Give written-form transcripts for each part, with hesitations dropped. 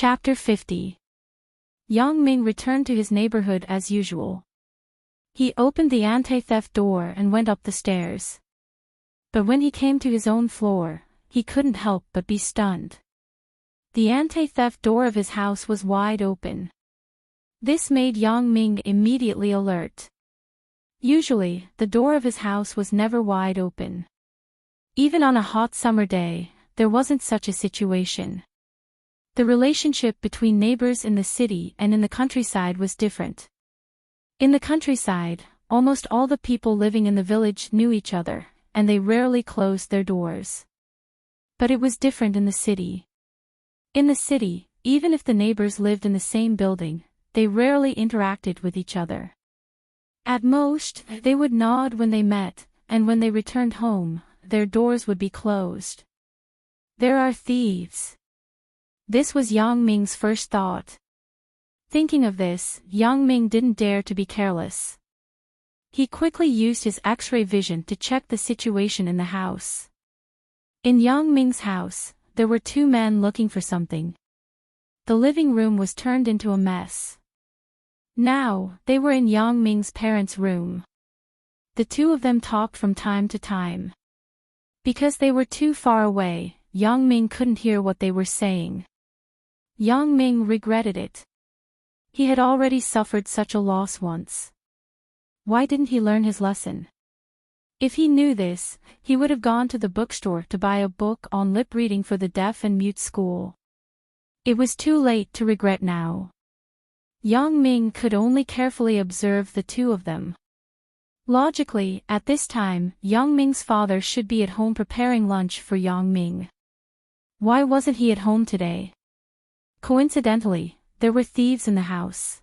Chapter 50. Yang Ming returned to his neighborhood as usual. He opened the anti-theft door and went up the stairs. But when he came to his own floor, he couldn't help but be stunned. The anti-theft door of his house was wide open. This made Yang Ming immediately alert. Usually, the door of his house was never wide open. Even on a hot summer day, there wasn't such a situation. The relationship between neighbors in the city and in the countryside was different. In the countryside, almost all the people living in the village knew each other, and they rarely closed their doors. But it was different in the city. In the city, even if the neighbors lived in the same building, they rarely interacted with each other. At most, they would nod when they met, and when they returned home, their doors would be closed. There are thieves. This was Yang Ming's first thought. Thinking of this, Yang Ming didn't dare to be careless. He quickly used his X-ray vision to check the situation in the house. In Yang Ming's house, there were two men looking for something. The living room was turned into a mess. Now, they were in Yang Ming's parents' room. The two of them talked from time to time. Because they were too far away, Yang Ming couldn't hear what they were saying. Yang Ming regretted it. He had already suffered such a loss once. Why didn't he learn his lesson? If he knew this, he would have gone to the bookstore to buy a book on lip reading for the deaf and mute school. It was too late to regret now. Yang Ming could only carefully observe the two of them. Logically, at this time, Yang Ming's father should be at home preparing lunch for Yang Ming. Why wasn't he at home today? Coincidentally, there were thieves in the house.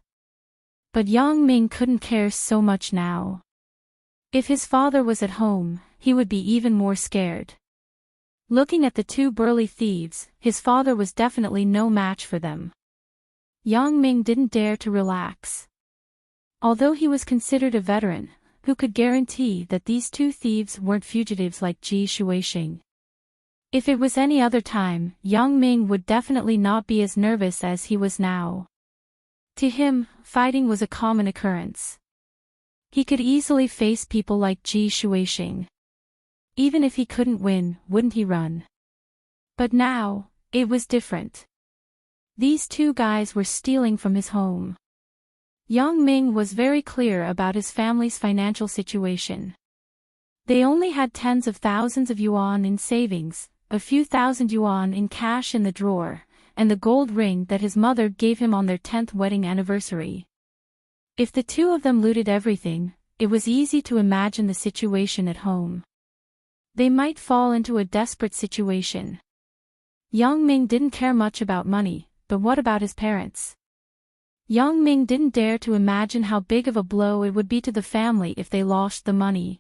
But Yang Ming couldn't care so much now. If his father was at home, he would be even more scared. Looking at the two burly thieves, his father was definitely no match for them. Yang Ming didn't dare to relax. Although he was considered a veteran, who could guarantee that these two thieves weren't fugitives like Ji Shuixing? If it was any other time, Yang Ming would definitely not be as nervous as he was now. To him, fighting was a common occurrence. He could easily face people like Ji Shuixing. Even if he couldn't win, wouldn't he run? But now, it was different. These two guys were stealing from his home. Yang Ming was very clear about his family's financial situation. They only had tens of thousands of yuan in savings, a few thousand yuan in cash in the drawer, and the gold ring that his mother gave him on their 10th wedding anniversary. If the two of them looted everything, it was easy to imagine the situation at home. They might fall into a desperate situation. Yang Ming didn't care much about money, but what about his parents? Yang Ming didn't dare to imagine how big of a blow it would be to the family if they lost the money.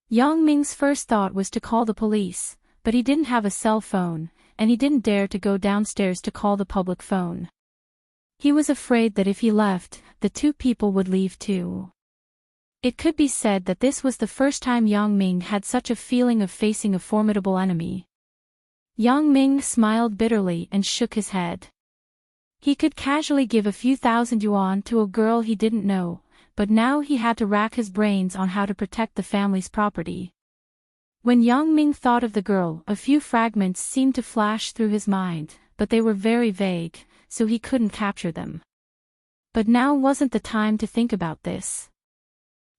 Yang Ming's first thought was to call the police, but he didn't have a cell phone, and he didn't dare to go downstairs to call the public phone. He was afraid that if he left, the two people would leave too. It could be said that this was the first time Yang Ming had such a feeling of facing a formidable enemy. Yang Ming smiled bitterly and shook his head. He could casually give a few thousand yuan to a girl he didn't know, but now he had to rack his brains on how to protect the family's property. When Yang Ming thought of the girl, a few fragments seemed to flash through his mind, but they were very vague, so he couldn't capture them. But now wasn't the time to think about this.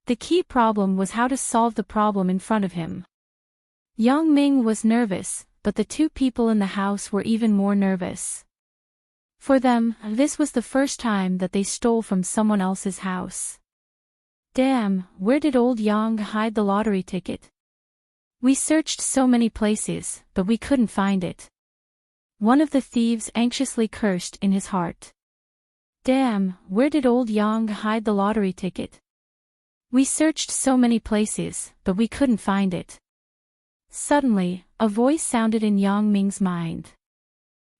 The key problem was how to solve the problem in front of him. Yang Ming was nervous, but the two people in the house were even more nervous. For them, this was the first time that they stole from someone else's house. Damn, where did old Yang hide the lottery ticket? We searched so many places, but we couldn't find it. One of the thieves anxiously cursed in his heart. Damn, where did old Yang hide the lottery ticket? We searched so many places, but we couldn't find it. Suddenly, a voice sounded in Yang Ming's mind.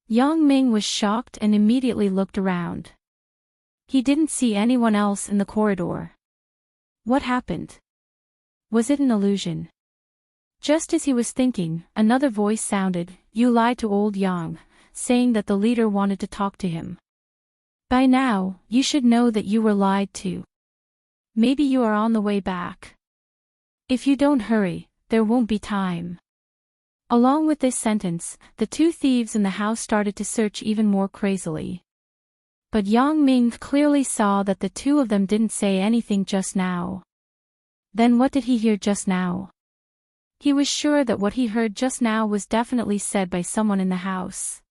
Yang Ming was shocked and immediately looked around. He didn't see anyone else in the corridor. What happened? Was it an illusion? Just as he was thinking, another voice sounded, "You lied to old Yang, saying that the leader wanted to talk to him. By now, you should know that you were lied to. Maybe you are on the way back. If you don't hurry, there won't be time. Along with this sentence, the two thieves in the house started to search even more crazily. But Yang Ming clearly saw that the two of them didn't say anything just now. Then what did he hear just now? He was sure that what he heard just now was definitely said by someone in the house.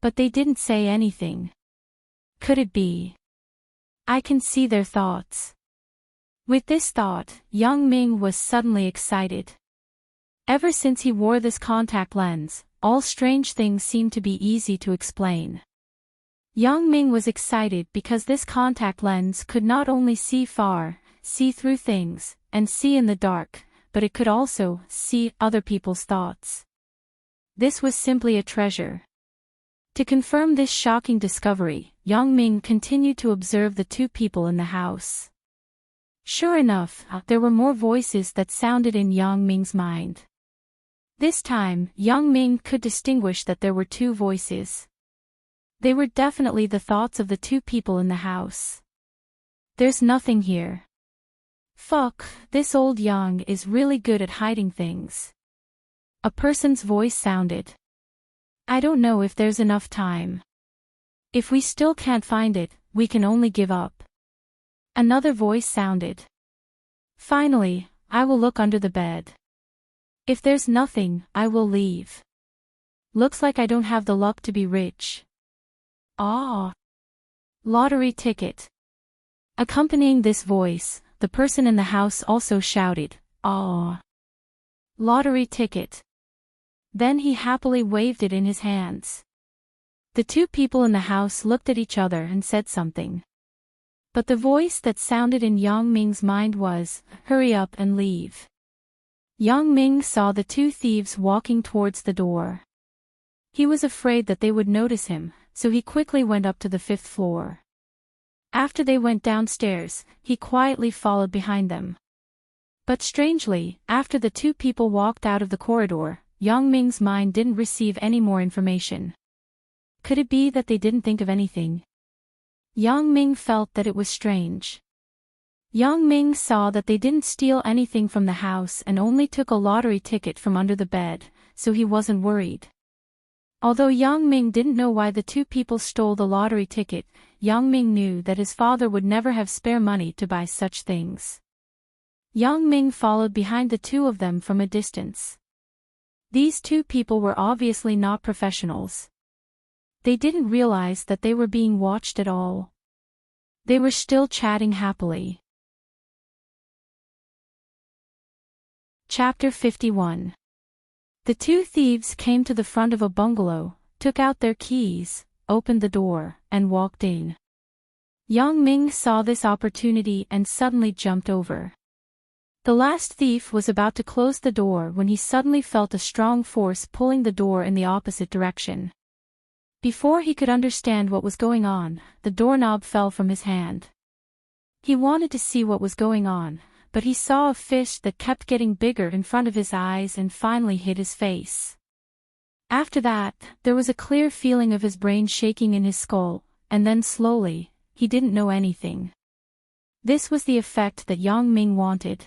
But they didn't say anything. Could it be? I can see their thoughts. With this thought, Yang Ming was suddenly excited. Ever since he wore this contact lens, all strange things seemed to be easy to explain. Yang Ming was excited because this contact lens could not only see far, see through things, and see in the dark, but it could also see other people's thoughts. This was simply a treasure. To confirm this shocking discovery, Yang Ming continued to observe the two people in the house. Sure enough, there were more voices that sounded in Yang Ming's mind. This time, Yang Ming could distinguish that there were two voices. They were definitely the thoughts of the two people in the house. There's nothing here. Fuck, this old Yang is really good at hiding things. A person's voice sounded. I don't know if there's enough time. If we still can't find it, we can only give up. Another voice sounded. Finally, I will look under the bed. If there's nothing, I will leave. Looks like I don't have the luck to be rich. Ah. Lottery ticket. Accompanying this voice, the person in the house also shouted, ah. Lottery ticket. Then he happily waved it in his hands. The two people in the house looked at each other and said something. But the voice that sounded in Yang Ming's mind was, hurry up and leave. Yang Ming saw the two thieves walking towards the door. He was afraid that they would notice him, so he quickly went up to the 5th floor. After they went downstairs, he quietly followed behind them. But strangely, after the two people walked out of the corridor, Yang Ming's mind didn't receive any more information. Could it be that they didn't think of anything? Yang Ming felt that it was strange. Yang Ming saw that they didn't steal anything from the house and only took a lottery ticket from under the bed, so he wasn't worried. Although Yang Ming didn't know why the two people stole the lottery ticket, Yang Ming knew that his father would never have spare money to buy such things. Yang Ming followed behind the two of them from a distance. These two people were obviously not professionals. They didn't realize that they were being watched at all. They were still chatting happily. Chapter 51. The two thieves came to the front of a bungalow, took out their keys, opened the door, and walked in. Yang Ming saw this opportunity and suddenly jumped over. The last thief was about to close the door when he suddenly felt a strong force pulling the door in the opposite direction. Before he could understand what was going on, the doorknob fell from his hand. He wanted to see what was going on, but he saw a fish that kept getting bigger in front of his eyes and finally hit his face. After that, there was a clear feeling of his brain shaking in his skull, and then slowly, he didn't know anything. This was the effect that Yang Ming wanted.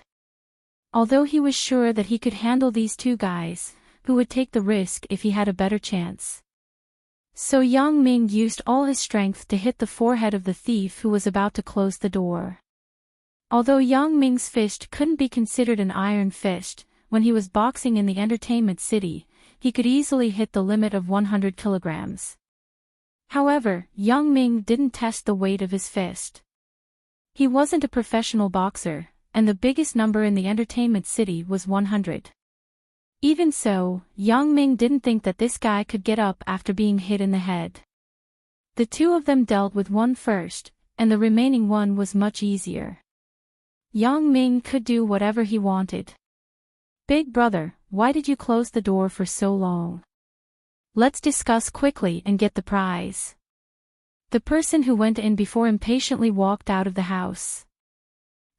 Although he was sure that he could handle these two guys, who would take the risk if he had a better chance. So Yang Ming used all his strength to hit the forehead of the thief who was about to close the door. Although Yang Ming's fist couldn't be considered an iron fist, when he was boxing in the entertainment city, he could easily hit the limit of 100 kilograms. However, Yang Ming didn't test the weight of his fist. He wasn't a professional boxer, and the biggest number in the entertainment city was 100. Even so, Yang Ming didn't think that this guy could get up after being hit in the head. The two of them dealt with one first, and the remaining one was much easier. Yang Ming could do whatever he wanted. Big brother, why did you close the door for so long? Let's discuss quickly and get the prize. The person who went in before impatiently walked out of the house.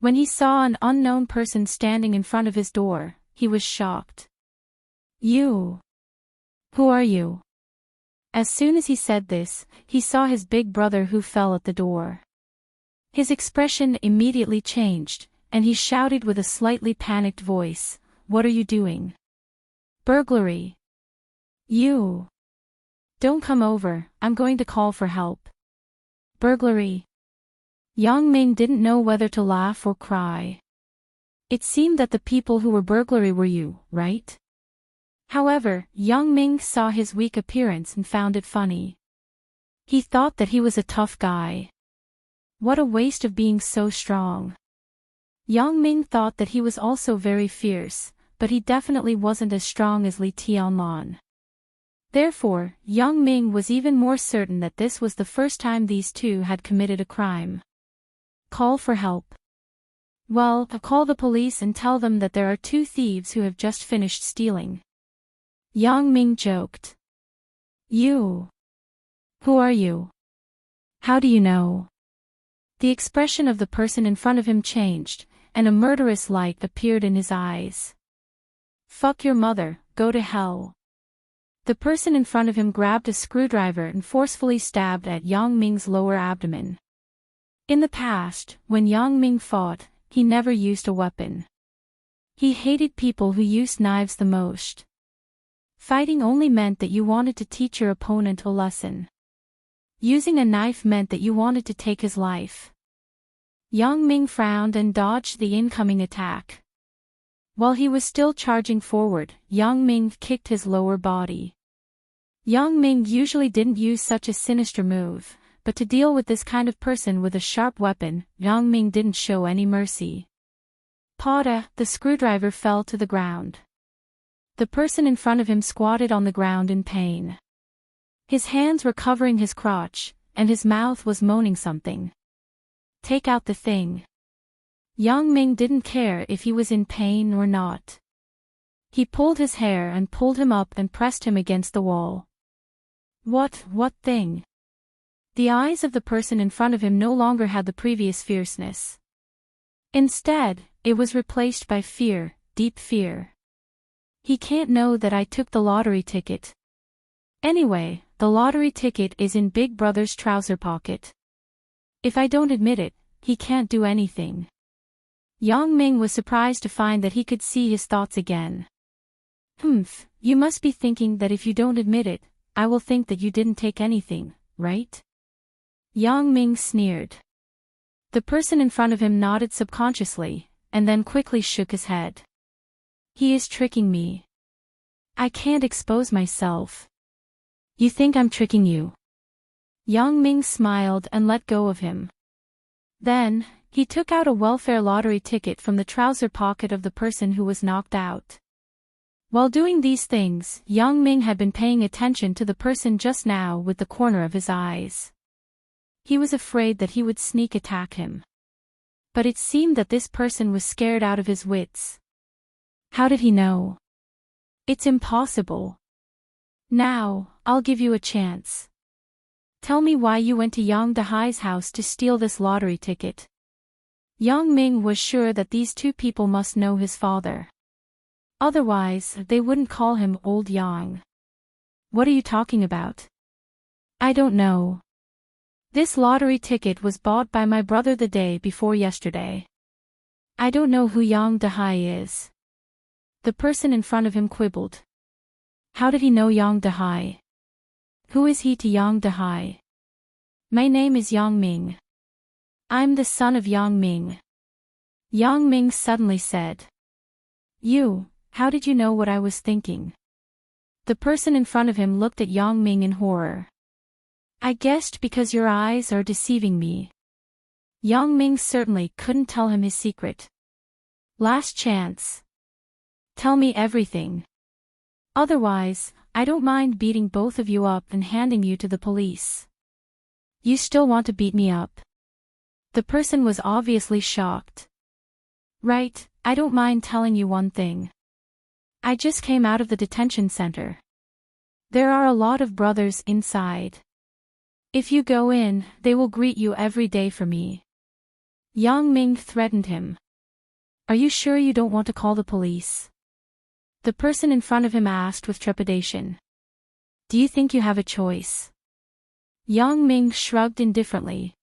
When he saw an unknown person standing in front of his door, he was shocked. You. Who are you? As soon as he said this, he saw his big brother who fell at the door. His expression immediately changed, and he shouted with a slightly panicked voice, "What are you doing?" "Burglary." "You. Don't come over, I'm going to call for help." "Burglary." Yang Ming didn't know whether to laugh or cry. It seemed that the people who were burglary were you, right? However, Yang Ming saw his weak appearance and found it funny. He thought that he was a tough guy. What a waste of being so strong. Yang Ming thought that he was also very fierce, but he definitely wasn't as strong as Li Tianlan. Therefore, Yang Ming was even more certain that this was the first time these two had committed a crime. Call for help. Well, call the police and tell them that there are two thieves who have just finished stealing. Yang Ming joked. You. Who are you? How do you know? The expression of the person in front of him changed, and a murderous light appeared in his eyes. Fuck your mother, go to hell. The person in front of him grabbed a screwdriver and forcefully stabbed at Yang Ming's lower abdomen. In the past, when Yang Ming fought, he never used a weapon. He hated people who used knives the most. Fighting only meant that you wanted to teach your opponent a lesson. Using a knife meant that you wanted to take his life. Yang Ming frowned and dodged the incoming attack. While he was still charging forward, Yang Ming kicked his lower body. Yang Ming usually didn't use such a sinister move, but to deal with this kind of person with a sharp weapon, Yang Ming didn't show any mercy. Pada, the screwdriver fell to the ground. The person in front of him squatted on the ground in pain. His hands were covering his crotch, and his mouth was moaning something. Take out the thing. Yang Ming didn't care if he was in pain or not. He pulled his hair and pulled him up and pressed him against the wall. What thing? The eyes of the person in front of him no longer had the previous fierceness. Instead, it was replaced by fear, deep fear. He can't know that I took the lottery ticket. Anyway, the lottery ticket is in Big Brother's trouser pocket. If I don't admit it, he can't do anything. Yang Ming was surprised to find that he could see his thoughts again. Humph, you must be thinking that if you don't admit it, I will think that you didn't take anything, right? Yang Ming sneered. The person in front of him nodded subconsciously, and then quickly shook his head. He is tricking me. I can't expose myself. You think I'm tricking you? Yang Ming smiled and let go of him. Then, he took out a welfare lottery ticket from the trouser pocket of the person who was knocked out. While doing these things, Yang Ming had been paying attention to the person just now with the corner of his eyes. He was afraid that he would sneak attack him. But it seemed that this person was scared out of his wits. How did he know? It's impossible. Now, I'll give you a chance. Tell me why you went to Yang Dehai's house to steal this lottery ticket. Yang Ming was sure that these two people must know his father. Otherwise, they wouldn't call him Old Yang. What are you talking about? I don't know. This lottery ticket was bought by my brother the day before yesterday. I don't know who Yang Dehai is. The person in front of him quibbled. How did he know Yang Dehai? Who is he to Yang Dehai? My name is Yang Ming. I'm the son of Yang Ming. Yang Ming suddenly said. How did you know what I was thinking? The person in front of him looked at Yang Ming in horror. I guessed because your eyes are deceiving me. Yang Ming certainly couldn't tell him his secret. Last chance. Tell me everything. Otherwise, I don't mind beating both of you up and handing you to the police. You still want to beat me up? The person was obviously shocked. Right, I don't mind telling you one thing. I just came out of the detention center. There are a lot of brothers inside. If you go in, they will greet you every day for me. Yang Ming threatened him. Are you sure you don't want to call the police? The person in front of him asked with trepidation. Do you think you have a choice? Yang Ming shrugged indifferently.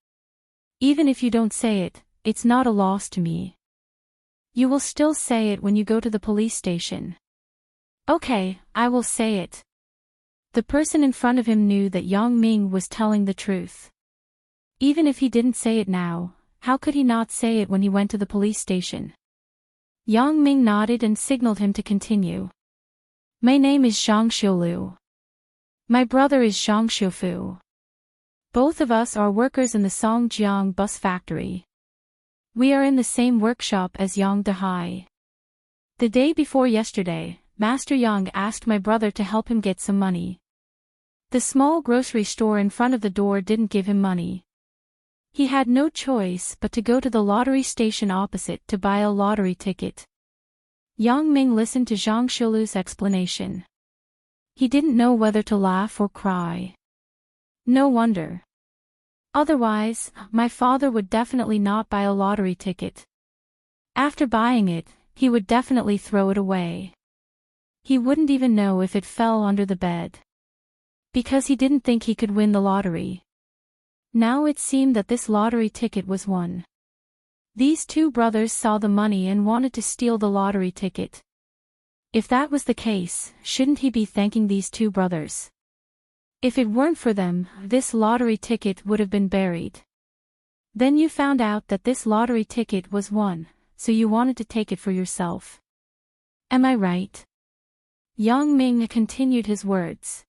Even if you don't say it, it's not a loss to me. You will still say it when you go to the police station. Okay, I will say it. The person in front of him knew that Yang Ming was telling the truth. Even if he didn't say it now, how could he not say it when he went to the police station? Yang Ming nodded and signaled him to continue. My name is Zhang Xiulu. My brother is Zhang Xiufu. Both of us are workers in the Songjiang bus factory. We are in the same workshop as Yang Dehai. The day before yesterday, Master Yang asked my brother to help him get some money. The small grocery store in front of the door didn't give him money. He had no choice but to go to the lottery station opposite to buy a lottery ticket. Yang Ming listened to Zhang Xiulu's explanation. He didn't know whether to laugh or cry. No wonder. Otherwise, my father would definitely not buy a lottery ticket. After buying it, he would definitely throw it away. He wouldn't even know if it fell under the bed. Because he didn't think he could win the lottery. Now it seemed that this lottery ticket was won. These two brothers saw the money and wanted to steal the lottery ticket. If that was the case, shouldn't he be thanking these two brothers? If it weren't for them, this lottery ticket would have been buried. Then you found out that this lottery ticket was won, so you wanted to take it for yourself. Am I right? Yang Ming continued his words.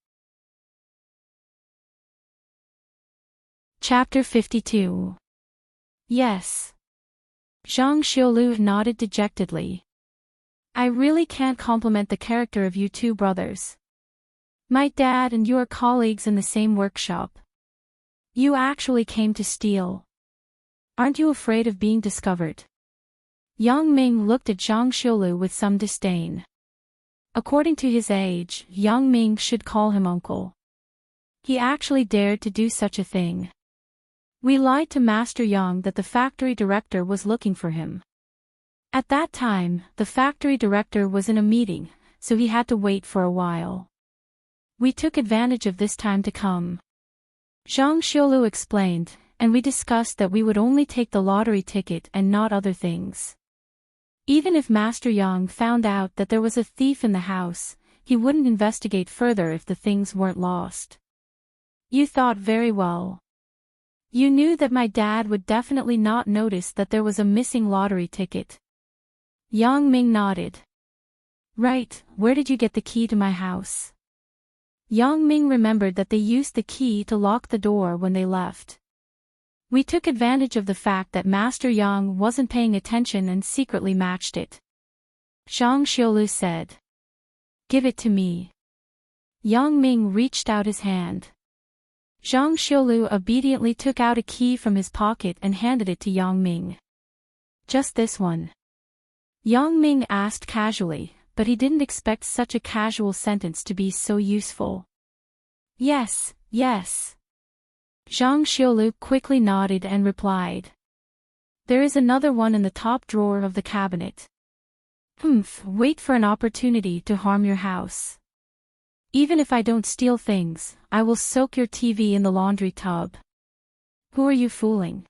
Chapter 52. Yes. Zhang Xiulu nodded dejectedly. I really can't compliment the character of you two brothers. My dad and you are colleagues in the same workshop. You actually came to steal. Aren't you afraid of being discovered? Yang Ming looked at Zhang Xiulu with some disdain. According to his age, Yang Ming should call him uncle. He actually dared to do such a thing. We lied to Master Yang that the factory director was looking for him. At that time, the factory director was in a meeting, so he had to wait for a while. We took advantage of this time to come. Zhang Xiulu explained, and we discussed that we would only take the lottery ticket and not other things. Even if Master Yang found out that there was a thief in the house, he wouldn't investigate further if the things weren't lost. You thought very well. You knew that my dad would definitely not notice that there was a missing lottery ticket. Yang Ming nodded. Right, where did you get the key to my house? Yang Ming remembered that they used the key to lock the door when they left. We took advantage of the fact that Master Yang wasn't paying attention and secretly matched it. Zhang Xiulu said. Give it to me. Yang Ming reached out his hand. Zhang Xiulu obediently took out a key from his pocket and handed it to Yang Ming. Just this one? Yang Ming asked casually, but he didn't expect such a casual sentence to be so useful. Yes, yes. Zhang Xiulu quickly nodded and replied. There is another one in the top drawer of the cabinet. Wait for an opportunity to harm your house. Even if I don't steal things, I will soak your TV in the laundry tub. Who are you fooling?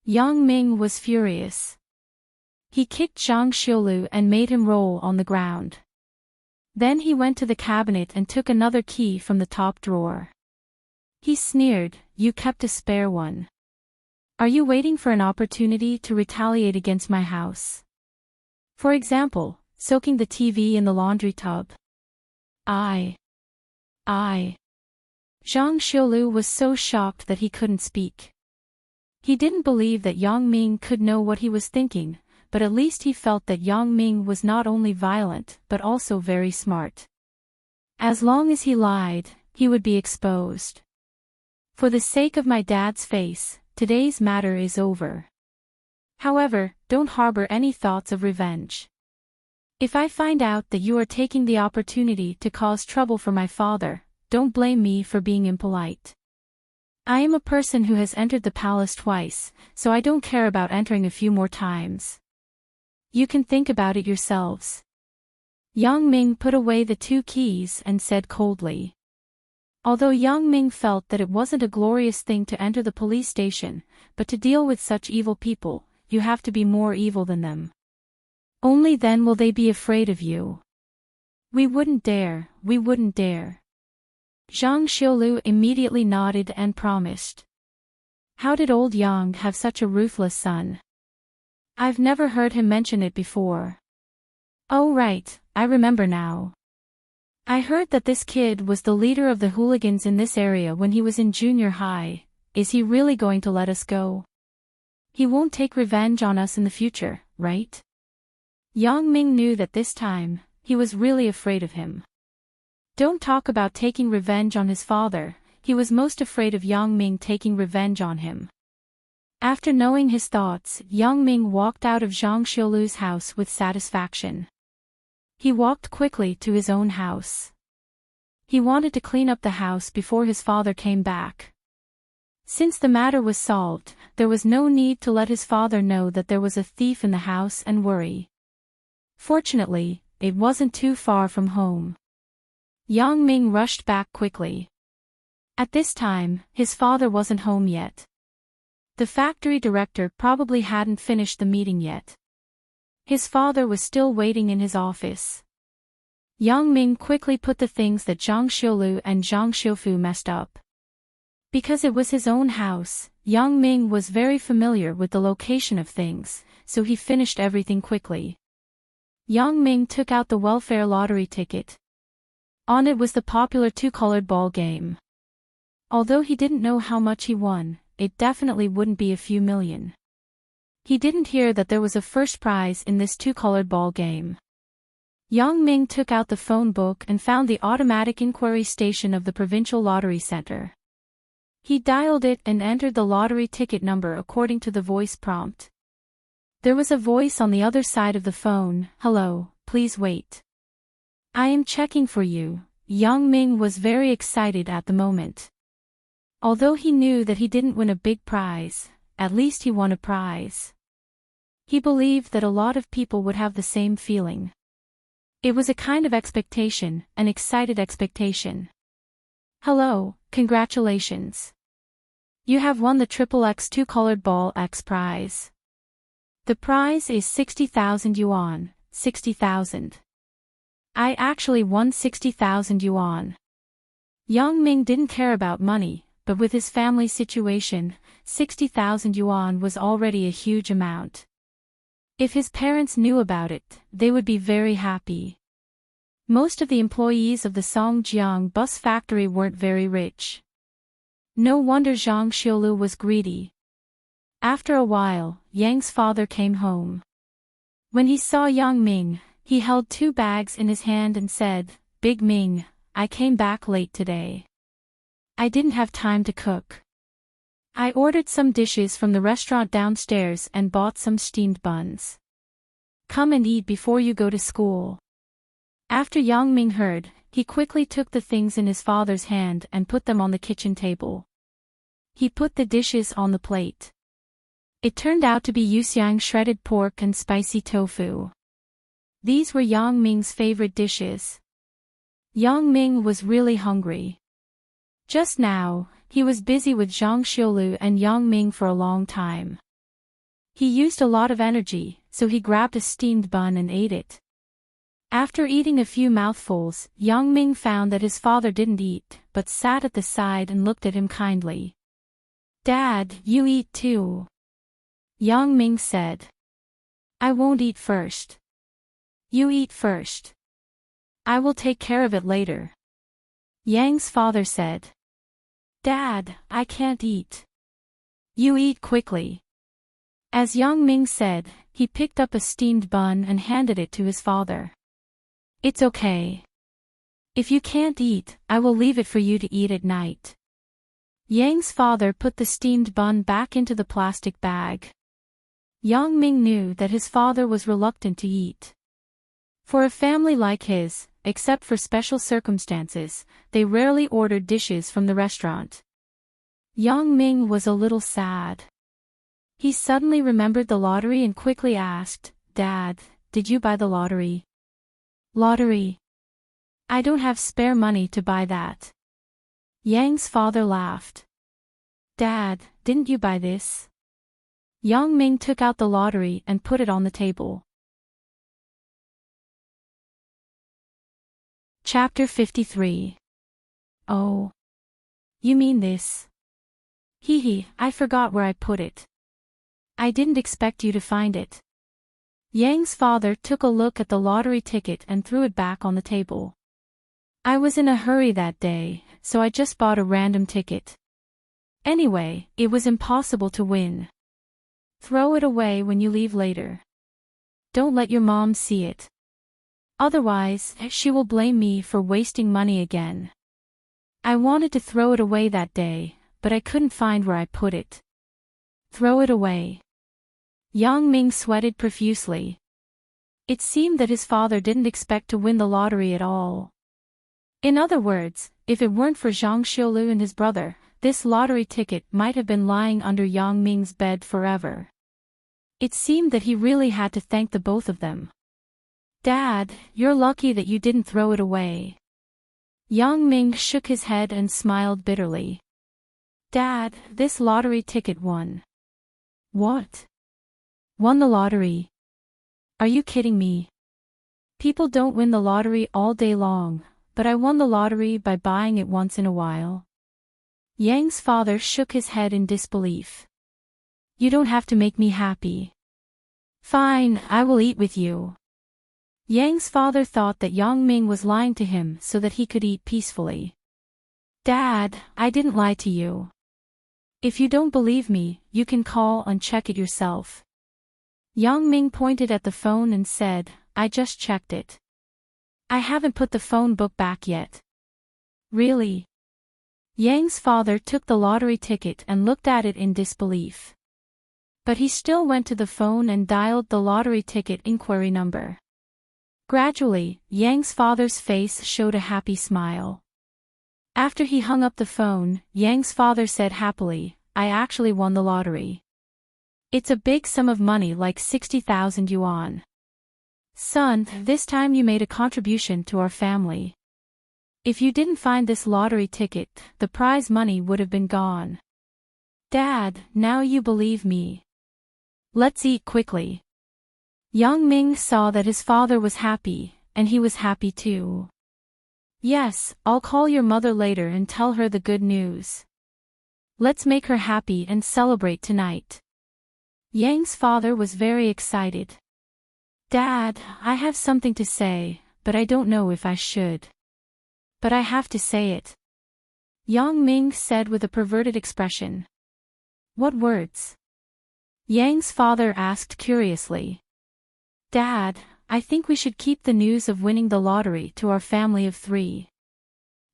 Yang Ming was furious. He kicked Zhang Xiulu and made him roll on the ground. Then he went to the cabinet and took another key from the top drawer. He sneered, You kept a spare one. Are you waiting for an opportunity to retaliate against my house? For example, soaking the TV in the laundry tub. I. Zhang Xiulu was so shocked that he couldn't speak. He didn't believe that Yang Ming could know what he was thinking, but at least he felt that Yang Ming was not only violent but also very smart. As long as he lied, he would be exposed. For the sake of my dad's face, today's matter is over. However, don't harbor any thoughts of revenge. If I find out that you are taking the opportunity to cause trouble for my father, don't blame me for being impolite. I am a person who has entered the palace twice, so I don't care about entering a few more times. You can think about it yourselves. Yang Ming put away the two keys and said coldly. Although Yang Ming felt that it wasn't a glorious thing to enter the police station, but to deal with such evil people, you have to be more evil than them. Only then will they be afraid of you. We wouldn't dare, we wouldn't dare. Zhang Xiaolu immediately nodded and promised. How did old Yang have such a ruthless son? I've never heard him mention it before. Oh right, I remember now. I heard that this kid was the leader of the hooligans in this area when he was in junior high. Is he really going to let us go? He won't take revenge on us in the future, right? Yang Ming knew that this time, he was really afraid of him. Don't talk about taking revenge on his father, he was most afraid of Yang Ming taking revenge on him. After knowing his thoughts, Yang Ming walked out of Zhang Xiaolu's house with satisfaction. He walked quickly to his own house. He wanted to clean up the house before his father came back. Since the matter was solved, there was no need to let his father know that there was a thief in the house and worry. Fortunately, it wasn't too far from home. Yang Ming rushed back quickly. At this time, his father wasn't home yet. The factory director probably hadn't finished the meeting yet. His father was still waiting in his office. Yang Ming quickly put the things that Zhang Xiaolu and Zhang Xiufu messed up. Because it was his own house, Yang Ming was very familiar with the location of things, so he finished everything quickly. Yang Ming took out the welfare lottery ticket. On it was the popular two-colored ball game. Although he didn't know how much he won, it definitely wouldn't be a few million. He didn't hear that there was a first prize in this two-colored ball game. Yang Ming took out the phone book and found the automatic inquiry station of the provincial lottery center. He dialed it and entered the lottery ticket number according to the voice prompt. There was a voice on the other side of the phone. Hello, please wait. I am checking for you. Yang Ming was very excited at the moment. Although he knew that he didn't win a big prize, at least he won a prize. He believed that a lot of people would have the same feeling. It was a kind of expectation, an excited expectation. Hello, congratulations. You have won the XXX two-colored ball X prize. The prize is 60,000 yuan, 60,000. I actually won 60,000 yuan. Yang Ming didn't care about money, but with his family situation, 60,000 yuan was already a huge amount. If his parents knew about it, they would be very happy. Most of the employees of the Songjiang bus factory weren't very rich. No wonder Zhang Xiaolu was greedy. After a while, Yang's father came home. When he saw Yang Ming, he held 2 bags in his hand and said, "Big Ming, I came back late today. I didn't have time to cook. I ordered some dishes from the restaurant downstairs and bought some steamed buns. Come and eat before you go to school." After Yang Ming heard, he quickly took the things in his father's hand and put them on the kitchen table. He put the dishes on the plate. It turned out to be yuxiang shredded pork and spicy tofu. These were Yang Ming's favorite dishes. Yang Ming was really hungry. Just now, he was busy with Zhang Xiaolu and Yang Ming for a long time. He used a lot of energy, so he grabbed a steamed bun and ate it. After eating a few mouthfuls, Yang Ming found that his father didn't eat, but sat at the side and looked at him kindly. "Dad, you eat too." Yang Ming said. "I won't eat first." "You eat first. I will take care of it later." Yang's father said. "Dad, I can't eat." "You eat quickly." As Yang Ming said, he picked up a steamed bun and handed it to his father. "It's okay. If you can't eat, I will leave it for you to eat at night." Yang's father put the steamed bun back into the plastic bag. Yang Ming knew that his father was reluctant to eat. For a family like his, except for special circumstances, they rarely ordered dishes from the restaurant. Yang Ming was a little sad. He suddenly remembered the lottery and quickly asked, "Dad, did you buy the lottery?" "Lottery? I don't have spare money to buy that." Yang's father laughed. Dad, didn't you buy this? Yang Ming took out the lottery and put it on the table. Chapter 53. Oh. You mean this? Hee hee, I forgot where I put it. I didn't expect you to find it. Yang's father took a look at the lottery ticket and threw it back on the table. I was in a hurry that day, so I just bought a random ticket. Anyway, it was impossible to win. Throw it away when you leave later. Don't let your mom see it. Otherwise, she will blame me for wasting money again. I wanted to throw it away that day, but I couldn't find where I put it. Throw it away. Yang Ming sweated profusely. It seemed that his father didn't expect to win the lottery at all. In other words, if it weren't for Zhang Xiaolu and his brother, this lottery ticket might have been lying under Yang Ming's bed forever. It seemed that he really had to thank the both of them. Dad, you're lucky that you didn't throw it away. Yang Ming shook his head and smiled bitterly. Dad, this lottery ticket won. What? Won the lottery? Are you kidding me? People don't win the lottery all day long, but I won the lottery by buying it once in a while. Yang's father shook his head in disbelief. You don't have to make me happy. Fine, I will eat with you. Yang's father thought that Yang Ming was lying to him so that he could eat peacefully. Dad, I didn't lie to you. If you don't believe me, you can call and check it yourself. Yang Ming pointed at the phone and said, I just checked it. I haven't put the phone book back yet. Really? Yang's father took the lottery ticket and looked at it in disbelief. But he still went to the phone and dialed the lottery ticket inquiry number. Gradually, Yang's father's face showed a happy smile. After he hung up the phone, Yang's father said happily, I actually won the lottery. It's a big sum of money, like 60,000 yuan. Son, this time you made a contribution to our family. If you didn't find this lottery ticket, the prize money would have been gone. Dad, now you believe me. Let's eat quickly. Yang Ming saw that his father was happy, and he was happy too. Yes, I'll call your mother later and tell her the good news. Let's make her happy and celebrate tonight. Yang's father was very excited. Dad, I have something to say, but I don't know if I should. But I have to say it. Yang Ming said with a perverted expression. What words? Yang's father asked curiously. Dad, I think we should keep the news of winning the lottery to our family of 3.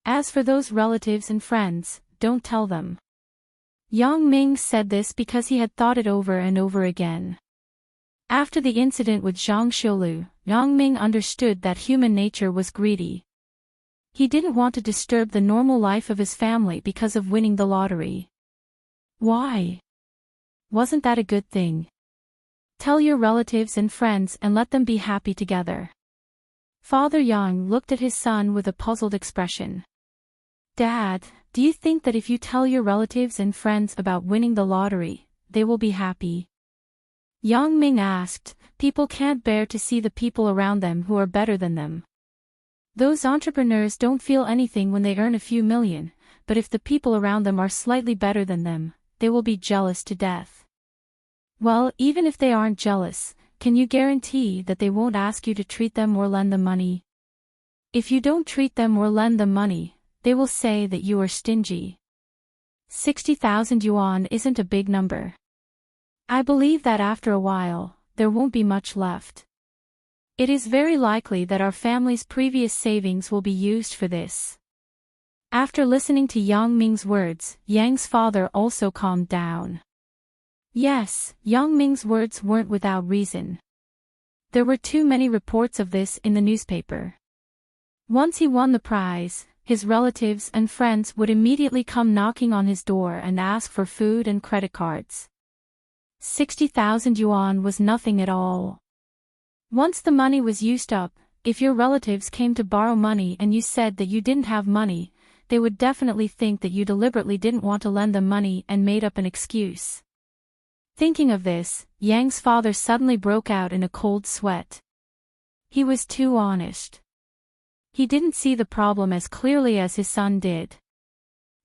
As for those relatives and friends, don't tell them. Yang Ming said this because he had thought it over and over again. After the incident with Zhang Xiaolu, Yang Ming understood that human nature was greedy. He didn't want to disturb the normal life of his family because of winning the lottery. Why? Wasn't that a good thing? Tell your relatives and friends and let them be happy together. Father Yang looked at his son with a puzzled expression. Dad, do you think that if you tell your relatives and friends about winning the lottery, they will be happy? Yang Ming asked. People can't bear to see the people around them who are better than them. Those entrepreneurs don't feel anything when they earn a few million, but if the people around them are slightly better than them, they will be jealous to death. Well, even if they aren't jealous, can you guarantee that they won't ask you to treat them or lend them money? If you don't treat them or lend them money, they will say that you are stingy. 60,000 yuan isn't a big number. I believe that after a while, there won't be much left. It is very likely that our family's previous savings will be used for this. After listening to Yang Ming's words, Yang's father also calmed down. Yes, Yang Ming's words weren't without reason. There were too many reports of this in the newspaper. Once he won the prize, his relatives and friends would immediately come knocking on his door and ask for food and credit cards. 60,000 yuan was nothing at all. Once the money was used up, if your relatives came to borrow money and you said that you didn't have money, they would definitely think that you deliberately didn't want to lend them money and made up an excuse. Thinking of this, Yang's father suddenly broke out in a cold sweat. He was too honest. He didn't see the problem as clearly as his son did.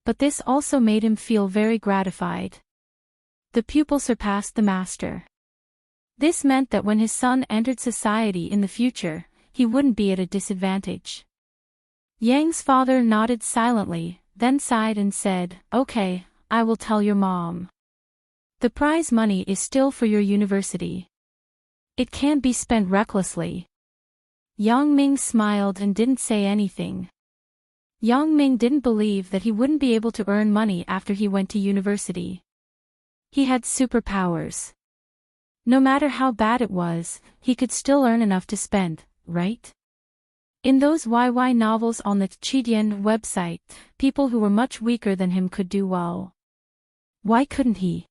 But this also made him feel very gratified. The pupil surpassed the master. This meant that when his son entered society in the future, he wouldn't be at a disadvantage. Yang's father nodded silently, then sighed and said, "Okay, I will tell your mom. The prize money is still for your university. It can't be spent recklessly." Yang Ming smiled and didn't say anything. Yang Ming didn't believe that he wouldn't be able to earn money after he went to university. He had superpowers. No matter how bad it was, he could still earn enough to spend, right? In those YY novels on the Chidian website, people who were much weaker than him could do well. Why couldn't he?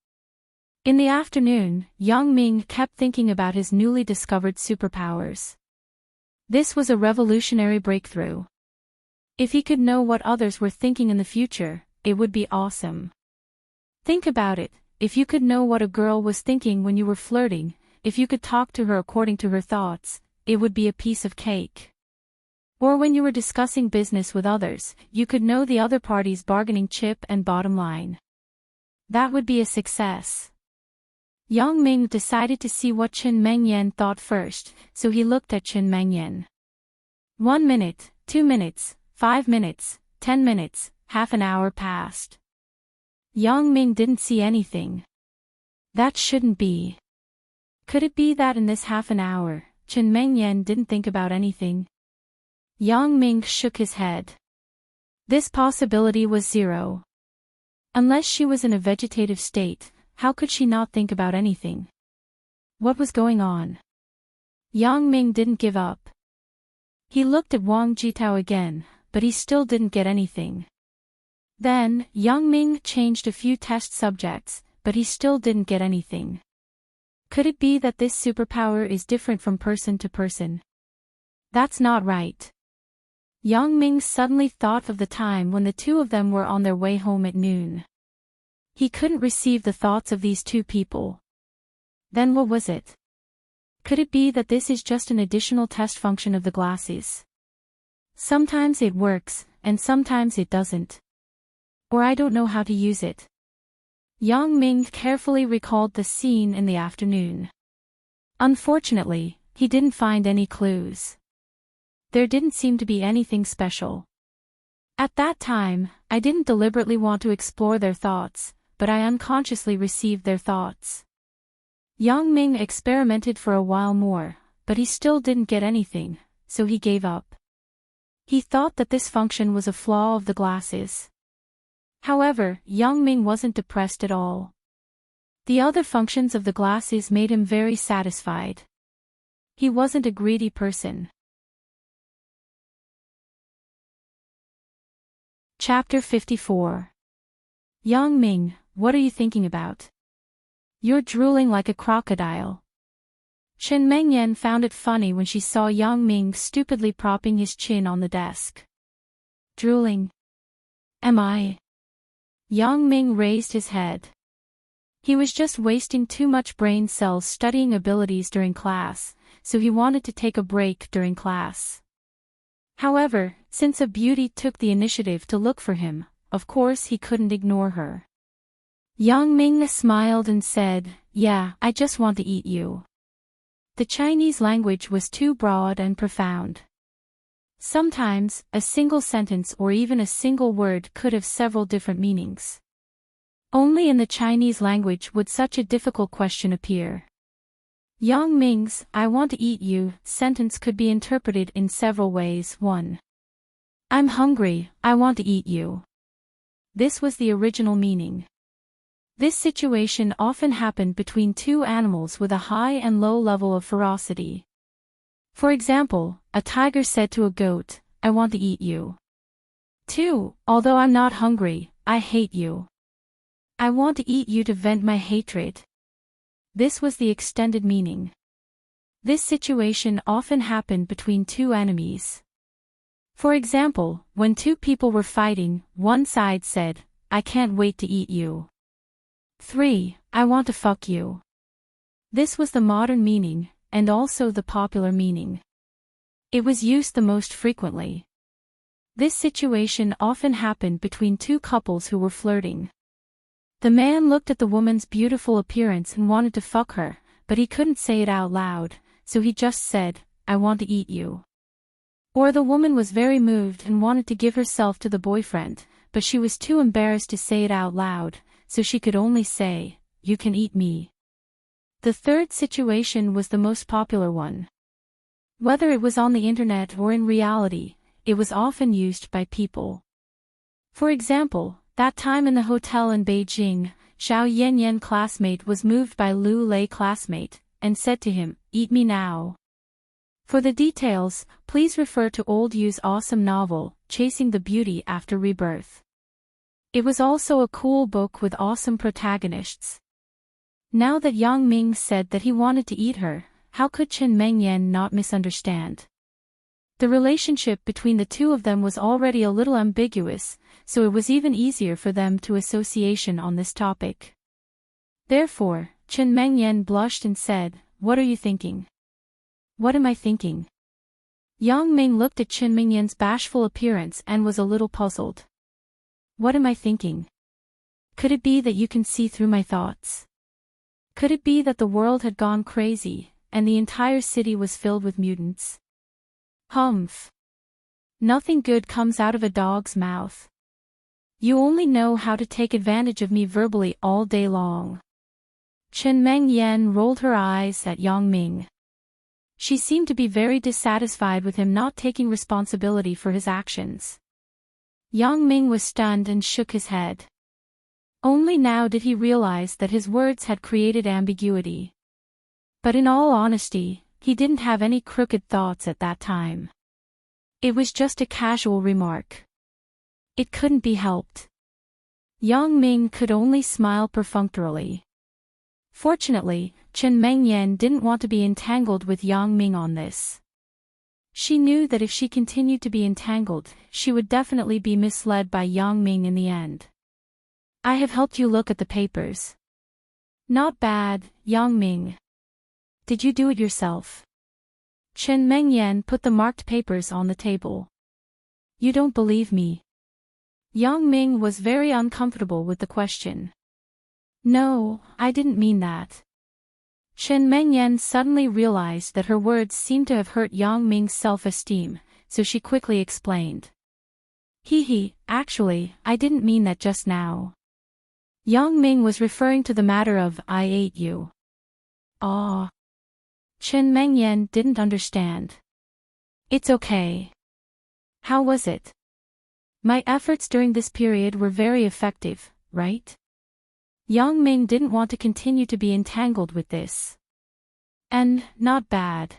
In the afternoon, Yang Ming kept thinking about his newly discovered superpowers. This was a revolutionary breakthrough. If he could know what others were thinking in the future, it would be awesome. Think about it, if you could know what a girl was thinking when you were flirting, if you could talk to her according to her thoughts, it would be a piece of cake. Or when you were discussing business with others, you could know the other party's bargaining chip and bottom line. That would be a success. Yang Ming decided to see what Chen Mengyan thought first, so he looked at Chen Mengyan. 1 minute, 2 minutes, 5 minutes, 10 minutes, half an hour passed. Yang Ming didn't see anything. That shouldn't be. Could it be that in this half an hour, Chen Mengyan didn't think about anything? Yang Ming shook his head. This possibility was zero. Unless she was in a vegetative state, how could she not think about anything? What was going on? Yang Ming didn't give up. He looked at Wang Jitao again, but he still didn't get anything. Then, Yang Ming changed a few test subjects, but he still didn't get anything. Could it be that this superpower is different from person to person? That's not right. Yang Ming suddenly thought of the time when the two of them were on their way home at noon. He couldn't receive the thoughts of these two people. Then what was it? Could it be that this is just an additional test function of the glasses? Sometimes it works, and sometimes it doesn't. Or I don't know how to use it. Yang Ming carefully recalled the scene in the afternoon. Unfortunately, he didn't find any clues. There didn't seem to be anything special. At that time, I didn't deliberately want to explore their thoughts, but I unconsciously received their thoughts. Yang Ming experimented for a while more, but he still didn't get anything, so he gave up. He thought that this function was a flaw of the glasses. However, Yang Ming wasn't depressed at all. The other functions of the glasses made him very satisfied. He wasn't a greedy person. Chapter 54. Yang Ming, what are you thinking about? You're drooling like a crocodile. Chen Mengyan found it funny when she saw Yang Ming stupidly propping his chin on the desk. Drooling? Am I? Yang Ming raised his head. He was just wasting too much brain cells studying abilities during class, so he wanted to take a break during class. However, since a beauty took the initiative to look for him, of course he couldn't ignore her. Yang Ming smiled and said, "Yeah, I just want to eat you." The Chinese language was too broad and profound. Sometimes, a single sentence or even a single word could have several different meanings. Only in the Chinese language would such a difficult question appear. Yang Ming's "I want to eat you" sentence could be interpreted in several ways. 1. I'm hungry, I want to eat you. This was the original meaning. This situation often happened between two animals with a high and low level of ferocity. For example, a tiger said to a goat, "I want to eat you." 2. Although I'm not hungry, I hate you. I want to eat you to vent my hatred. This was the extended meaning. This situation often happened between two enemies. For example, when two people were fighting, one side said, "I can't wait to eat you." 3. "I want to fuck you." This was the modern meaning, and also the popular meaning. It was used the most frequently. This situation often happened between two couples who were flirting. The man looked at the woman's beautiful appearance and wanted to fuck her, but he couldn't say it out loud, so he just said, "I want to eat you." Or the woman was very moved and wanted to give herself to the boyfriend, but she was too embarrassed to say it out loud, so she could only say, "You can eat me." The third situation was the most popular one. Whether it was on the internet or in reality, it was often used by people. For example, that time in the hotel in Beijing, Xiao Yanyan classmate was moved by Lu Lei classmate, and said to him, "Eat me now." For the details, please refer to Old Yu's awesome novel, Chasing the Beauty After Rebirth. It was also a cool book with awesome protagonists. Now that Yang Ming said that he wanted to eat her, how could Chen Mengyan not misunderstand? The relationship between the two of them was already a little ambiguous, so it was even easier for them to association on this topic. Therefore, Chen Mengyan blushed and said, "What are you thinking?" "What am I thinking?" Yang Ming looked at Chen Mengyan's bashful appearance and was a little puzzled. "What am I thinking? Could it be that you can see through my thoughts? Could it be that the world had gone crazy, and the entire city was filled with mutants? Humph. Nothing good comes out of a dog's mouth. You only know how to take advantage of me verbally all day long." Chen Mengyan rolled her eyes at Yang Ming. She seemed to be very dissatisfied with him not taking responsibility for his actions. Yang Ming was stunned and shook his head. Only now did he realize that his words had created ambiguity. But in all honesty, he didn't have any crooked thoughts at that time. It was just a casual remark. It couldn't be helped. Yang Ming could only smile perfunctorily. Fortunately, Chen Mengyan didn't want to be entangled with Yang Ming on this. She knew that if she continued to be entangled, she would definitely be misled by Yang Ming in the end. "I have helped you look at the papers." "Not bad, Yang Ming. Did you do it yourself?" Chen Mengyan put the marked papers on the table. "You don't believe me?" Yang Ming was very uncomfortable with the question. "No, I didn't mean that." Chen Mengyan suddenly realized that her words seemed to have hurt Yang Ming's self-esteem, so she quickly explained. Actually, I didn't mean that just now. Yang Ming was referring to the matter of, I ate you." "Ah." Chen Mengyan didn't understand. "It's okay. How was it? My efforts during this period were very effective, right?" Yang Ming didn't want to continue to be entangled with this. "And, not bad."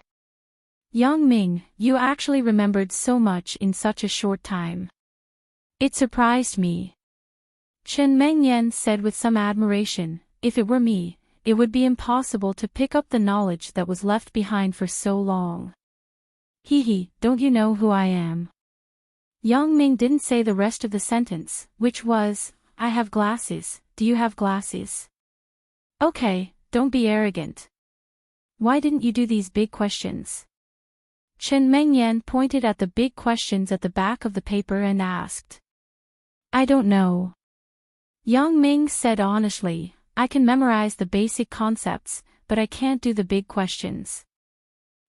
"Yang Ming, you actually remembered so much in such a short time. It surprised me." Chen Mengyan said with some admiration, "If it were me, it would be impossible to pick up the knowledge that was left behind for so long." Don't you know who I am?" Yang Ming didn't say the rest of the sentence, which was, "I have glasses, do you have glasses?" "Okay, don't be arrogant. Why didn't you do these big questions?" Chen Mengyan pointed at the big questions at the back of the paper and asked. "I don't know." Yang Ming said honestly, "I can memorize the basic concepts, but I can't do the big questions.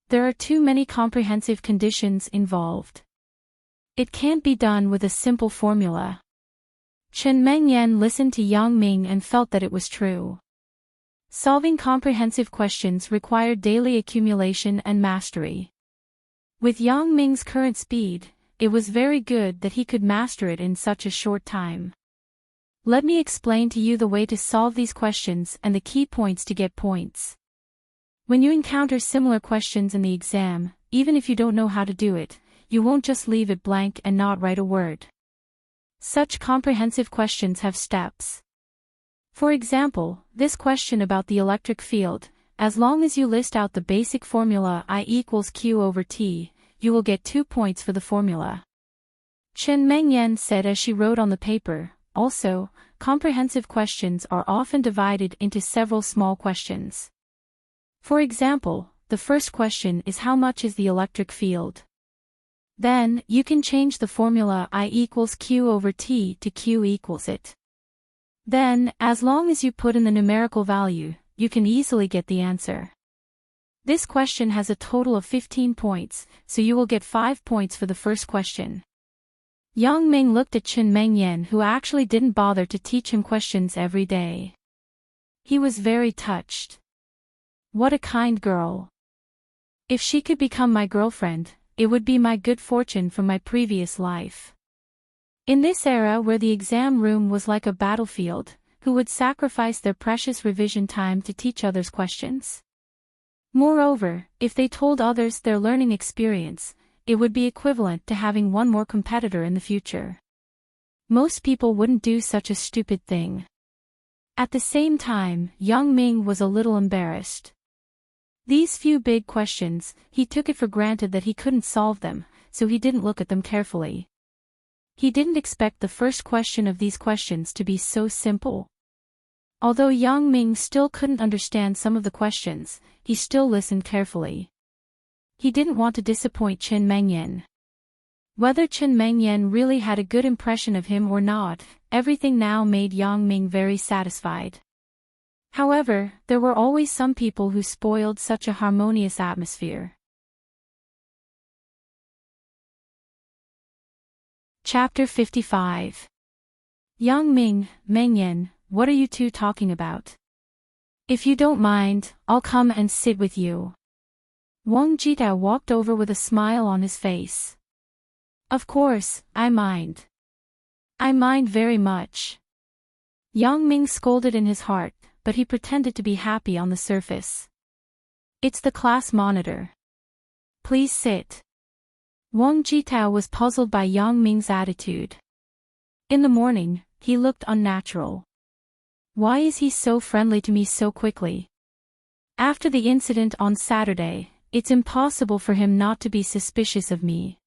There are too many comprehensive conditions involved. It can't be done with a simple formula." Chen Mengyan listened to Yang Ming and felt that it was true. Solving comprehensive questions required daily accumulation and mastery. With Yang Ming's current speed, it was very good that he could master it in such a short time. Let me explain to you the way to solve these questions and the key points to get points. When you encounter similar questions in the exam, even if you don't know how to do it, you won't just leave it blank and not write a word. Such comprehensive questions have steps. For example, this question about the electric field, as long as you list out the basic formula I equals Q over T, you will get 2 points for the formula. Chen Mengyan said as she wrote on the paper. Also, comprehensive questions are often divided into several small questions. For example, the first question is how much is the electric field? Then, you can change the formula I equals Q over T to Q equals it. Then, as long as you put in the numerical value, you can easily get the answer. This question has a total of 15 points, so you will get 5 points for the first question. Yang Ming looked at Chen Mengyan, who actually didn't bother to teach him questions every day. He was very touched. What a kind girl. If she could become my girlfriend, it would be my good fortune from my previous life. In this era where the exam room was like a battlefield, who would sacrifice their precious revision time to teach others questions? Moreover, if they told others their learning experience, it would be equivalent to having one more competitor in the future. Most people wouldn't do such a stupid thing. At the same time, Yang Ming was a little embarrassed. These few big questions, he took it for granted that he couldn't solve them, so he didn't look at them carefully. He didn't expect the first question of these questions to be so simple. Although Yang Ming still couldn't understand some of the questions, he still listened carefully. He didn't want to disappoint Chen Mengyan. Whether Chen Mengyan really had a good impression of him or not, everything now made Yang Ming very satisfied. However, there were always some people who spoiled such a harmonious atmosphere. Chapter 55. Yang Ming, Mengyan, what are you two talking about? If you don't mind, I'll come and sit with you. Wang Jitao walked over with a smile on his face. Of course, I mind. I mind very much. Yang Ming scolded in his heart, but he pretended to be happy on the surface. It's the class monitor. Please sit. Wang Jitao was puzzled by Yang Ming's attitude. In the morning, he looked unnatural. Why is he so friendly to me so quickly? After the incident on Saturday, it's impossible for him not to be suspicious of me.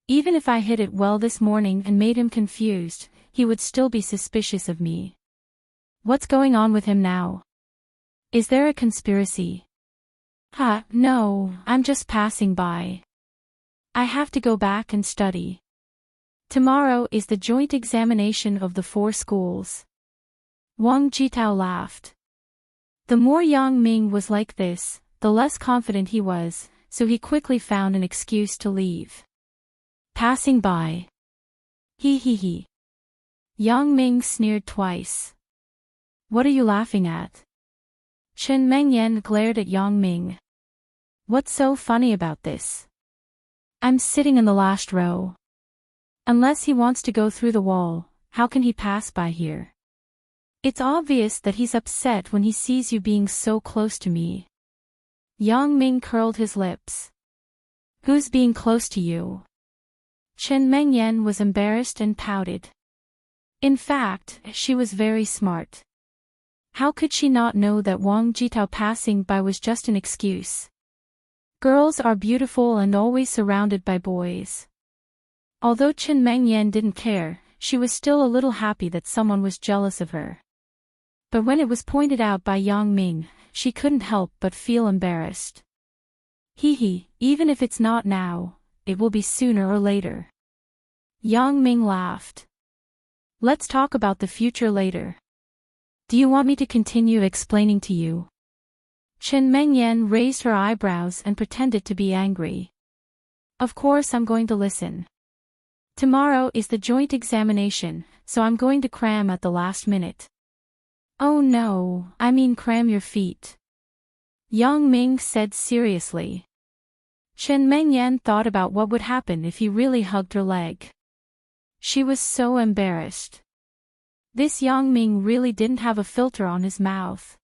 Even if I hit it well this morning and made him confused, he would still be suspicious of me. What's going on with him now? Is there a conspiracy? No, I'm just passing by. I have to go back and study. Tomorrow is the joint examination of the 4 schools. Wang Jitao laughed. The more Yang Ming was like this, the less confident he was, so he quickly found an excuse to leave. Passing by. He. Yang Ming sneered twice. What are you laughing at? Chen Mengyan glared at Yang Ming. What's so funny about this? I'm sitting in the last row. Unless he wants to go through the wall, how can he pass by here? It's obvious that he's upset when he sees you being so close to me. Yang Ming curled his lips. Who's being close to you? Chen Mengyan was embarrassed and pouted. In fact, she was very smart. How could she not know that Wang Jitao passing by was just an excuse? Girls are beautiful and always surrounded by boys. Although Chen Mengyan didn't care, she was still a little happy that someone was jealous of her. But when it was pointed out by Yang Ming, she couldn't help but feel embarrassed. Even if it's not now, it will be sooner or later. Yang Ming laughed. Let's talk about the future later. Do you want me to continue explaining to you? Chen Mengyan raised her eyebrows and pretended to be angry. Of course I'm going to listen. Tomorrow is the joint examination, so I'm going to cram at the last minute. Oh no, I mean cram your feet. Yang Ming said seriously. Chen Mengyan thought about what would happen if he really hugged her leg. She was so embarrassed. This Yang Ming really didn't have a filter on his mouth.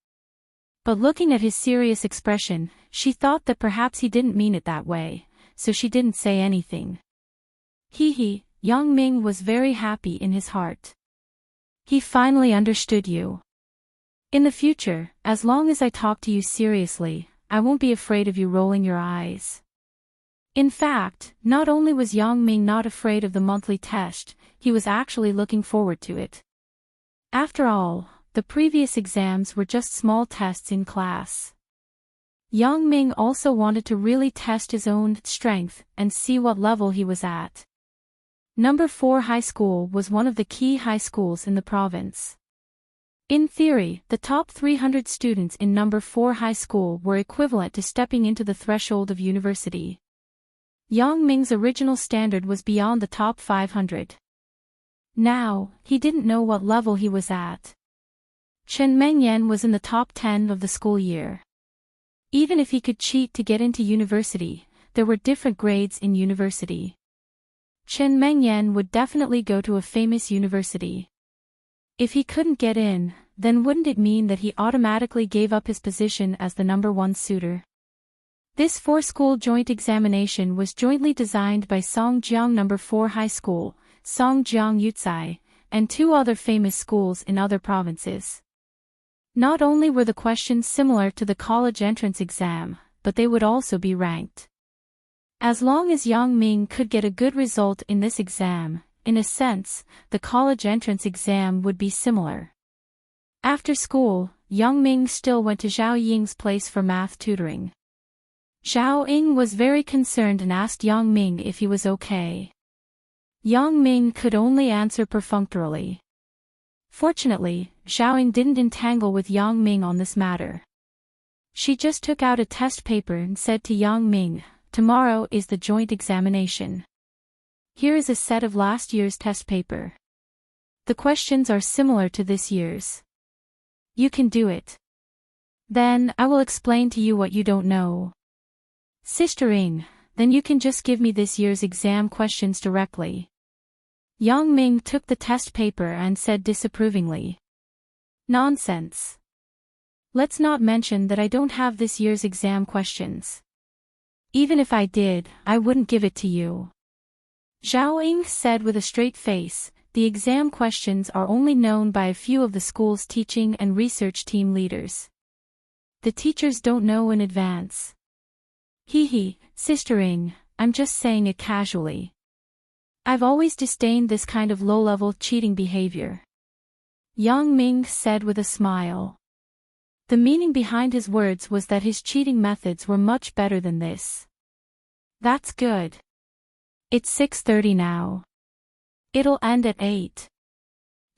But looking at his serious expression, she thought that perhaps he didn't mean it that way, so she didn't say anything. Yang Ming was very happy in his heart. He finally understood you. In the future, as long as I talk to you seriously, I won't be afraid of you rolling your eyes. In fact, not only was Yang Ming not afraid of the monthly test, he was actually looking forward to it. After all, the previous exams were just small tests in class. Yang Ming also wanted to really test his own strength and see what level he was at. Number 4 High School was one of the key high schools in the province. In theory, the top 300 students in Number 4 High School were equivalent to stepping into the threshold of university. Yang Ming's original standard was beyond the top 500. Now, he didn't know what level he was at. Chen Mengyan was in the top 10 of the school year. Even if he could cheat to get into university, there were different grades in university. Chen Mengyan would definitely go to a famous university. If he couldn't get in, then wouldn't it mean that he automatically gave up his position as the number 1 suitor? This 4-school joint examination was jointly designed by Songjiang Number 4 High School, Songjiang Yucai, and 2 other famous schools in other provinces. Not only were the questions similar to the college entrance exam, but they would also be ranked. As long as Yang Ming could get a good result in this exam, in a sense, the college entrance exam would be similar. After school, Yang Ming still went to Zhao Ying's place for math tutoring. Zhao Ying was very concerned and asked Yang Ming if he was okay. Yang Ming could only answer perfunctorily. Fortunately, Zhao Ying didn't entangle with Yang Ming on this matter. She just took out a test paper and said to Yang Ming, "Tomorrow is the joint examination. Here is a set of last year's test paper. The questions are similar to this year's. You can do it. Then I will explain to you what you don't know. Sister Ying, then you can just give me this year's exam questions directly." Yang Ming took the test paper and said disapprovingly, "Nonsense. Let's not mention that I don't have this year's exam questions. Even if I did, I wouldn't give it to you." Zhao Ying said with a straight face, "The exam questions are only known by a few of the school's teaching and research team leaders. The teachers don't know in advance." "Hee, Sister Ying, I'm just saying it casually. I've always disdained this kind of low-level cheating behavior," Yang Ming said with a smile. The meaning behind his words was that his cheating methods were much better than this. "That's good. It's 6:30 now. It'll end at 8.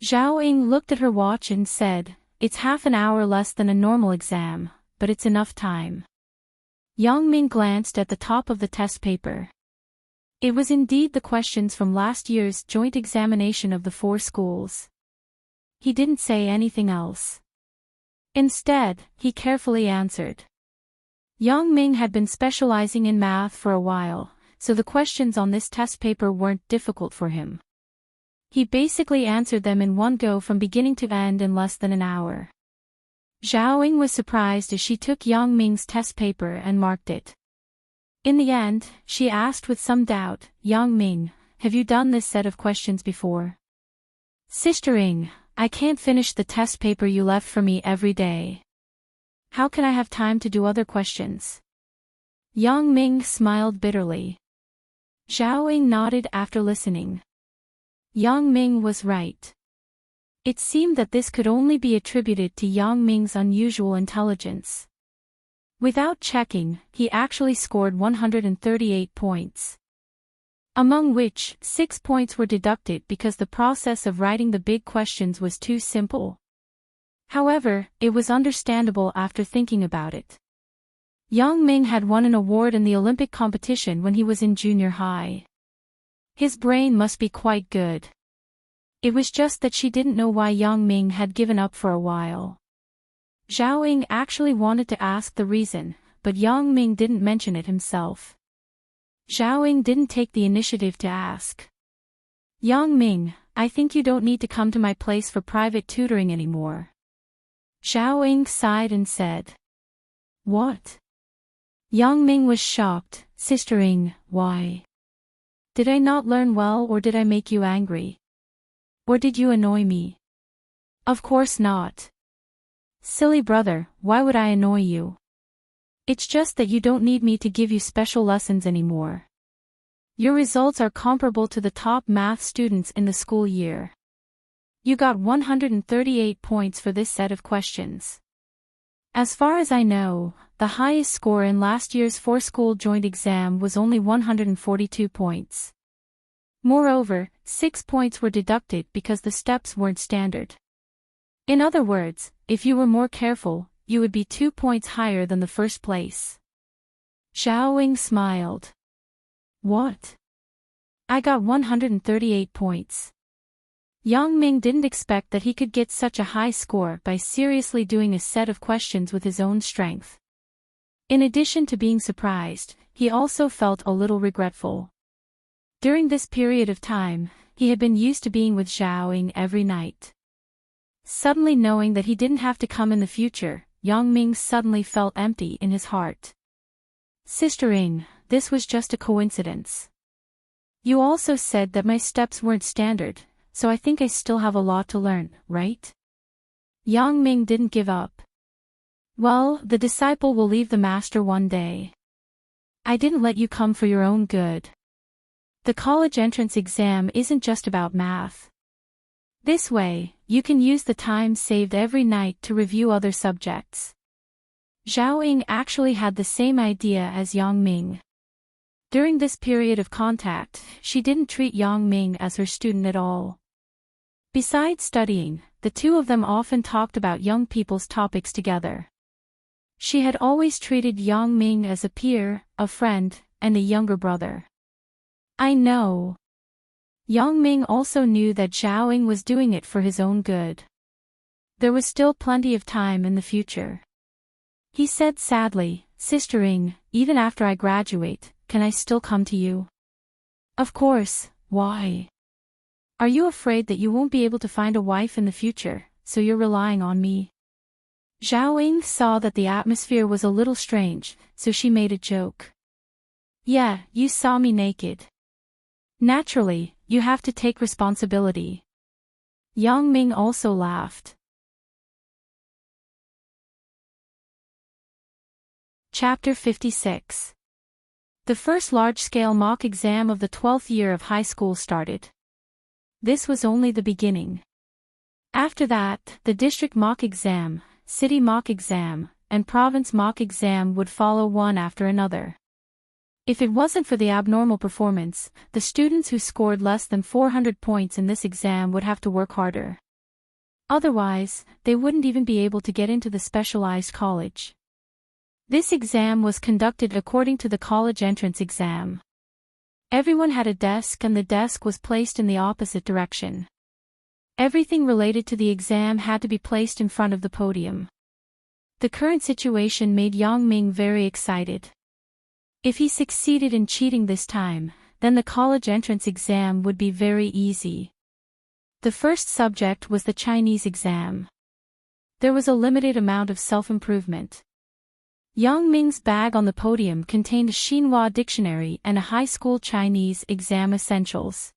Zhao Ying looked at her watch and said, "It's half an hour less than a normal exam, but it's enough time." Yang Ming glanced at the top of the test paper. It was indeed the questions from last year's joint examination of the 4 schools. He didn't say anything else. Instead, he carefully answered. Yang Ming had been specializing in math for a while, so the questions on this test paper weren't difficult for him. He basically answered them in one go from beginning to end in less than an hour. Zhao Ying was surprised as she took Yang Ming's test paper and marked it. In the end, she asked with some doubt, "Yang Ming, have you done this set of questions before?" "Sister Ying, I can't finish the test paper you left for me every day. How can I have time to do other questions?" Yang Ming smiled bitterly. Zhao Ying nodded after listening. Yang Ming was right. It seemed that this could only be attributed to Yang Ming's unusual intelligence. Without checking, he actually scored 138 points. Among which, 6 points were deducted because the process of writing the big questions was too simple. However, it was understandable after thinking about it. Yang Ming had won an award in the Olympic competition when he was in junior high. His brain must be quite good. It was just that she didn't know why Yang Ming had given up for a while. Zhao Ying actually wanted to ask the reason, but Yang Ming didn't mention it himself. Zhao Ying didn't take the initiative to ask. "Yang Ming, I think you don't need to come to my place for private tutoring anymore." Zhao Ying sighed and said. "What?" Yang Ming was shocked. "Sister Ying, why? Did I not learn well or did I make you angry? Or did you annoy me?" "Of course not. Silly brother, why would I annoy you? It's just that you don't need me to give you special lessons anymore. Your results are comparable to the top math students in the school year. You got 138 points for this set of questions. As far as I know, the highest score in last year's four-school joint exam was only 142 points. Moreover, 6 points were deducted because the steps weren't standard. In other words, if you were more careful, you would be 2 points higher than the first place. Zhao Ying smiled. What? I got 138 points. Yang Ming didn't expect that he could get such a high score by seriously doing a set of questions with his own strength. In addition to being surprised, he also felt a little regretful. During this period of time, he had been used to being with Zhao Ying every night. Suddenly knowing that he didn't have to come in the future, Yang Ming suddenly felt empty in his heart. Sister Ying, this was just a coincidence. You also said that my steps weren't standard, so I think I still have a lot to learn, right? Yang Ming didn't give up. Well, the disciple will leave the master one day. I didn't let you come for your own good. The college entrance exam isn't just about math. This way, you can use the time saved every night to review other subjects. Zhao Ying actually had the same idea as Yang Ming. During this period of contact, she didn't treat Yang Ming as her student at all. Besides studying, the two of them often talked about young people's topics together. She had always treated Yang Ming as a peer, a friend, and a younger brother. I know. Yang Ming also knew that Zhao Ying was doing it for his own good. There was still plenty of time in the future. He said sadly, Sister Ying, even after I graduate, can I still come to you? Of course, why? Are you afraid that you won't be able to find a wife in the future, so you're relying on me? Zhao Ying saw that the atmosphere was a little strange, so she made a joke. Yeah, you saw me naked. Naturally, you have to take responsibility. Yang Ming also laughed. Chapter 56. The first large-scale mock exam of the 12th year of high school started. This was only the beginning. After that, the district mock exam, city mock exam, and province mock exam would follow one after another. If it wasn't for the abnormal performance, the students who scored less than 400 points in this exam would have to work harder. Otherwise, they wouldn't even be able to get into the specialized college. This exam was conducted according to the college entrance exam. Everyone had a desk and the desk was placed in the opposite direction. Everything related to the exam had to be placed in front of the podium. The current situation made Yang Ming very excited. If he succeeded in cheating this time, then the college entrance exam would be very easy. The first subject was the Chinese exam. There was a limited amount of self-improvement. Yang Ming's bag on the podium contained a Xinhua dictionary and a high school Chinese exam essentials.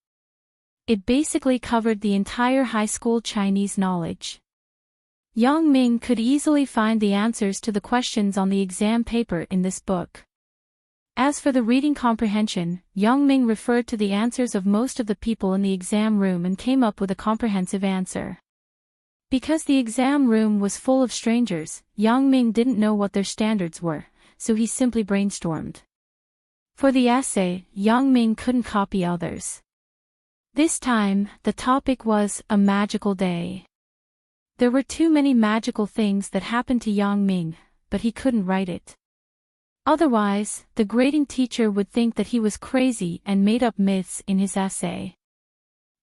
It basically covered the entire high school Chinese knowledge. Yang Ming could easily find the answers to the questions on the exam paper in this book. As for the reading comprehension, Yang Ming referred to the answers of most of the people in the exam room and came up with a comprehensive answer. Because the exam room was full of strangers, Yang Ming didn't know what their standards were, so he simply brainstormed. For the essay, Yang Ming couldn't copy others. This time, the topic was a magical day. There were too many magical things that happened to Yang Ming, but he couldn't write it. Otherwise, the grading teacher would think that he was crazy and made up myths in his essay.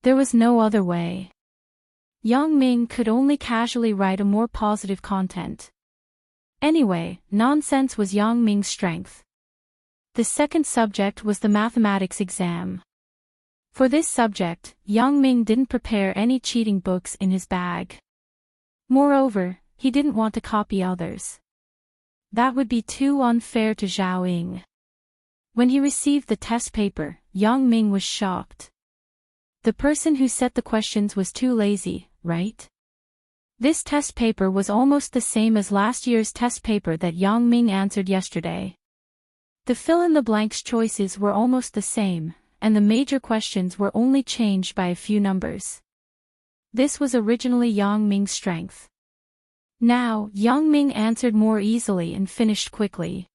There was no other way. Yang Ming could only casually write a more positive content. Anyway, nonsense was Yang Ming's strength. The second subject was the mathematics exam. For this subject, Yang Ming didn't prepare any cheating books in his bag. Moreover, he didn't want to copy others. That would be too unfair to Zhao Ying. When he received the test paper, Yang Ming was shocked. The person who set the questions was too lazy, right? This test paper was almost the same as last year's test paper that Yang Ming answered yesterday. The fill-in-the-blanks choices were almost the same, and the major questions were only changed by a few numbers. This was originally Yang Ming's strength. Now, Yang Ming answered more easily and finished quickly.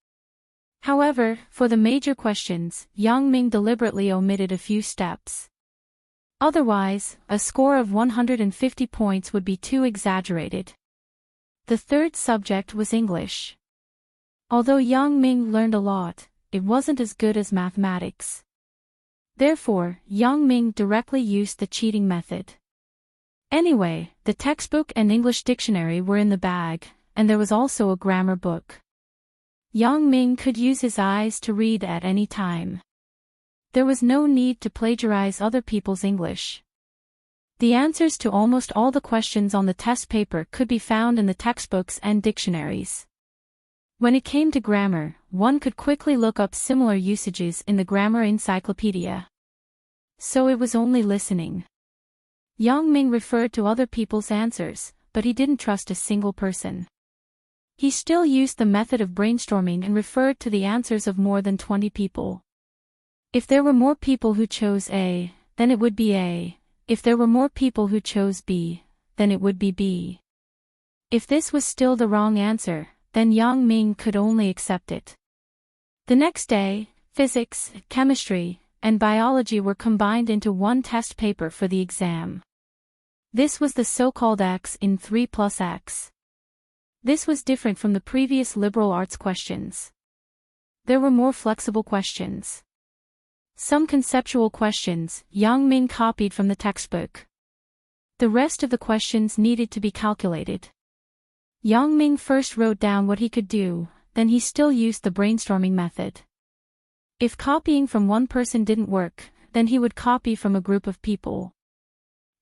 However, for the major questions, Yang Ming deliberately omitted a few steps. Otherwise, a score of 150 points would be too exaggerated. The third subject was English. Although Yang Ming learned a lot, it wasn't as good as mathematics. Therefore, Yang Ming directly used the cheating method. Anyway, the textbook and English dictionary were in the bag, and there was also a grammar book. Yang Ming could use his eyes to read at any time. There was no need to plagiarize other people's English. The answers to almost all the questions on the test paper could be found in the textbooks and dictionaries. When it came to grammar, one could quickly look up similar usages in the grammar encyclopedia. So it was only listening. Yang Ming referred to other people's answers, but he didn't trust a single person. He still used the method of brainstorming and referred to the answers of more than 20 people. If there were more people who chose A, then it would be A. If there were more people who chose B, then it would be B. If this was still the wrong answer, then Yang Ming could only accept it. The next day, physics, chemistry, and biology were combined into one test paper for the exam. This was the so-called X in 3 plus X. This was different from the previous liberal arts questions. There were more flexible questions. Some conceptual questions, Yang Ming copied from the textbook. The rest of the questions needed to be calculated. Yang Ming first wrote down what he could do, then he still used the brainstorming method. If copying from one person didn't work, then he would copy from a group of people.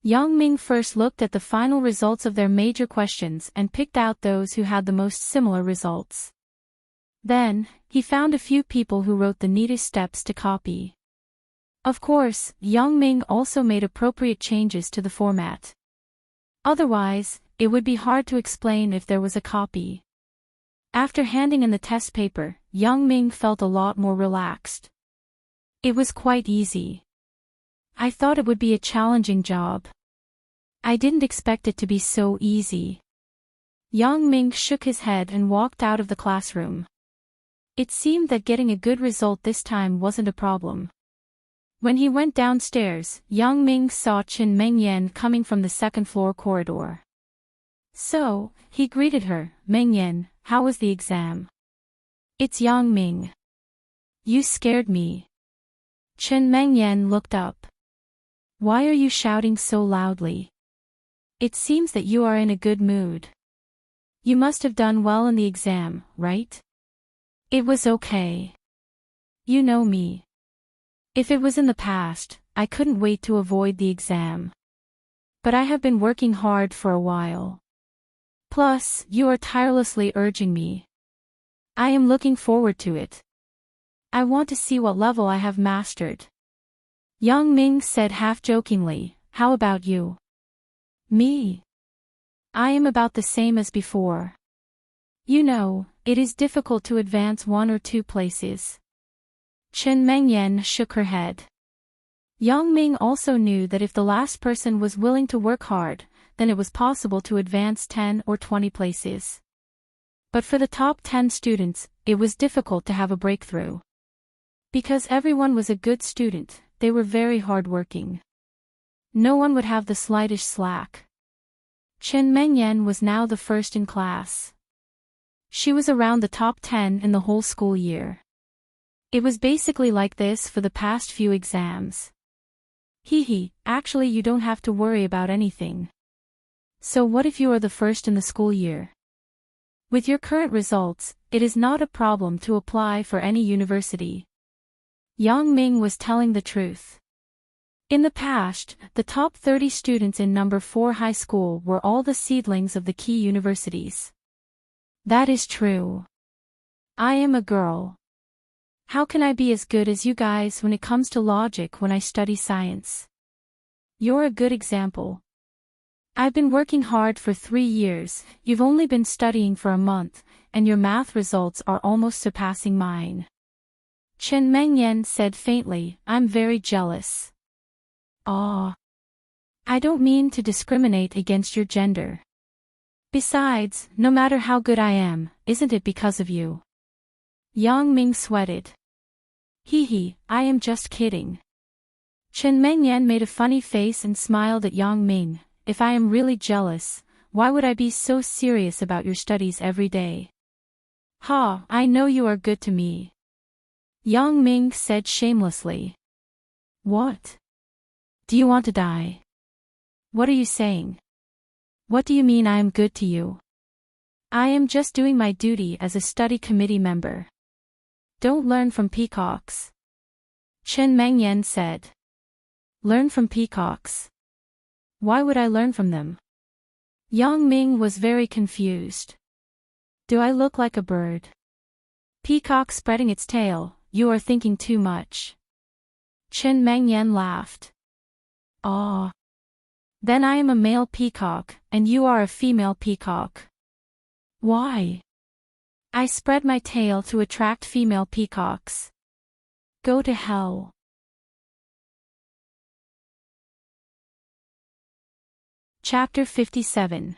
Yang Ming first looked at the final results of their major questions and picked out those who had the most similar results. Then, he found a few people who wrote the neatest steps to copy. Of course, Yang Ming also made appropriate changes to the format. Otherwise, it would be hard to explain if there was a copy. After handing in the test paper, Yang Ming felt a lot more relaxed. It was quite easy. I thought it would be a challenging job. I didn't expect it to be so easy. Yang Ming shook his head and walked out of the classroom. It seemed that getting a good result this time wasn't a problem. When he went downstairs, Yang Ming saw Chen Mengyan coming from the second-floor corridor. So, he greeted her, "Mengyan, how was the exam?" "It's Yang Ming. You scared me." Chen Mengyan looked up. "Why are you shouting so loudly? It seems that you are in a good mood. You must have done well in the exam, right?" "It was okay. You know me. If it was in the past, I couldn't wait to avoid the exam. But I have been working hard for a while. Plus, you are tirelessly urging me. I am looking forward to it. I want to see what level I have mastered." Yang Ming said half-jokingly, "How about you?" "Me? I am about the same as before. You know, it is difficult to advance 1 or 2 places." Chen Mengyan shook her head. Yang Ming also knew that if the last person was willing to work hard, then it was possible to advance 10 or 20 places. But for the top 10 students, it was difficult to have a breakthrough. Because everyone was a good student, they were very hardworking. No one would have the slightest slack. Chen Mengyan was now the first in class. She was around the top 10 in the whole school year. It was basically like this for the past few exams. Actually you don't have to worry about anything. So what if you are the first in the school year? With your current results, it is not a problem to apply for any university. Yang Ming was telling the truth. In the past, the top 30 students in number 4 high school were all the seedlings of the key universities. That is true. I am a girl. How can I be as good as you guys when it comes to logic when I study science? You're a good example. I've been working hard for 3 years, you've only been studying for a month, and your math results are almost surpassing mine. Chen Mengyan said faintly, I'm very jealous. Aw. I don't mean to discriminate against your gender. Besides, no matter how good I am, isn't it because of you? Yang Ming sweated. Hee, I am just kidding. Chen Mengyan made a funny face and smiled at Yang Ming. If I am really jealous, why would I be so serious about your studies every day? Ha, I know you are good to me. Yang Ming said shamelessly. What? Do you want to die? What are you saying? What do you mean I am good to you? I am just doing my duty as a study committee member. Don't learn from peacocks. Chen Mengyan said. Learn from peacocks? Why would I learn from them? Yang Ming was very confused. Do I look like a bird? Peacock spreading its tail, you are thinking too much. Chen Mengyan laughed. Ah. Then I am a male peacock, and you are a female peacock. Why? I spread my tail to attract female peacocks. Go to hell. Chapter 57.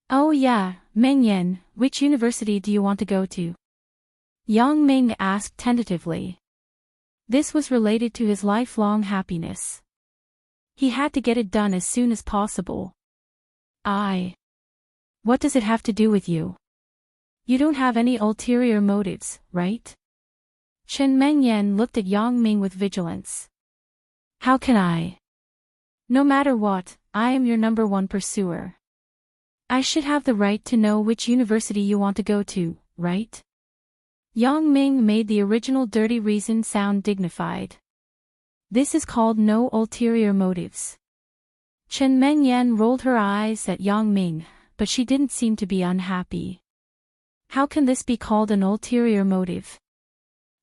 Oh yeah, Mengyan, which university do you want to go to? Yang Ming asked tentatively. This was related to his lifelong happiness. He had to get it done as soon as possible. What does it have to do with you? You don't have any ulterior motives, right? Chen Mengyan looked at Yang Ming with vigilance. How can I? No matter what, I am your number one pursuer. I should have the right to know which university you want to go to, right? Yang Ming made the original dirty reason sound dignified. This is called no ulterior motives. Chen Mengyan rolled her eyes at Yang Ming, but she didn't seem to be unhappy. How can this be called an ulterior motive?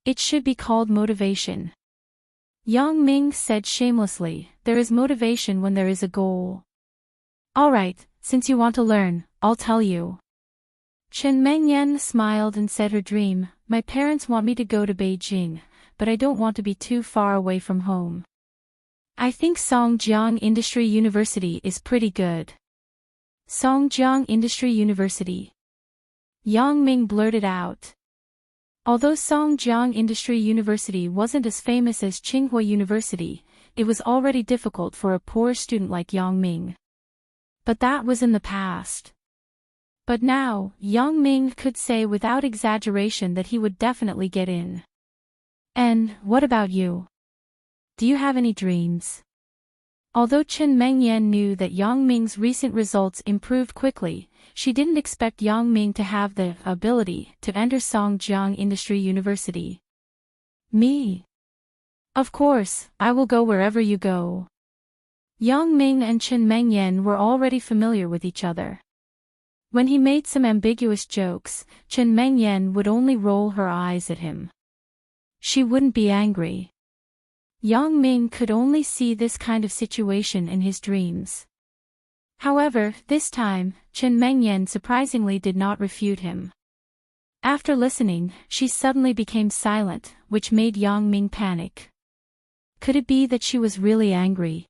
It should be called motivation. Yang Ming said shamelessly, there is motivation when there is a goal. Alright, since you want to learn, I'll tell you. Chen Mengyan smiled and said her dream, my parents want me to go to Beijing, but I don't want to be too far away from home. I think Songjiang Industry University is pretty good. Songjiang Industry University. Yang Ming blurted out. Although Songjiang Industry University wasn't as famous as Tsinghua University, it was already difficult for a poor student like Yang Ming. But that was in the past. But now, Yang Ming could say without exaggeration that he would definitely get in. And, what about you? Do you have any dreams? Although Chen Mengyan knew that Yang Ming's recent results improved quickly, she didn't expect Yang Ming to have the ability to enter Songjiang Industry University. Me? Of course, I will go wherever you go. Yang Ming and Chen Mengyan were already familiar with each other. When he made some ambiguous jokes, Chen Mengyan would only roll her eyes at him. She wouldn't be angry. Yang Ming could only see this kind of situation in his dreams. However, this time, Chen Mengyan surprisingly did not refute him. After listening, she suddenly became silent, which made Yang Ming panic. Could it be that she was really angry?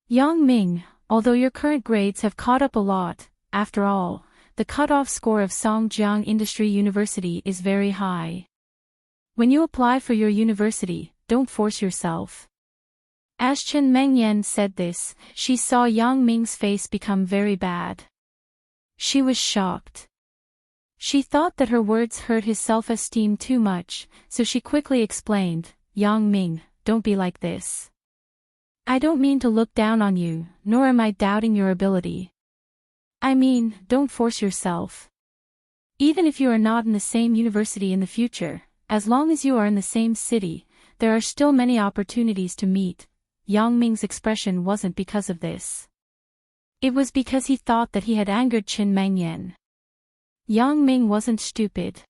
Yang Ming, although your current grades have caught up a lot, after all, the cutoff score of Songjiang Industry University is very high. When you apply for your university, don't force yourself. As Chen Mengyan said this, she saw Yang Ming's face become very bad. She was shocked. She thought that her words hurt his self-esteem too much, so she quickly explained, Yang Ming, don't be like this. I don't mean to look down on you, nor am I doubting your ability. I mean, don't force yourself. Even if you are not in the same university in the future, as long as you are in the same city, there are still many opportunities to meet. Yang Ming's expression wasn't because of this. It was because he thought that he had angered Chen Mengyan. Yang Ming wasn't stupid.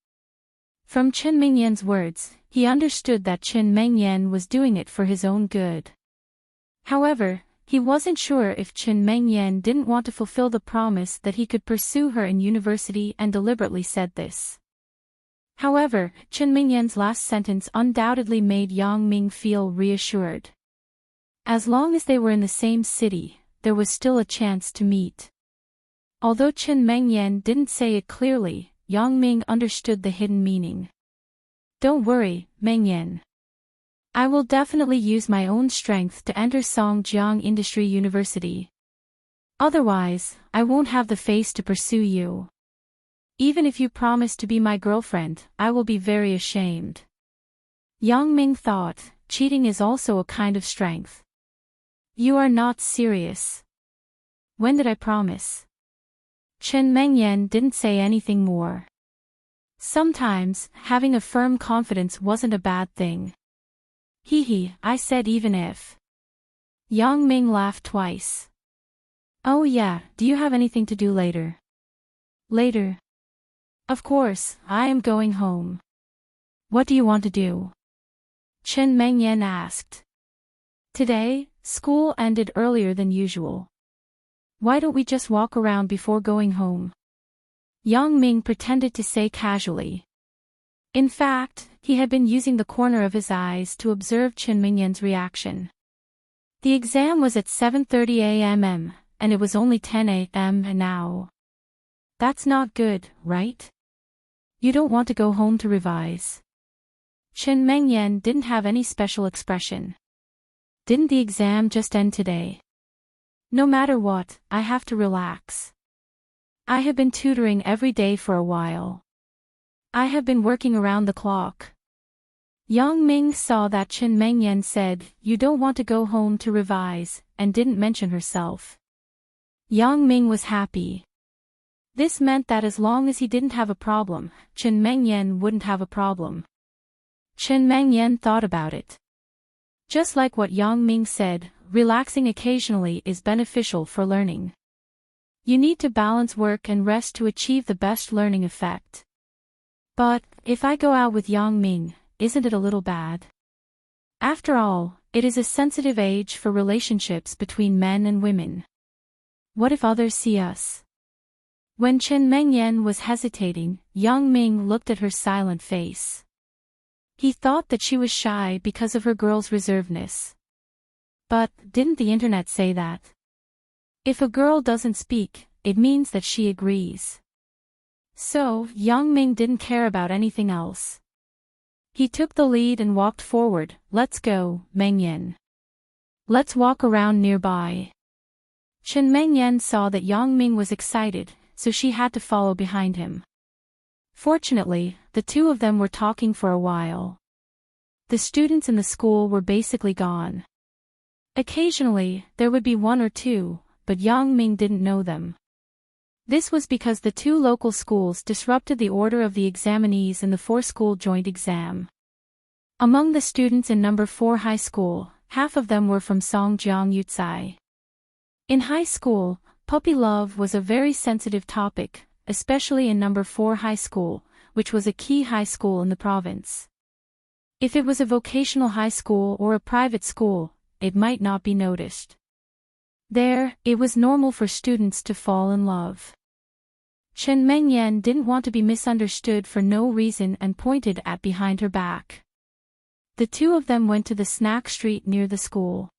From Chen Mengyan's words, he understood that Chen Mengyan was doing it for his own good. However, He wasn't sure if Chen Mengyan didn't want to fulfill the promise that he could pursue her in university and deliberately said this. However, Chen Mengyan's last sentence undoubtedly made Yang Ming feel reassured. As long as they were in the same city, there was still a chance to meet. Although Chen Mengyan didn't say it clearly, Yang Ming understood the hidden meaning. Don't worry, Mengyan. I will definitely use my own strength to enter Songjiang Industry University. Otherwise, I won't have the face to pursue you. Even if you promise to be my girlfriend, I will be very ashamed. Yang Ming thought, cheating is also a kind of strength. You are not serious. When did I promise? Chen Mengyan didn't say anything more. Sometimes, having a firm confidence wasn't a bad thing. Hee, I said even if. Yang Ming laughed twice. Oh yeah, do you have anything to do later? Later? Of course, I am going home. What do you want to do? Chen Mengyan asked. Today, school ended earlier than usual. Why don't we just walk around before going home? Yang Ming pretended to say casually. In fact, he had been using the corner of his eyes to observe Chen Mengyan's reaction. The exam was at 7:30 a.m. and it was only 10 a.m. now. That's not good, right? You don't want to go home to revise. Chen Mengyan didn't have any special expression. Didn't the exam just end today? No matter what, I have to relax. I have been tutoring every day for a while. I have been working around the clock. Yang Ming saw that Chen Mengyan said, you don't want to go home to revise, and didn't mention herself. Yang Ming was happy. This meant that as long as he didn't have a problem, Chen Mengyan wouldn't have a problem. Chen Mengyan thought about it. Just like what Yang Ming said, relaxing occasionally is beneficial for learning. You need to balance work and rest to achieve the best learning effect. But, if I go out with Yang Ming, isn't it a little bad? After all, it is a sensitive age for relationships between men and women. What if others see us? When Chen Mengyan was hesitating, Yang Ming looked at her silent face. He thought that she was shy because of her girl's reservedness. But, didn't the internet say that? If a girl doesn't speak, it means that she agrees. So, Yang Ming didn't care about anything else. He took the lead and walked forward. Let's go, Mengyan. Let's walk around nearby. Chen Mengyan saw that Yang Ming was excited, so she had to follow behind him. Fortunately, the two of them were talking for a while. The students in the school were basically gone. Occasionally, there would be one or two, but Yang Ming didn't know them. This was because the two local schools disrupted the order of the examinees in the four-school joint exam. Among the students in number 4 high school, half of them were from Songjiang Yucai. In high school, puppy love was a very sensitive topic, especially in number 4 high school, which was a key high school in the province. If it was a vocational high school or a private school, it might not be noticed. There, it was normal for students to fall in love. Chen Mengyan didn't want to be misunderstood for no reason and pointed at behind her back. The two of them went to the snack street near the school.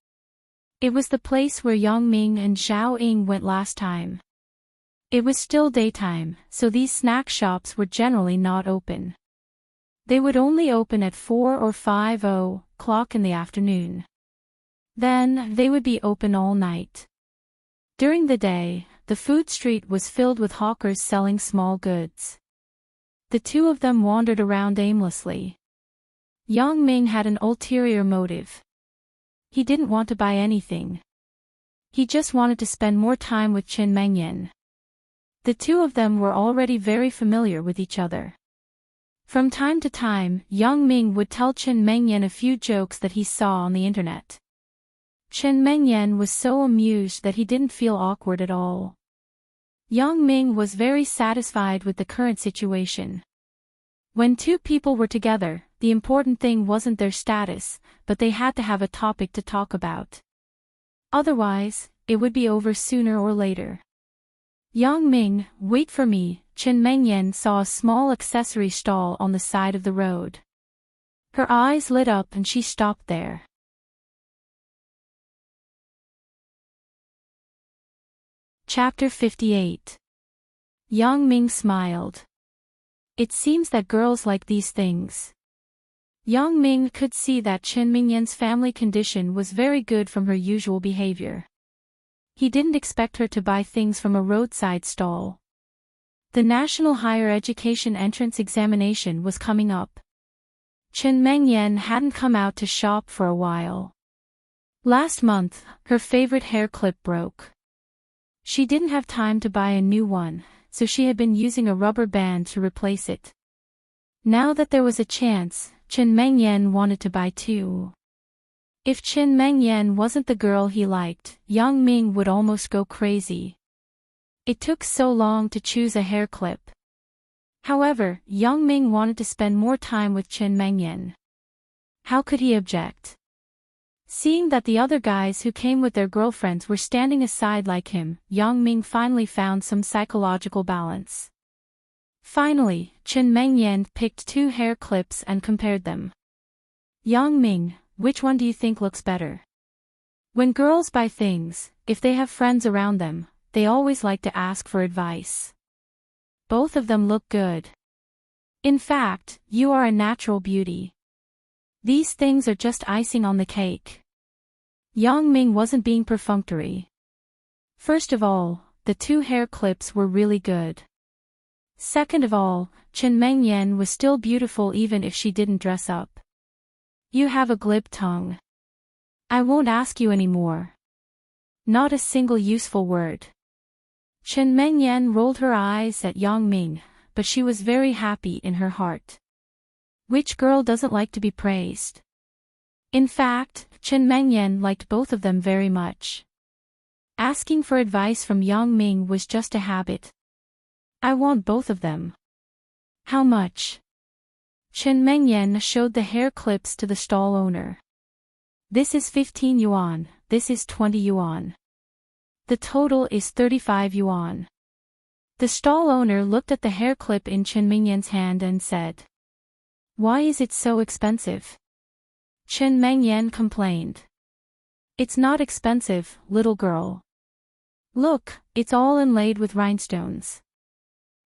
It was the place where Yang Ming and Zhao Ying went last time. It was still daytime, so these snack shops were generally not open. They would only open at 4 or 5 o'clock in the afternoon. Then, they would be open all night. During the day, the food street was filled with hawkers selling small goods. The two of them wandered around aimlessly. Yang Ming had an ulterior motive. He didn't want to buy anything. He just wanted to spend more time with Chen Mengyan. The two of them were already very familiar with each other. From time to time, Yang Ming would tell Chen Mengyan a few jokes that he saw on the internet. Chen Mengyan was so amused that he didn't feel awkward at all. Yang Ming was very satisfied with the current situation. When two people were together, the important thing wasn't their status, but they had to have a topic to talk about. Otherwise, it would be over sooner or later. Yang Ming, wait for me. Chen Mengyan saw a small accessory stall on the side of the road. Her eyes lit up and she stopped there. Chapter 58. Yang Ming smiled. It seems that girls like these things. Yang Ming could see that Chen Mingyan's family condition was very good from her usual behavior. He didn't expect her to buy things from a roadside stall. The National Higher Education Entrance Examination was coming up. Chen Mengyan hadn't come out to shop for a while. Last month, her favorite hair clip broke. She didn't have time to buy a new one, so she had been using a rubber band to replace it. Now that there was a chance, Chen Mengyan wanted to buy two. If Chen Mengyan wasn't the girl he liked, Yang Ming would almost go crazy. It took so long to choose a hair clip. However, Yang Ming wanted to spend more time with Chen Mengyan. How could he object? Seeing that the other guys who came with their girlfriends were standing aside like him, Yang Ming finally found some psychological balance. Finally, Chen Mengyan picked two hair clips and compared them. Yang Ming, which one do you think looks better? When girls buy things, if they have friends around them, they always like to ask for advice. Both of them look good. In fact, you are a natural beauty. These things are just icing on the cake. Yang Ming wasn't being perfunctory. First of all, the two hair clips were really good. Second of all, Chen Mengyan was still beautiful even if she didn't dress up. You have a glib tongue. I won't ask you anymore. Not a single useful word. Chen Mengyan rolled her eyes at Yang Ming, but she was very happy in her heart. Which girl doesn't like to be praised? In fact, Chen Mengyan liked both of them very much. Asking for advice from Yang Ming was just a habit. I want both of them. How much? Chen Mengyan showed the hair clips to the stall owner. This is 15 yuan, this is 20 yuan. The total is 35 yuan. The stall owner looked at the hair clip in Chen Mengyan's hand and said, "Why is it so expensive?" Chen Mengyan complained. "It's not expensive, little girl. Look, it's all inlaid with rhinestones.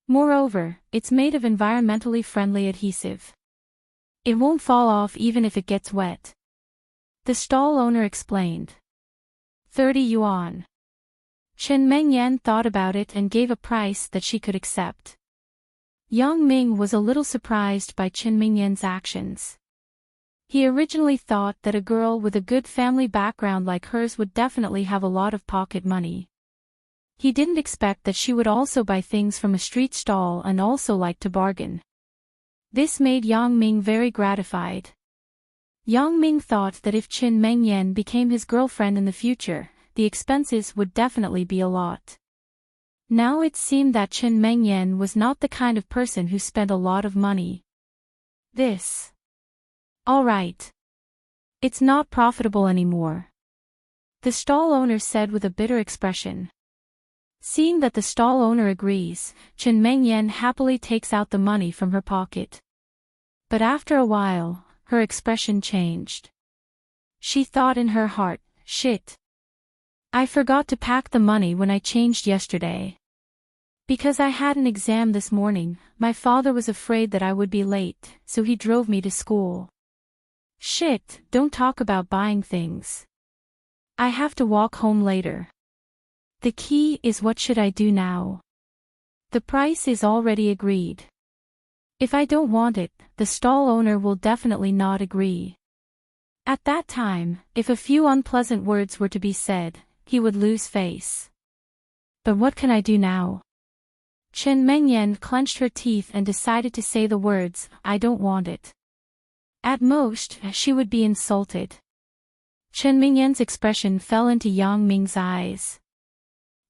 Moreover, it's made of environmentally friendly adhesive. It won't fall off even if it gets wet." The stall owner explained. 30 yuan. Chen Mengyan thought about it and gave a price that she could accept. Yang Ming was a little surprised by Chen Mengyan's actions. He originally thought that a girl with a good family background like hers would definitely have a lot of pocket money. He didn't expect that she would also buy things from a street stall and also like to bargain. This made Yang Ming very gratified. Yang Ming thought that if Chen Mengyan became his girlfriend in the future, the expenses would definitely be a lot. Now it seemed that Chen Mengyan was not the kind of person who spent a lot of money. All right. It's not profitable anymore. The stall owner said with a bitter expression. Seeing that the stall owner agrees, Chen Mengyan happily takes out the money from her pocket. But after a while, her expression changed. She thought in her heart, "Shit. I forgot to pack the money when I changed yesterday. Because I had an exam this morning, my father was afraid that I would be late, so he drove me to school. Shit, don't talk about buying things. I have to walk home later. The key is what should I do now? The price is already agreed. If I don't want it, the stall owner will definitely not agree. At that time, if a few unpleasant words were to be said, he would lose face. But what can I do now?" Chen Mengyan clenched her teeth and decided to say the words, "I don't want it." At most, she would be insulted. Chen Mengyan's expression fell into Yang Ming's eyes.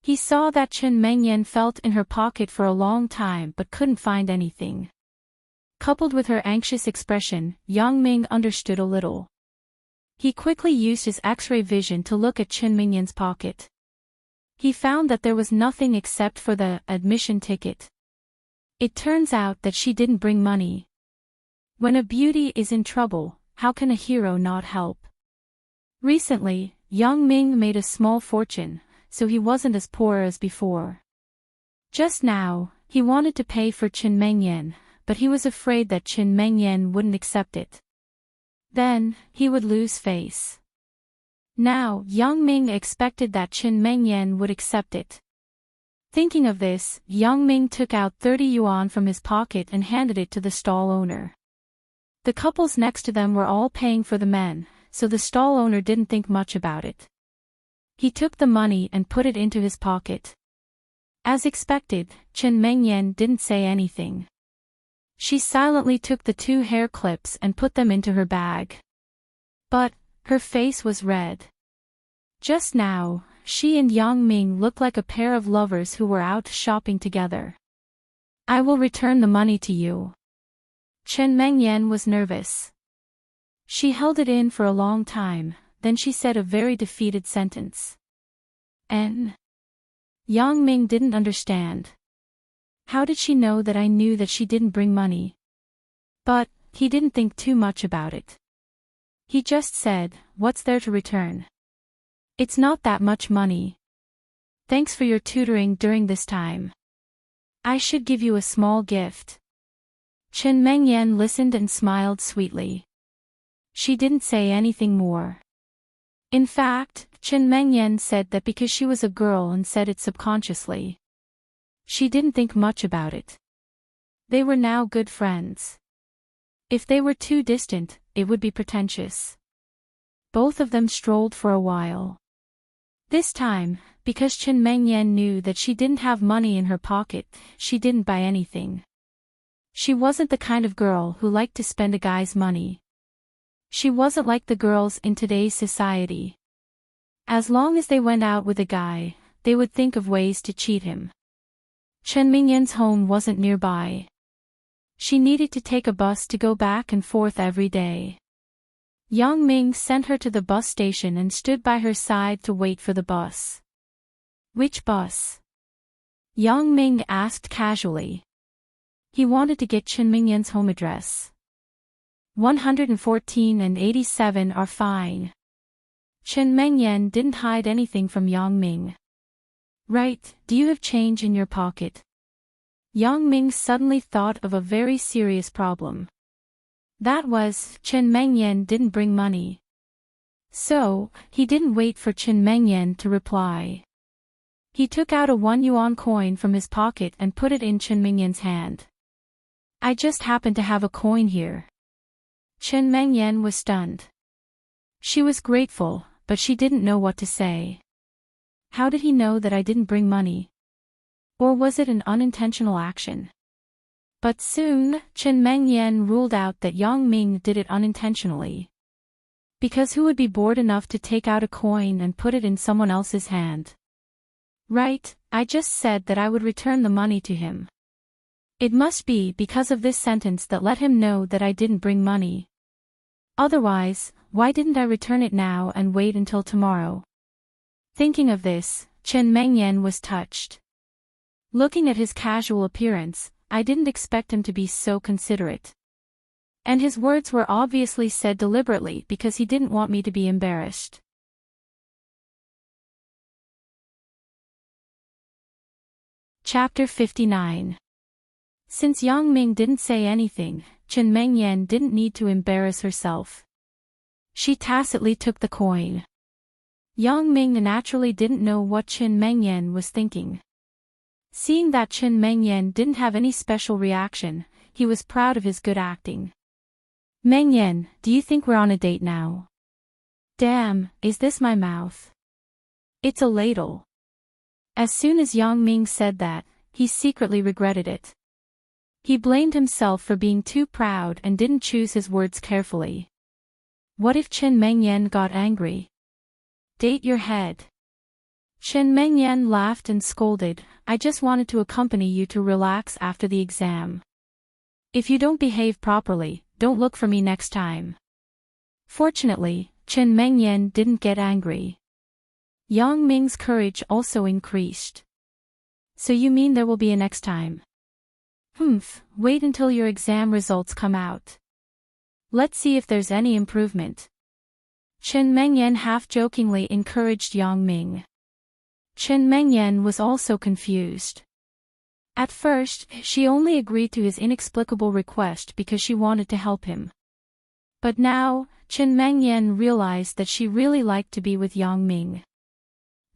He saw that Chen Mengyan felt in her pocket for a long time but couldn't find anything. Coupled with her anxious expression, Yang Ming understood a little. He quickly used his X-ray vision to look at Chen Mingyan's pocket. He found that there was nothing except for the admission ticket. It turns out that she didn't bring money. When a beauty is in trouble, how can a hero not help? Recently, Yang Ming made a small fortune, so he wasn't as poor as before. Just now, he wanted to pay for Chen Mingyan, but he was afraid that Chen Mingyan wouldn't accept it. Then, he would lose face. Now, Yang Ming expected that Chen Mingyan would accept it. Thinking of this, Yang Ming took out 30 yuan from his pocket and handed it to the stall owner. The couples next to them were all paying for the men, so the stall owner didn't think much about it. He took the money and put it into his pocket. As expected, Chen Mingyan didn't say anything. She silently took the 2 hair clips and put them into her bag. But her face was red. Just now, she and Yang Ming looked like a pair of lovers who were out shopping together. I will return the money to you. Chen Mingyan was nervous. She held it in for a long time, then she said a very defeated sentence. Yang Ming didn't understand. How did she know that I knew that she didn't bring money? But he didn't think too much about it. He just said, "What's there to return? It's not that much money. Thanks for your tutoring during this time. I should give you a small gift." Chen Mingyan listened and smiled sweetly. She didn't say anything more. In fact, Chen Mingyan said that because she was a girl and said it subconsciously. She didn't think much about it. They were now good friends. If they were too distant, it would be pretentious. Both of them strolled for a while. This time, because Chen Mingyan knew that she didn't have money in her pocket, she didn't buy anything. She wasn't the kind of girl who liked to spend a guy's money. She wasn't like the girls in today's society. As long as they went out with a guy, they would think of ways to cheat him. Chen Mingyan's home wasn't nearby. She needed to take a bus to go back and forth every day. Yang Ming sent her to the bus station and stood by her side to wait for the bus. Which bus? Yang Ming asked casually. He wanted to get Chen Mingyan's home address. 114 and 87 are fine. Chen Mingyan didn't hide anything from Yang Ming. Right, do you have change in your pocket? Yang Ming suddenly thought of a very serious problem. That was, Chen Mingyan didn't bring money. So, he didn't wait for Chen Mingyan to reply. He took out a 1 yuan coin from his pocket and put it in Chen Mingyan's hand. I just happen to have a coin here. Chen Mingyan was stunned. She was grateful, but she didn't know what to say. How did he know that I didn't bring money? Or was it an unintentional action? But soon, Chen Mingyan ruled out that Yang Ming did it unintentionally. Because who would be bored enough to take out a coin and put it in someone else's hand? Right, I just said that I would return the money to him. It must be because of this sentence that let him know that I didn't bring money. Otherwise, why didn't I return it now and wait until tomorrow? Thinking of this, Chen Mingyan was touched. Looking at his casual appearance, I didn't expect him to be so considerate. And his words were obviously said deliberately because he didn't want me to be embarrassed. Chapter 59. Since Yang Ming didn't say anything, Chen Mingyan didn't need to embarrass herself. She tacitly took the coin. Yang Ming naturally didn't know what Chen Mingyan was thinking. Seeing that Chen Mingyan didn't have any special reaction, he was proud of his good acting. Mingyan, do you think we're on a date now? Damn, is this my mouth? It's a ladle. As soon as Yang Ming said that, he secretly regretted it. He blamed himself for being too proud and didn't choose his words carefully. What if Chen Mingyan got angry? Date your head. Chen Mingyan laughed and scolded, I just wanted to accompany you to relax after the exam. If you don't behave properly, don't look for me next time. Fortunately, Chen Mengyan didn't get angry. Yang Ming's courage also increased. So you mean there will be a next time? Wait until your exam results come out. Let's see if there's any improvement. Chen Mengyan half-jokingly encouraged Yang Ming. Chen Mengyan was also confused. At first, she only agreed to his inexplicable request because she wanted to help him. But now, Chen Mengyan realized that she really liked to be with Yang Ming.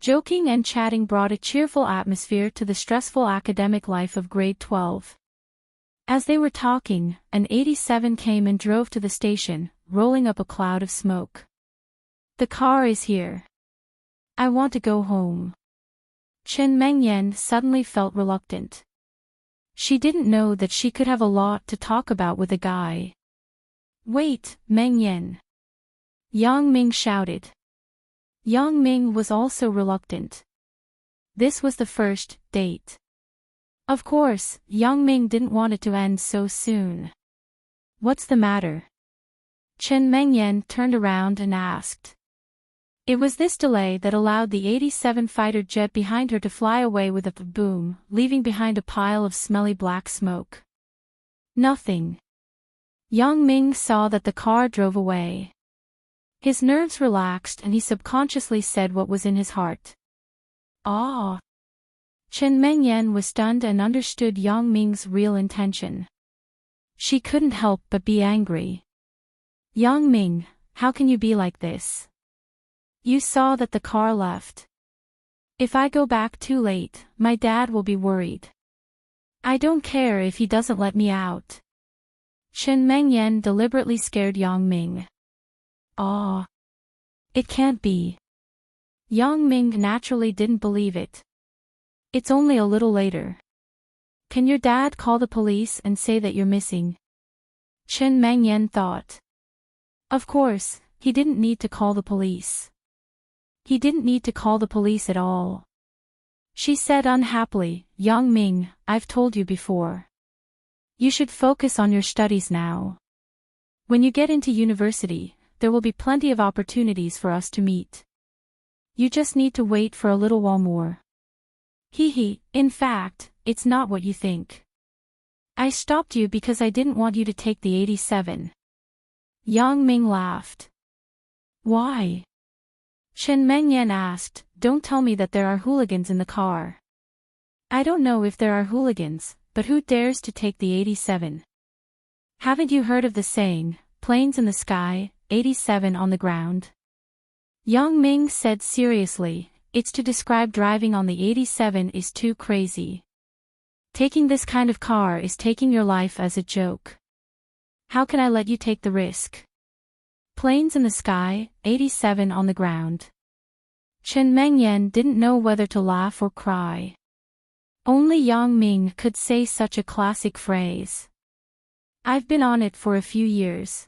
Joking and chatting brought a cheerful atmosphere to the stressful academic life of grade 12. As they were talking, an 87 came and drove to the station, rolling up a cloud of smoke. The car is here. I want to go home. Chen Mengyan suddenly felt reluctant. She didn't know that she could have a lot to talk about with a guy. Wait, Mengyan. Yang Ming shouted. Yang Ming was also reluctant. This was the first date. Of course, Yang Ming didn't want it to end so soon. What's the matter? Chen Mengyan turned around and asked. It was this delay that allowed the 87 fighter jet behind her to fly away with a boom, leaving behind a pile of smelly black smoke. Nothing. Yang Ming saw that the car drove away. His nerves relaxed and he subconsciously said what was in his heart. Ah. Chen Mengyan was stunned and understood Yang Ming's real intention. She couldn't help but be angry. Yang Ming, how can you be like this? You saw that the car left. If I go back too late, my dad will be worried. I don't care if he doesn't let me out. Chen Mengyan deliberately scared Yang Ming. Ah. It can't be. Yang Ming naturally didn't believe it. It's only a little later. Can your dad call the police and say that you're missing? Chen Mengyan thought. Of course, he didn't need to call the police. He didn't need to call the police at all. She said unhappily, Yang Ming, I've told you before. You should focus on your studies now. When you get into university, there will be plenty of opportunities for us to meet. You just need to wait for a little while more. In fact, it's not what you think. I stopped you because I didn't want you to take the 87. Yang Ming laughed. Why? Chen Mengyan asked, don't tell me that there are hooligans in the car. I don't know if there are hooligans, but who dares to take the 87? Haven't you heard of the saying, planes in the sky, 87 on the ground? Yang Ming said seriously, it's to describe driving on the 87 is too crazy. Taking this kind of car is taking your life as a joke. How can I let you take the risk? Planes in the sky, 87 on the ground. Chen Mengyan didn't know whether to laugh or cry. Only Yang Ming could say such a classic phrase. I've been on it for a few years.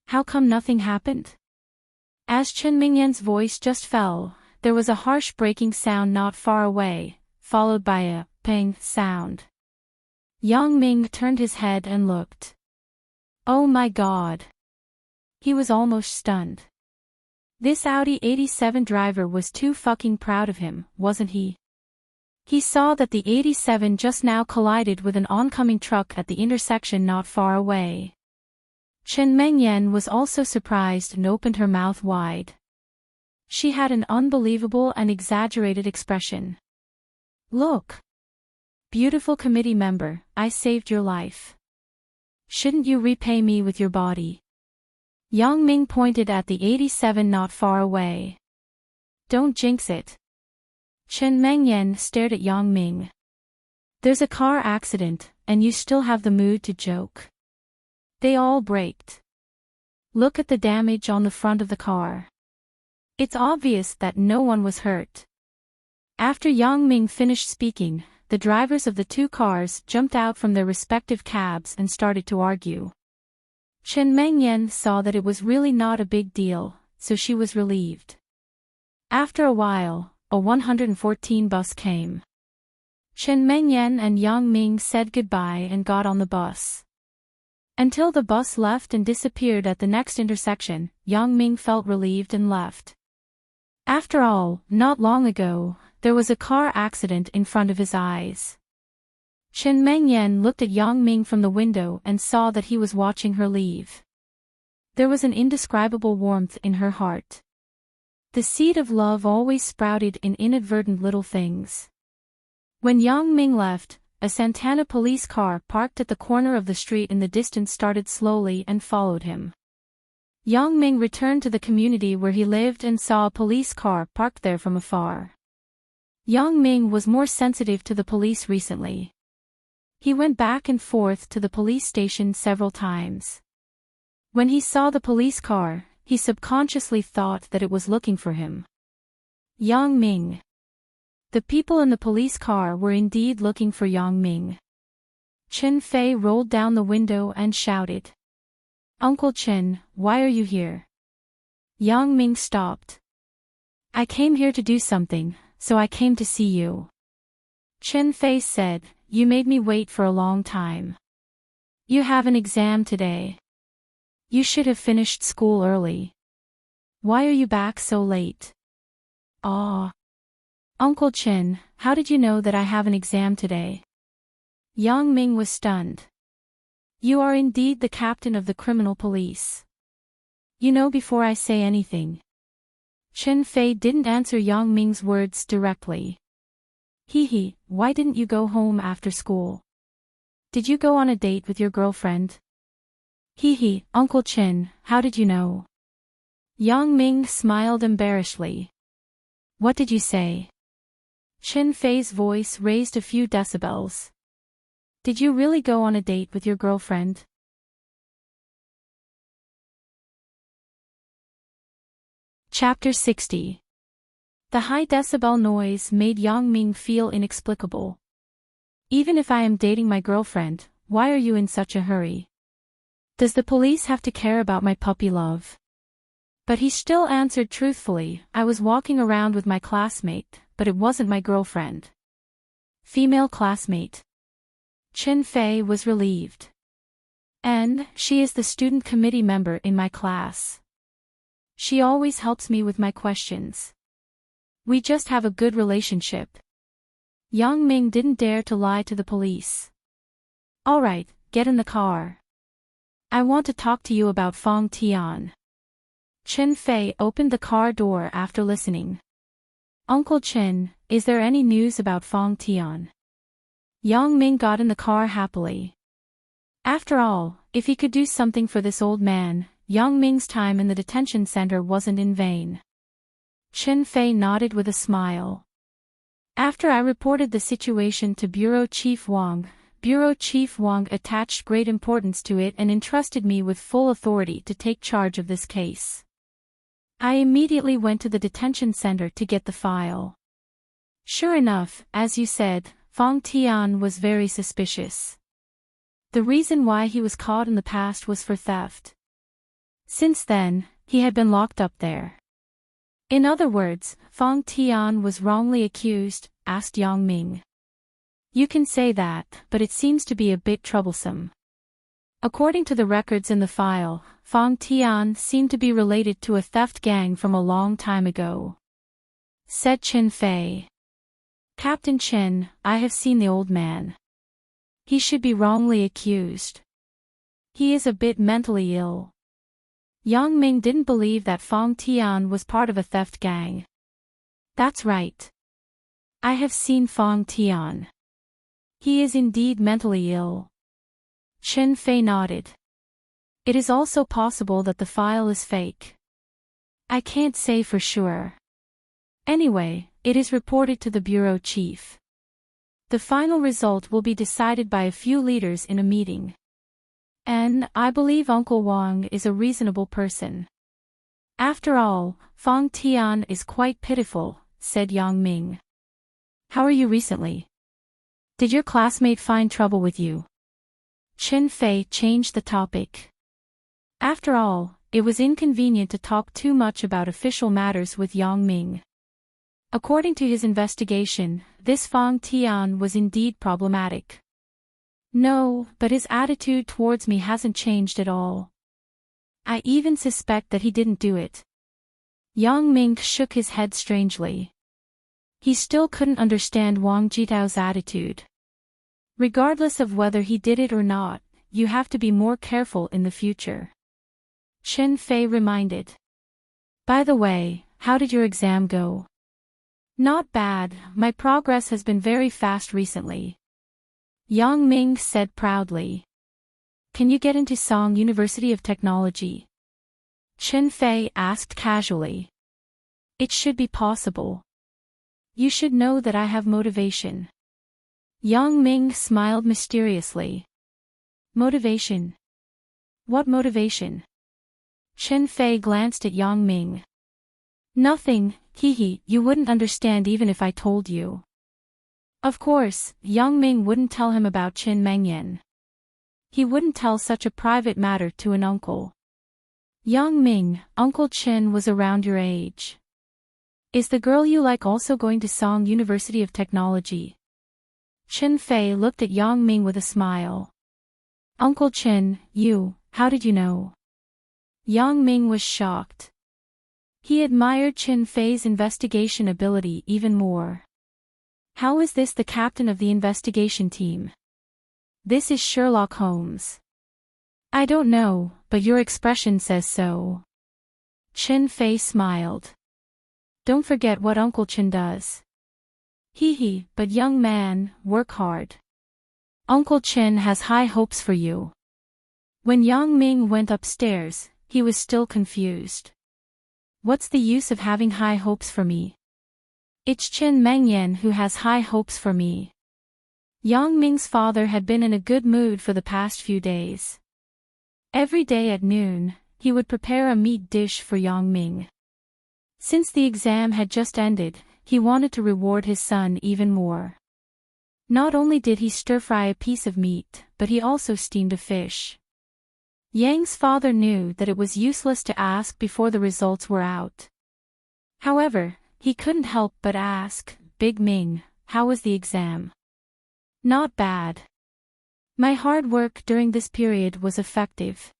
How come nothing happened? As Chen Mengyan's voice just fell, there was a harsh breaking sound not far away, followed by a ping sound. Yang Ming turned his head and looked. Oh my God! He was almost stunned. This Audi 87 driver was too fucking proud of him, wasn't he? He saw that the 87 just now collided with an oncoming truck at the intersection not far away. Chen Mengyan was also surprised and opened her mouth wide. She had an unbelievable and exaggerated expression. Look! Beautiful committee member, I saved your life. Shouldn't you repay me with your body? Yang Ming pointed at the 87 not far away. Don't jinx it. Chen Mengyan stared at Yang Ming. There's a car accident, and you still have the mood to joke. They all braked. Look at the damage on the front of the car. It's obvious that no one was hurt. After Yang Ming finished speaking, the drivers of the two cars jumped out from their respective cabs and started to argue. Chen Mengyan saw that it was really not a big deal, so she was relieved. After a while, a 114 bus came. Chen Mengyan and Yang Ming said goodbye and got on the bus. Until the bus left and disappeared at the next intersection, Yang Ming felt relieved and left. After all, not long ago, there was a car accident in front of his eyes. Chen Mengyan looked at Yang Ming from the window and saw that he was watching her leave. There was an indescribable warmth in her heart. The seed of love always sprouted in inadvertent little things. When Yang Ming left, a Santana police car parked at the corner of the street in the distance started slowly and followed him. Yang Ming returned to the community where he lived and saw a police car parked there from afar. Yang Ming was more sensitive to the police recently. He went back and forth to the police station several times. When he saw the police car, he subconsciously thought that it was looking for him. Yang Ming. The people in the police car were indeed looking for Yang Ming. Chen Fei rolled down the window and shouted, "Uncle Chen, why are you here?" Yang Ming stopped. "I came here to do something, so I came to see you." Chen Fei said, "You made me wait for a long time. You have an exam today. You should have finished school early. Why are you back so late?" "Ah. Uncle Chen, how did you know that I have an exam today?" Yang Ming was stunned. "You are indeed the captain of the criminal police. You know before I say anything." Chen Fei didn't answer Yang Ming's words directly. "Hee, why didn't you go home after school? Did you go on a date with your girlfriend?" "Hee, Uncle Chen, how did you know?" Yang Ming smiled embarrassedly. "What did you say?" Chen Fei's voice raised a few decibels. "Did you really go on a date with your girlfriend?" Chapter 60. The high decibel noise made Yang Ming feel inexplicable. "Even if I am dating my girlfriend, why are you in such a hurry? Does the police have to care about my puppy love?" But he still answered truthfully, "I was walking around with my classmate, but it wasn't my girlfriend." Female classmate. Chen Fei was relieved. "And she is the student committee member in my class. She always helps me with my questions. We just have a good relationship." Yang Ming didn't dare to lie to the police. "All right, get in the car. I want to talk to you about Fong Tian." Chen Fei opened the car door after listening. "Uncle Chen, is there any news about Fong Tian?" Yang Ming got in the car happily. After all, if he could do something for this old man, Yang Ming's time in the detention center wasn't in vain. Chen Fei nodded with a smile. "After I reported the situation to Bureau Chief Wang attached great importance to it and entrusted me with full authority to take charge of this case. I immediately went to the detention center to get the file. Sure enough, as you said, Fong Tian was very suspicious. The reason why he was caught in the past was for theft. Since then, he had been locked up there." "In other words, Fong Tian was wrongly accused?" asked Yang Ming. "You can say that, but it seems to be a bit troublesome. According to the records in the file, Fong Tian seemed to be related to a theft gang from a long time ago," said Chen Fei. "Captain Chen, I have seen the old man. He should be wrongly accused. He is a bit mentally ill." Yang Ming didn't believe that Fong Tian was part of a theft gang. "That's right. I have seen Fong Tian. He is indeed mentally ill." Chen Fei nodded. "It is also possible that the file is fake. I can't say for sure. Anyway, it is reported to the bureau chief. The final result will be decided by a few leaders in a meeting. And I believe Uncle Wang is a reasonable person. After all, Fong Tian is quite pitiful," said Yang Ming. "How are you recently? Did your classmate find trouble with you?" Chen Fei changed the topic. After all, it was inconvenient to talk too much about official matters with Yang Ming. According to his investigation, this Fong Tian was indeed problematic. No, but his attitude towards me hasn't changed at all. I even suspect that he didn't do it. Yang Ming shook his head strangely. He still couldn't understand Wang Jitao's attitude. Regardless of whether he did it or not, you have to be more careful in the future. Chen Fei reminded. By the way, how did your exam go? Not bad, my progress has been very fast recently. Yang Ming said proudly. Can you get into Song University of Technology? Chen Fei asked casually. It should be possible. You should know that I have motivation. Yang Ming smiled mysteriously. Motivation? What motivation? Chen Fei glanced at Yang Ming. Nothing, hehe, you wouldn't understand even if I told you. Of course, Yang Ming wouldn't tell him about Qin Mengyan. He wouldn't tell such a private matter to an uncle. Yang Ming, Uncle Qin was around your age. Is the girl you like also going to Song University of Technology? Chen Fei looked at Yang Ming with a smile. Uncle Qin, how did you know? Yang Ming was shocked. He admired Chen Fei's investigation ability even more. How is this the captain of the investigation team? This is Sherlock Holmes. I don't know, but your expression says so. Chen Fei smiled. Don't forget what Uncle Chen does. Hehe, but young man, work hard. Uncle Chen has high hopes for you. When Yang Ming went upstairs, he was still confused. What's the use of having high hopes for me? It's Qin Mengyan who has high hopes for me. Yang Ming's father had been in a good mood for the past few days. Every day at noon, he would prepare a meat dish for Yang Ming. Since the exam had just ended, he wanted to reward his son even more. Not only did he stir-fry a piece of meat, but he also steamed a fish. Yang's father knew that it was useless to ask before the results were out. However, he couldn't help but ask, Big Ming, how was the exam? Not bad. My hard work during this period was effective.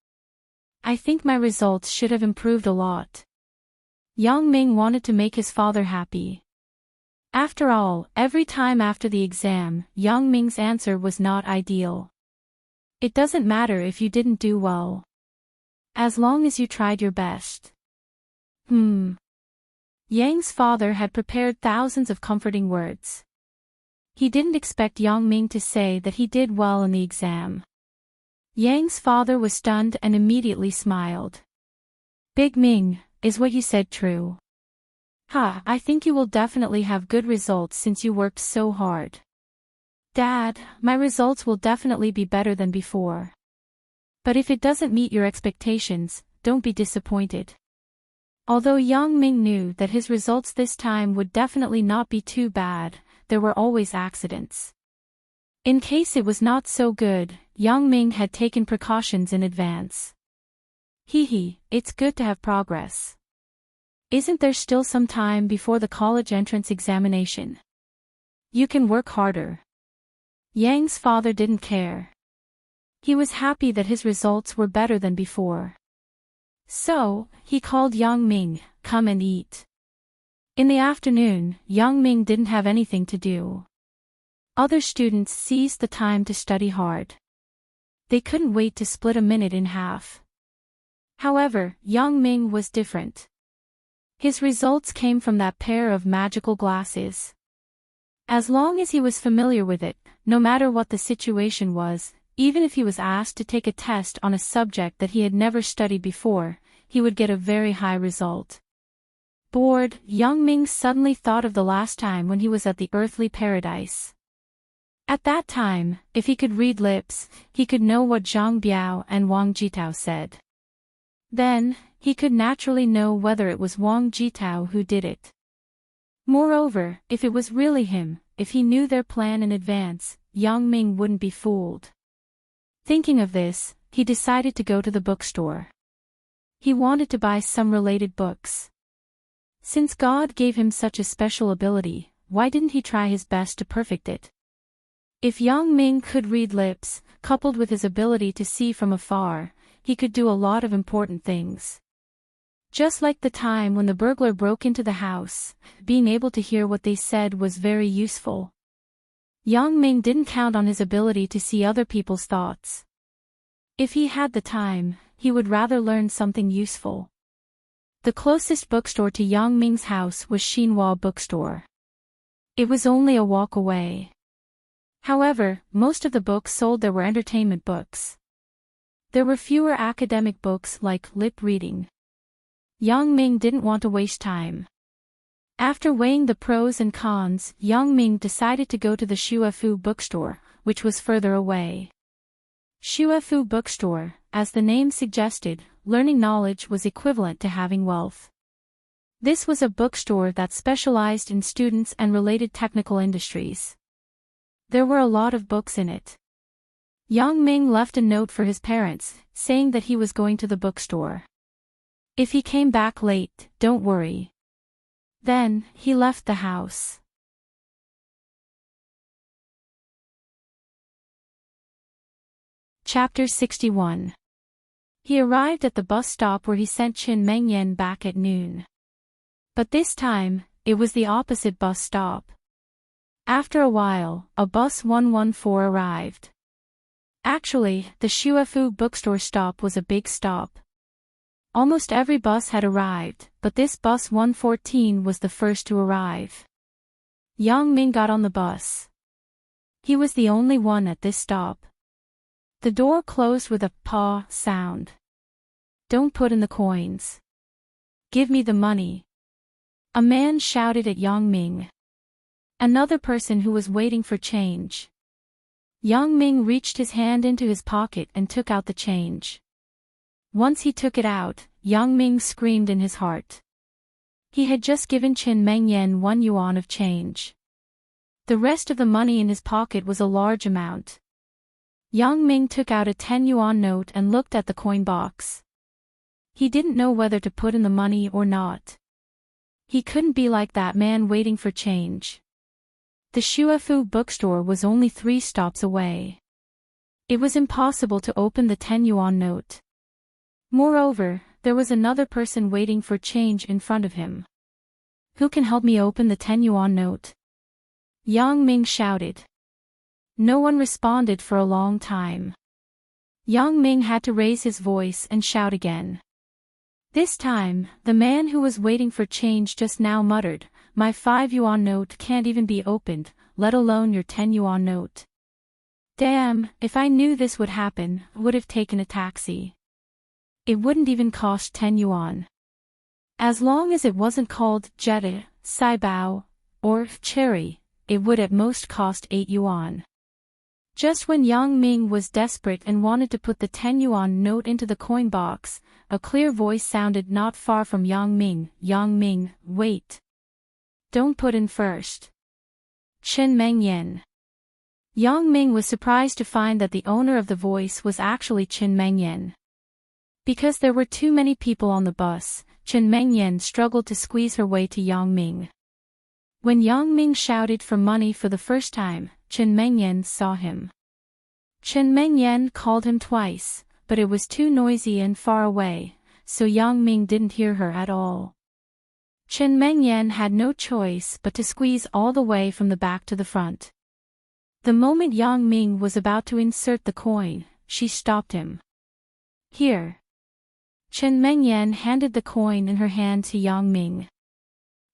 I think my results should have improved a lot. Yang Ming wanted to make his father happy. After all, every time after the exam, Yang Ming's answer was not ideal. It doesn't matter if you didn't do well. As long as you tried your best. Yang's father had prepared thousands of comforting words. He didn't expect Yang Ming to say that he did well in the exam. Yang's father was stunned and immediately smiled. Big Ming, is what you said true? I think you will definitely have good results since you worked so hard. Dad, my results will definitely be better than before. But if it doesn't meet your expectations, don't be disappointed. Although Yang Ming knew that his results this time would definitely not be too bad, there were always accidents. In case it was not so good, Yang Ming had taken precautions in advance. It's good to have progress. Isn't there still some time before the college entrance examination? You can work harder. Yang's father didn't care. He was happy that his results were better than before. So, he called Yang Ming, come and eat. In the afternoon, Yang Ming didn't have anything to do. Other students seized the time to study hard. They couldn't wait to split a minute in half. However, Yang Ming was different. His results came from that pair of magical glasses. As long as he was familiar with it, no matter what the situation was, even if he was asked to take a test on a subject that he had never studied before, he would get a very high result. Bored, Yang Ming suddenly thought of the last time when he was at the earthly paradise. At that time, if he could read lips, he could know what Zhang Biao and Wang Jitao said. Then, he could naturally know whether it was Wang Jitao who did it. Moreover, if it was really him, if he knew their plan in advance, Yang Ming wouldn't be fooled. Thinking of this, he decided to go to the bookstore. He wanted to buy some related books. Since God gave him such a special ability, why didn't he try his best to perfect it? If Yang Ming could read lips, coupled with his ability to see from afar, he could do a lot of important things. Just like the time when the burglar broke into the house, being able to hear what they said was very useful. Yang Ming didn't count on his ability to see other people's thoughts. If he had the time, he would rather learn something useful. The closest bookstore to Yang Ming's house was Xinhua Bookstore. It was only a walk away. However, most of the books sold there were entertainment books. There were fewer academic books like lip reading. Yang Ming didn't want to waste time. After weighing the pros and cons, Yang Ming decided to go to the Shuefu bookstore, which was further away. Shuefu bookstore, as the name suggested, learning knowledge was equivalent to having wealth. This was a bookstore that specialized in students and related technical industries. There were a lot of books in it. Yang Ming left a note for his parents, saying that he was going to the bookstore. If he came back late, don't worry. Then, he left the house. Chapter 61. He arrived at the bus stop where he sent Qin Mengyan back at noon. But this time, it was the opposite bus stop. After a while, a bus 114 arrived. Actually, the Shuefu bookstore stop was a big stop. Almost every bus had arrived, but this bus 114 was the first to arrive. Yang Ming got on the bus. He was the only one at this stop. The door closed with a paw sound. Don't put in the coins. Give me the money. A man shouted at Yang Ming. Another person who was waiting for change. Yang Ming reached his hand into his pocket and took out the change. Once he took it out, Yang Ming screamed in his heart. He had just given Qin Mengyan 1 yuan of change. The rest of the money in his pocket was a large amount. Yang Ming took out a 10 yuan note and looked at the coin box. He didn't know whether to put in the money or not. He couldn't be like that man waiting for change. The Shuefu bookstore was only 3 stops away. It was impossible to open the 10 yuan note. Moreover, there was another person waiting for change in front of him. Who can help me open the 10 yuan note? Yang Ming shouted. No one responded for a long time. Yang Ming had to raise his voice and shout again. This time, the man who was waiting for change just now muttered, "My 5 yuan note can't even be opened, let alone your 10 yuan note. Damn, if I knew this would happen, I would have taken a taxi. It wouldn't even cost 10 yuan. As long as it wasn't called Jetta, Saibao, or Cherry, it would at most cost 8 yuan. Just when Yang Ming was desperate and wanted to put the 10 yuan note into the coin box, a clear voice sounded not far from Yang Ming. Yang Ming, wait. Don't put in first. Qin Mengyan. Yang Ming was surprised to find that the owner of the voice was actually Qin Mengyan. Because there were too many people on the bus, Qin Mengyan struggled to squeeze her way to Yang Ming. When Yang Ming shouted for money for the first time, Qin Mengyan saw him. Qin Mengyan called him twice, but it was too noisy and far away, so Yang Ming didn't hear her at all. Qin Mengyan had no choice but to squeeze all the way from the back to the front. The moment Yang Ming was about to insert the coin, she stopped him. Here. Qin Mengyan handed the coin in her hand to Yang Ming.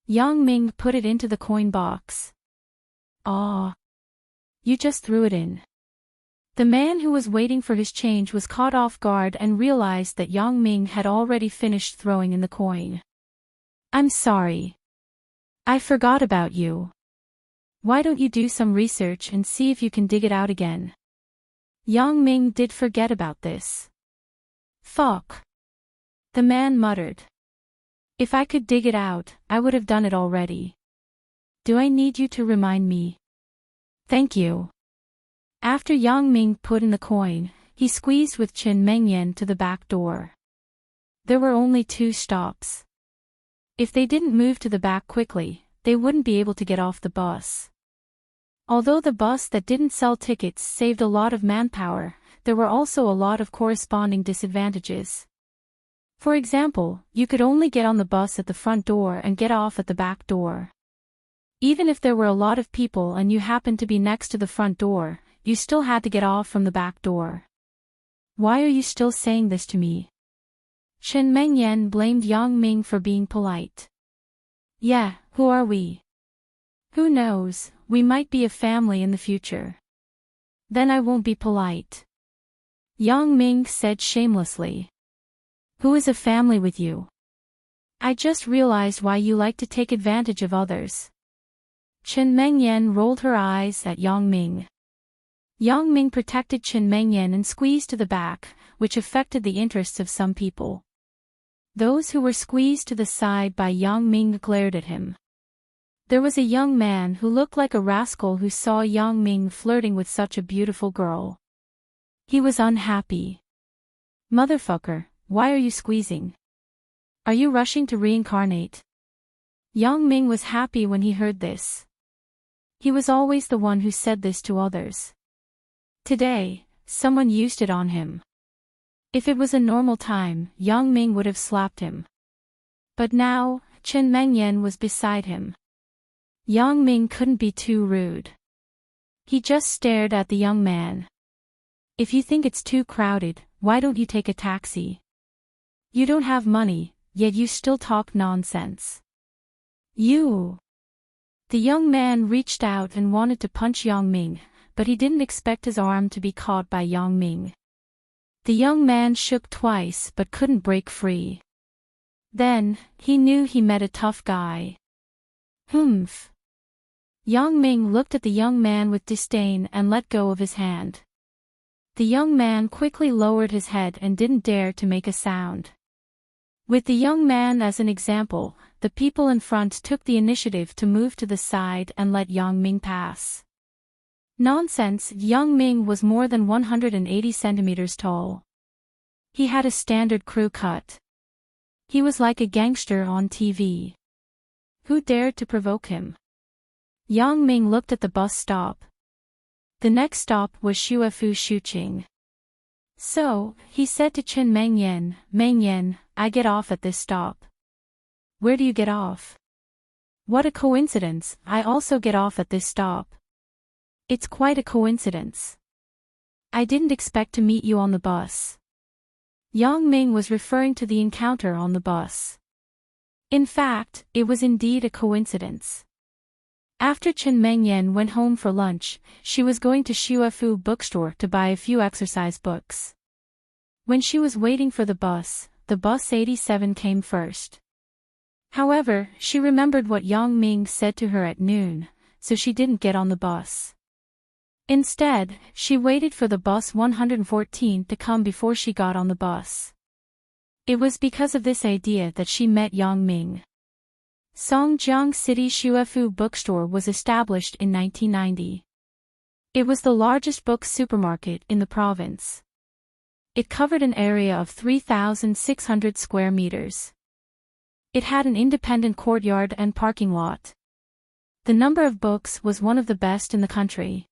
Yang Ming put it into the coin box. Ah. You just threw it in. The man who was waiting for his change was caught off guard and realized that Yang Ming had already finished throwing in the coin. I'm sorry. I forgot about you. Why don't you do some research and see if you can dig it out again? Yang Ming did forget about this. Fuck. The man muttered. If I could dig it out, I would have done it already. Do I need you to remind me? Thank you. After Yang Ming put in the coin, he squeezed with Qin Mengyan to the back door. There were only 2 stops. If they didn't move to the back quickly, they wouldn't be able to get off the bus. Although the bus that didn't sell tickets saved a lot of manpower, there were also a lot of corresponding disadvantages. For example, you could only get on the bus at the front door and get off at the back door. Even if there were a lot of people and you happened to be next to the front door, you still had to get off from the back door. Why are you still saying this to me? Chen Mengyan blamed Yang Ming for being polite. Yeah, who are we? Who knows, we might be a family in the future. Then I won't be polite. Yang Ming said shamelessly. Who is a family with you? I just realized why you like to take advantage of others. Chen Mengyan rolled her eyes at Yang Ming. Yang Ming protected Chen Mengyan and squeezed to the back, which affected the interests of some people. Those who were squeezed to the side by Yang Ming glared at him. There was a young man who looked like a rascal who saw Yang Ming flirting with such a beautiful girl. He was unhappy. Motherfucker, why are you squeezing? Are you rushing to reincarnate? Yang Ming was happy when he heard this. He was always the one who said this to others. Today, someone used it on him. If it was a normal time, Yang Ming would have slapped him. But now, Chen Mengyan was beside him. Yang Ming couldn't be too rude. He just stared at the young man. If you think it's too crowded, why don't you take a taxi? You don't have money, yet you still talk nonsense. You. The young man reached out and wanted to punch Yang Ming, but he didn't expect his arm to be caught by Yang Ming. The young man shook twice but couldn't break free. Then, he knew he met a tough guy. Humph. Yang Ming looked at the young man with disdain and let go of his hand. The young man quickly lowered his head and didn't dare to make a sound. With the young man as an example, the people in front took the initiative to move to the side and let Yang Ming pass. Nonsense, Yang Ming was more than 180 centimeters tall. He had a standard crew cut. He was like a gangster on TV. Who dared to provoke him? Yang Ming looked at the bus stop. The next stop was Shuefu Shuqing. So, he said to Chen Mengyan, Mengyan, I get off at this stop. Where do you get off? What a coincidence, I also get off at this stop. It's quite a coincidence. I didn't expect to meet you on the bus. Yang Ming was referring to the encounter on the bus. In fact, it was indeed a coincidence. After Chen Mengyan went home for lunch, she was going to Shuefu bookstore to buy a few exercise books. When she was waiting for the bus 87 came first. However, she remembered what Yang Ming said to her at noon, so she didn't get on the bus. Instead, she waited for the bus 114 to come before she got on the bus. It was because of this idea that she met Yang Ming. Songjiang City Shuefu Bookstore was established in 1990. It was the largest book supermarket in the province. It covered an area of 3,600 square meters. It had an independent courtyard and parking lot. The number of books was one of the best in the country.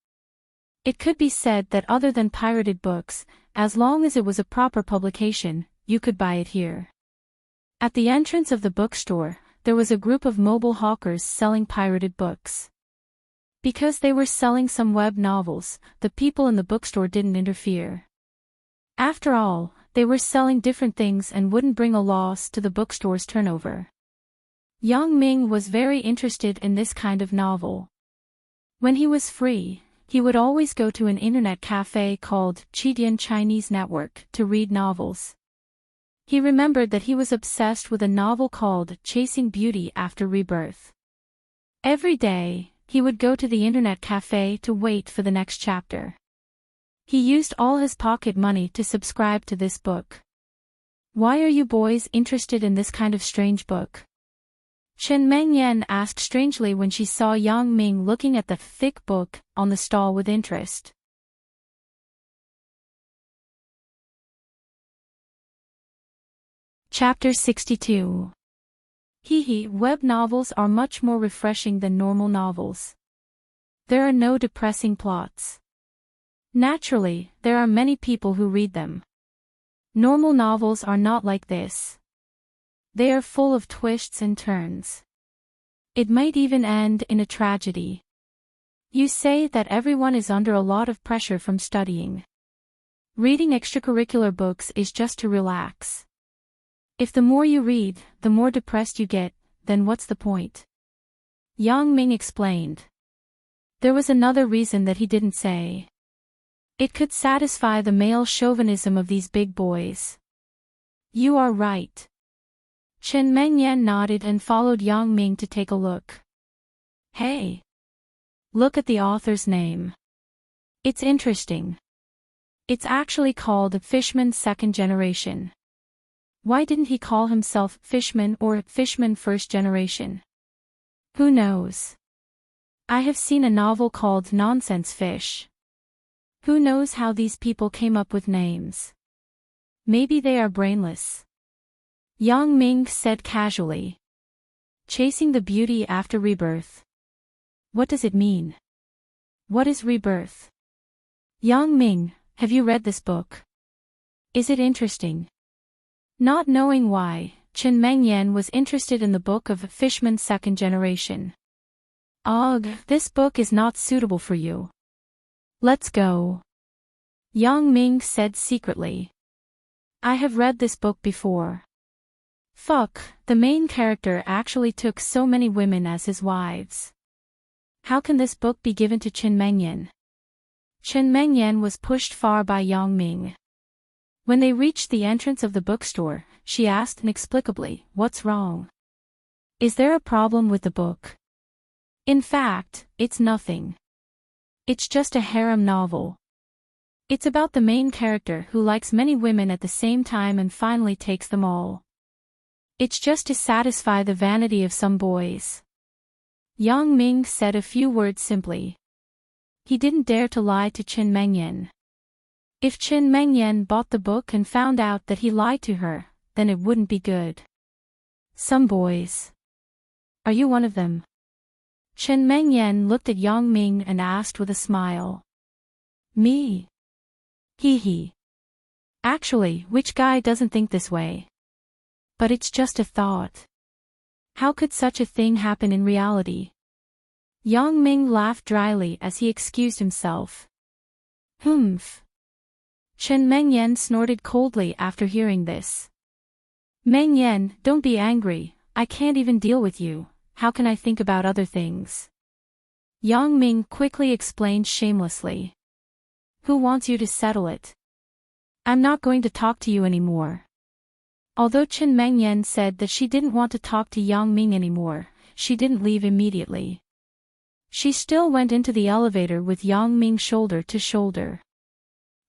It could be said that other than pirated books, as long as it was a proper publication, you could buy it here. At the entrance of the bookstore, there was a group of mobile hawkers selling pirated books. Because they were selling some web novels, the people in the bookstore didn't interfere. After all, they were selling different things and wouldn't bring a loss to the bookstore's turnover. Yang Ming was very interested in this kind of novel. When he was free, he would always go to an internet cafe called Chidian Chinese Network to read novels. He remembered that he was obsessed with a novel called Chasing Beauty After Rebirth. Every day, he would go to the internet cafe to wait for the next chapter. He used all his pocket money to subscribe to this book. Why are you boys interested in this kind of strange book? Chen Mengyan asked strangely when she saw Yang Ming looking at the thick book on the stall with interest. Chapter 62. Web novels are much more refreshing than normal novels. There are no depressing plots. Naturally, there are many people who read them. Normal novels are not like this. They are full of twists and turns. It might even end in a tragedy. You say that everyone is under a lot of pressure from studying. Reading extracurricular books is just to relax. If the more you read, the more depressed you get, then what's the point? Yang Ming explained. There was another reason that he didn't say. It could satisfy the male chauvinism of these big boys. You are right. Chen Mengyan nodded and followed Yang Ming to take a look. Hey! Look at the author's name. It's interesting. It's actually called Fishman Second Generation. Why didn't he call himself Fishman or Fishman First Generation? Who knows? I have seen a novel called Nonsense Fish. Who knows how these people came up with names? Maybe they are brainless. Yang Ming said casually. Chasing the beauty after rebirth. What does it mean? What is rebirth? Yang Ming, have you read this book? Is it interesting? Not knowing why, Chen Mengyan was interested in the book of Fishman Second Generation. Ugh, this book is not suitable for you. Let's go. Yang Ming said secretly. I have read this book before. Fuck, the main character actually took so many women as his wives. How can this book be given to Chen Mengyan? Chen Mengyan was pushed far by Yang Ming. When they reached the entrance of the bookstore, she asked inexplicably, what's wrong? Is there a problem with the book? In fact, it's nothing. It's just a harem novel. It's about the main character who likes many women at the same time and finally takes them all. It's just to satisfy the vanity of some boys. Yang Ming said a few words simply. He didn't dare to lie to Chen Mengyan. If Chen Mengyan bought the book and found out that he lied to her, then it wouldn't be good. Some boys. Are you one of them? Chen Mengyan looked at Yang Ming and asked with a smile. Me? Hee hee. Actually, which guy doesn't think this way? But it's just a thought. How could such a thing happen in reality? Yang Ming laughed dryly as he excused himself. Humph. Chen Mengyan snorted coldly after hearing this. Mengyan, don't be angry, I can't even deal with you, how can I think about other things? Yang Ming quickly explained shamelessly. Who wants you to settle it? I'm not going to talk to you anymore. Although Chen Mengyan said that she didn't want to talk to Yang Ming anymore, she didn't leave immediately. She still went into the elevator with Yang Ming shoulder to shoulder.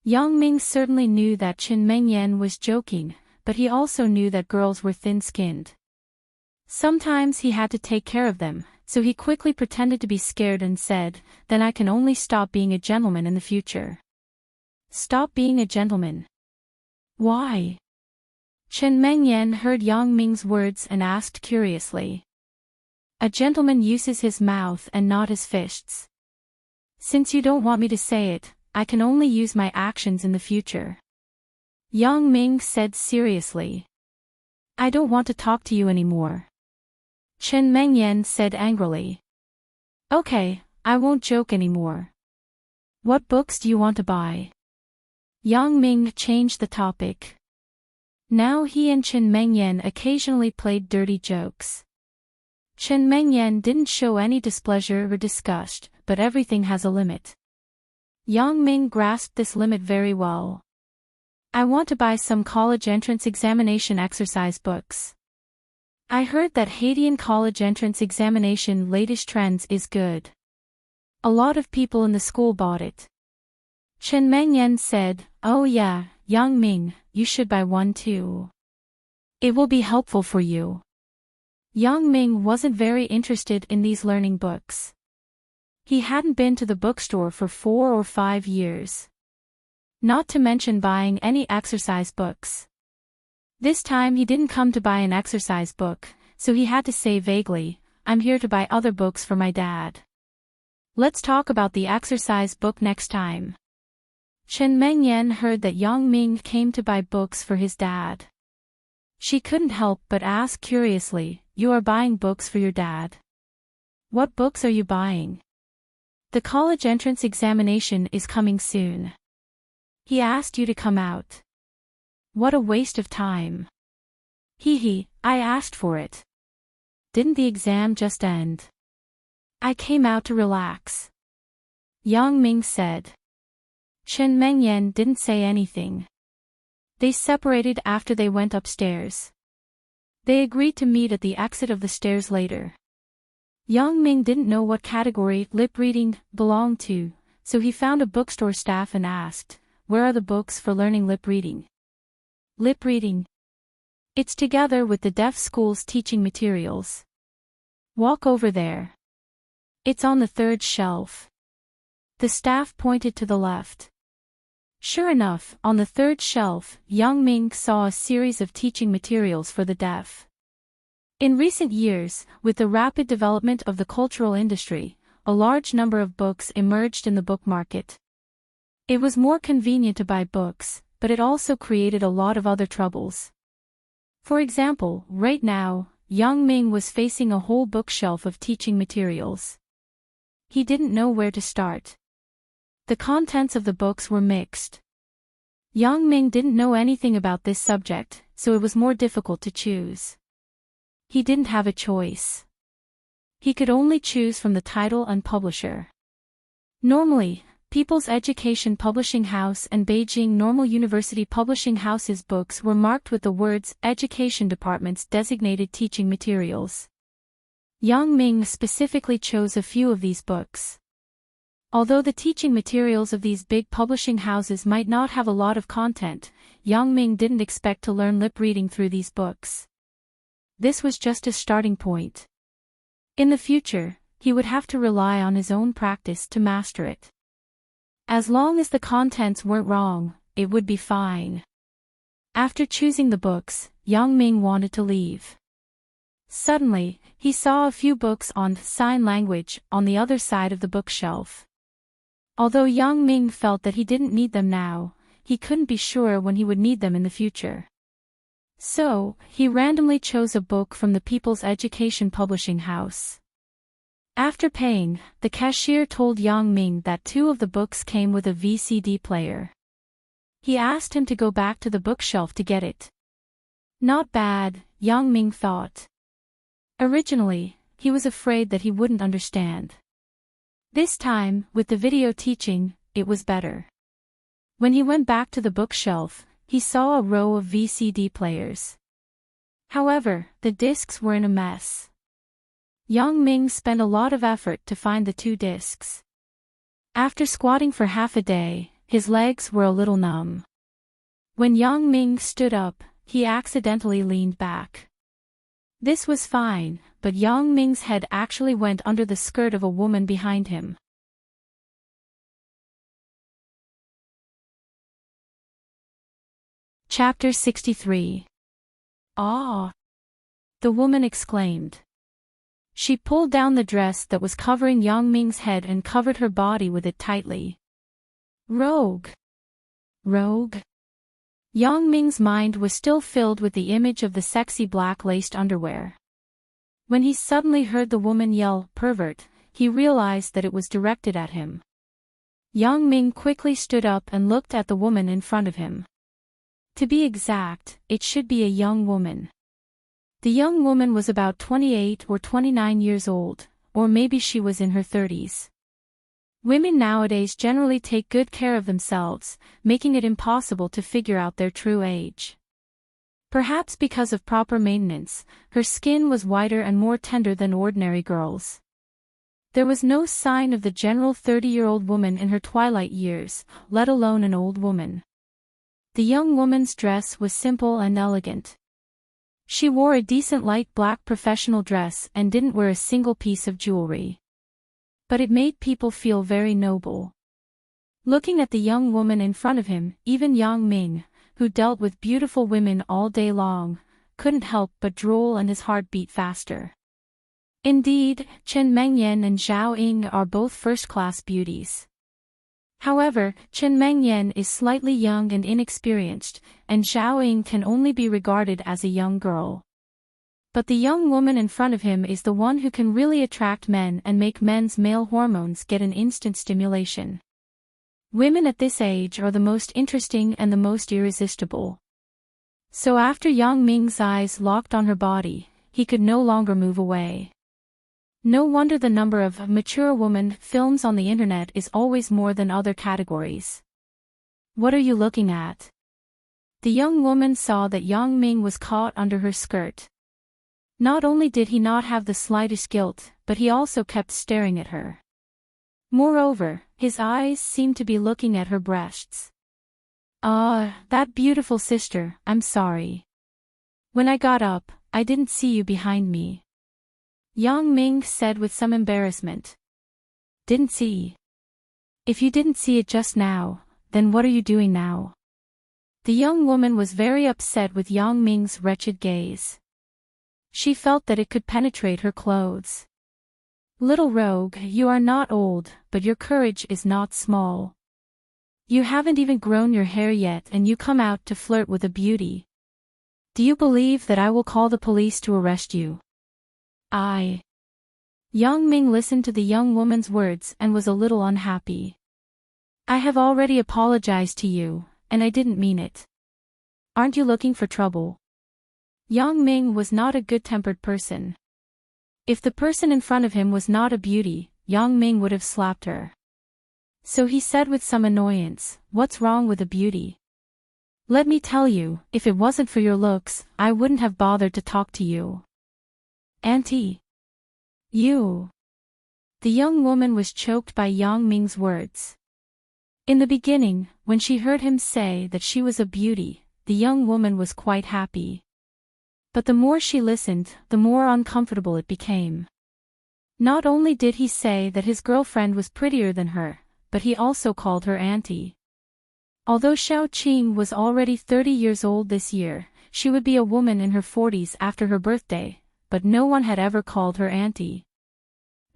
Yang Ming certainly knew that Chen Mengyan was joking, but he also knew that girls were thin-skinned. Sometimes he had to take care of them, so he quickly pretended to be scared and said, then I can only stop being a gentleman in the future. Stop being a gentleman. Why? Chen Mengyan heard Yang Ming's words and asked curiously. A gentleman uses his mouth and not his fists. Since you don't want me to say it, I can only use my actions in the future. Yang Ming said seriously. I don't want to talk to you anymore. Chen Mengyan said angrily. Okay, I won't joke anymore. What books do you want to buy? Yang Ming changed the topic. Now he and Chen Mengyan occasionally played dirty jokes. Chen Mengyan didn't show any displeasure or disgust, but everything has a limit. Yang Ming grasped this limit very well. I want to buy some college entrance examination exercise books. I heard that Haitian college entrance examination latest trends is good. A lot of people in the school bought it. Chen Mengyan said, oh yeah, Yang Ming, you should buy one too. It will be helpful for you. Yang Ming wasn't very interested in these learning books. He hadn't been to the bookstore for 4 or 5 years. Not to mention buying any exercise books. This time he didn't come to buy an exercise book, so he had to say vaguely, I'm here to buy other books for my dad. Let's talk about the exercise book next time. Chen Mengyan heard that Yang Ming came to buy books for his dad. She couldn't help but ask curiously, "You are buying books for your dad? What books are you buying? The college entrance examination is coming soon. He asked you to come out. What a waste of time." "Hee, I asked for it. Didn't the exam just end? I came out to relax," Yang Ming said. Chen Mengyan didn't say anything. They separated after they went upstairs. They agreed to meet at the exit of the stairs later. Yang Ming didn't know what category lip reading belonged to, so he found a bookstore staff and asked, "Where are the books for learning lip reading?" "Lip reading? It's together with the deaf school's teaching materials. Walk over there. It's on the third shelf." The staff pointed to the left. Sure enough, on the third shelf, Yang Ming saw a series of teaching materials for the deaf. In recent years, with the rapid development of the cultural industry, a large number of books emerged in the book market. It was more convenient to buy books, but it also created a lot of other troubles. For example, right now, Yang Ming was facing a whole bookshelf of teaching materials. He didn't know where to start. The contents of the books were mixed. Yang Ming didn't know anything about this subject, so it was more difficult to choose. He didn't have a choice. He could only choose from the title and publisher. Normally, People's Education Publishing House and Beijing Normal University Publishing House's books were marked with the words Education Department's designated teaching materials. Yang Ming specifically chose a few of these books. Although the teaching materials of these big publishing houses might not have a lot of content, Yang Ming didn't expect to learn lip reading through these books. This was just a starting point. In the future, he would have to rely on his own practice to master it. As long as the contents weren't wrong, it would be fine. After choosing the books, Yang Ming wanted to leave. Suddenly, he saw a few books on sign language on the other side of the bookshelf. Although Yang Ming felt that he didn't need them now, he couldn't be sure when he would need them in the future. So, he randomly chose a book from the People's Education Publishing House. After paying, the cashier told Yang Ming that 2 of the books came with a VCD player. He asked him to go back to the bookshelf to get it. Not bad, Yang Ming thought. Originally, he was afraid that he wouldn't understand. This time, with the video teaching, it was better. When he went back to the bookshelf, he saw a row of VCD players. However, the discs were in a mess. Yang Ming spent a lot of effort to find the 2 discs. After squatting for half a day, his legs were a little numb. When Yang Ming stood up, he accidentally leaned back. This was fine, but Yang Ming's head actually went under the skirt of a woman behind him. Chapter 63. "Ah!" the woman exclaimed. She pulled down the dress that was covering Yang Ming's head and covered her body with it tightly. Rogue! Rogue! Yang Ming's mind was still filled with the image of the sexy black-laced underwear. When he suddenly heard the woman yell, "Pervert," he realized that it was directed at him. Yang Ming quickly stood up and looked at the woman in front of him. To be exact, it should be a young woman. The young woman was about 28 or 29 years old, or maybe she was in her 30s. Women nowadays generally take good care of themselves, making it impossible to figure out their true age. Perhaps because of proper maintenance, her skin was whiter and more tender than ordinary girls. There was no sign of the general 30-year-old woman in her twilight years, let alone an old woman. The young woman's dress was simple and elegant. She wore a decent light black professional dress and didn't wear a single piece of jewelry. But it made people feel very noble. Looking at the young woman in front of him, even Yang Ming, who dealt with beautiful women all day long, couldn't help but drool and his heart beat faster. Indeed, Chen Mengyan and Zhao Ying are both first-class beauties. However, Chen Mengyan is slightly young and inexperienced, and Zhao Ying can only be regarded as a young girl. But the young woman in front of him is the one who can really attract men and make men's male hormones get an instant stimulation. Women at this age are the most interesting and the most irresistible. So after Yang Ming's eyes locked on her body, he could no longer move away. No wonder the number of mature woman films on the internet is always more than other categories. What are you looking at? The young woman saw that Yang Ming was caught under her skirt. Not only did he not have the slightest guilt, but he also kept staring at her. Moreover, his eyes seemed to be looking at her breasts. Ah, that beautiful sister, I'm sorry. When I got up, I didn't see you behind me. Yang Ming said with some embarrassment. Didn't see? If you didn't see it just now, then what are you doing now? The young woman was very upset with Yang Ming's wretched gaze. She felt that it could penetrate her clothes. Little rogue, you are not old, but your courage is not small. You haven't even grown your hair yet and you come out to flirt with a beauty. Do you believe that I will call the police to arrest you? Yang Ming listened to the young woman's words and was a little unhappy. I have already apologized to you, and I didn't mean it. Aren't you looking for trouble? Yang Ming was not a good-tempered person. If the person in front of him was not a beauty, Yang Ming would have slapped her. So he said with some annoyance, what's wrong with a beauty? Let me tell you, if it wasn't for your looks, I wouldn't have bothered to talk to you. Auntie. You. The young woman was choked by Yang Ming's words. In the beginning, when she heard him say that she was a beauty, the young woman was quite happy. But the more she listened, the more uncomfortable it became. Not only did he say that his girlfriend was prettier than her, but he also called her auntie. Although Xiao Qing was already 30 years old this year, she would be a woman in her 40s after her birthday, but no one had ever called her auntie.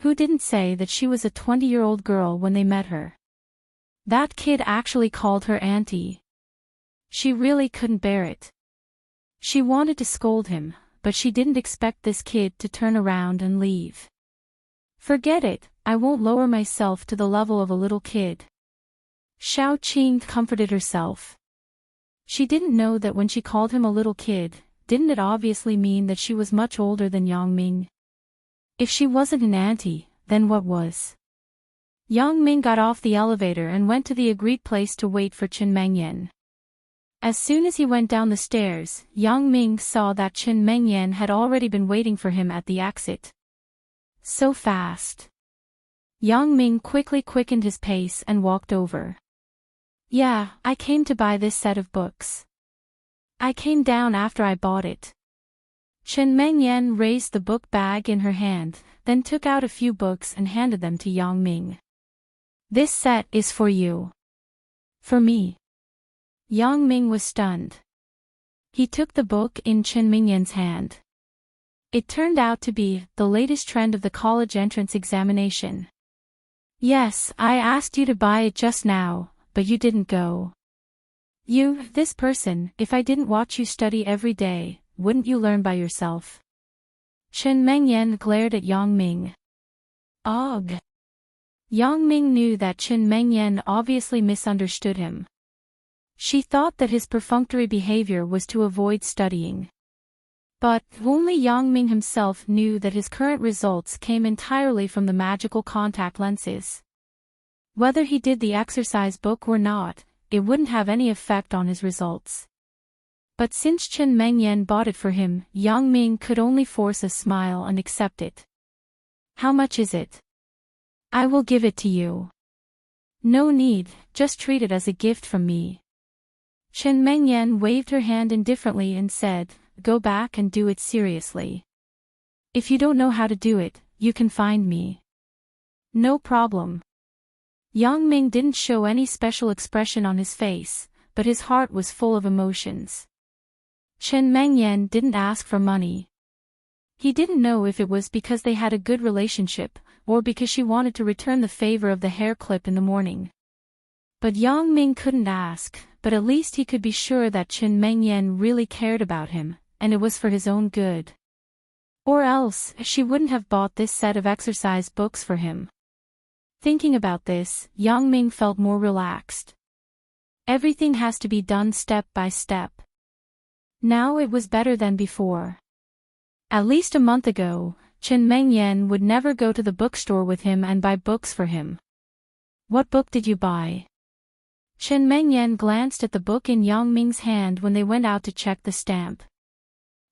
Who didn't say that she was a 20-year-old girl when they met her? That kid actually called her auntie. She really couldn't bear it. She wanted to scold him, but she didn't expect this kid to turn around and leave. Forget it, I won't lower myself to the level of a little kid. Xiao Qing comforted herself. She didn't know that when she called him a little kid, didn't it obviously mean that she was much older than Yang Ming? If she wasn't an auntie, then what was? Yang Ming got off the elevator and went to the agreed place to wait for Chen Mengyan. As soon as he went down the stairs, Yang Ming saw that Chen Mengyan had already been waiting for him at the exit. So fast. Yang Ming quickly quickened his pace and walked over. Yeah, I came to buy this set of books. I came down after I bought it. Chen Mengyan raised the book bag in her hand, then took out a few books and handed them to Yang Ming. This set is for you. For me. Yang Ming was stunned. He took the book in Chen Mengyan's hand. It turned out to be the latest trend of the college entrance examination. Yes, I asked you to buy it just now, but you didn't go. You, this person, if I didn't watch you study every day, wouldn't you learn by yourself? Chen Mengyan glared at Yang Ming. Ugh. Yang Ming knew that Chen Mengyan obviously misunderstood him. She thought that his perfunctory behavior was to avoid studying. But only Yang Ming himself knew that his current results came entirely from the magical contact lenses. Whether he did the exercise book or not, it wouldn't have any effect on his results. But since Chen Mengyan bought it for him, Yang Ming could only force a smile and accept it. How much is it? I will give it to you. No need, just treat it as a gift from me. Chen Mengyan waved her hand indifferently and said, go back and do it seriously. If you don't know how to do it, you can find me. No problem. Yang Ming didn't show any special expression on his face, but his heart was full of emotions. Chen Mengyan didn't ask for money. He didn't know if it was because they had a good relationship, or because she wanted to return the favor of the hair clip in the morning. But Yang Ming couldn't ask, but at least he could be sure that Chen Mengyan really cared about him, and it was for his own good. Or else, she wouldn't have bought this set of exercise books for him. Thinking about this, Yang Ming felt more relaxed. Everything has to be done step by step. Now it was better than before. At least a month ago, Chen Mengyan would never go to the bookstore with him and buy books for him. What book did you buy? Chen Mengyan glanced at the book in Yang Ming's hand when they went out to check the stamp.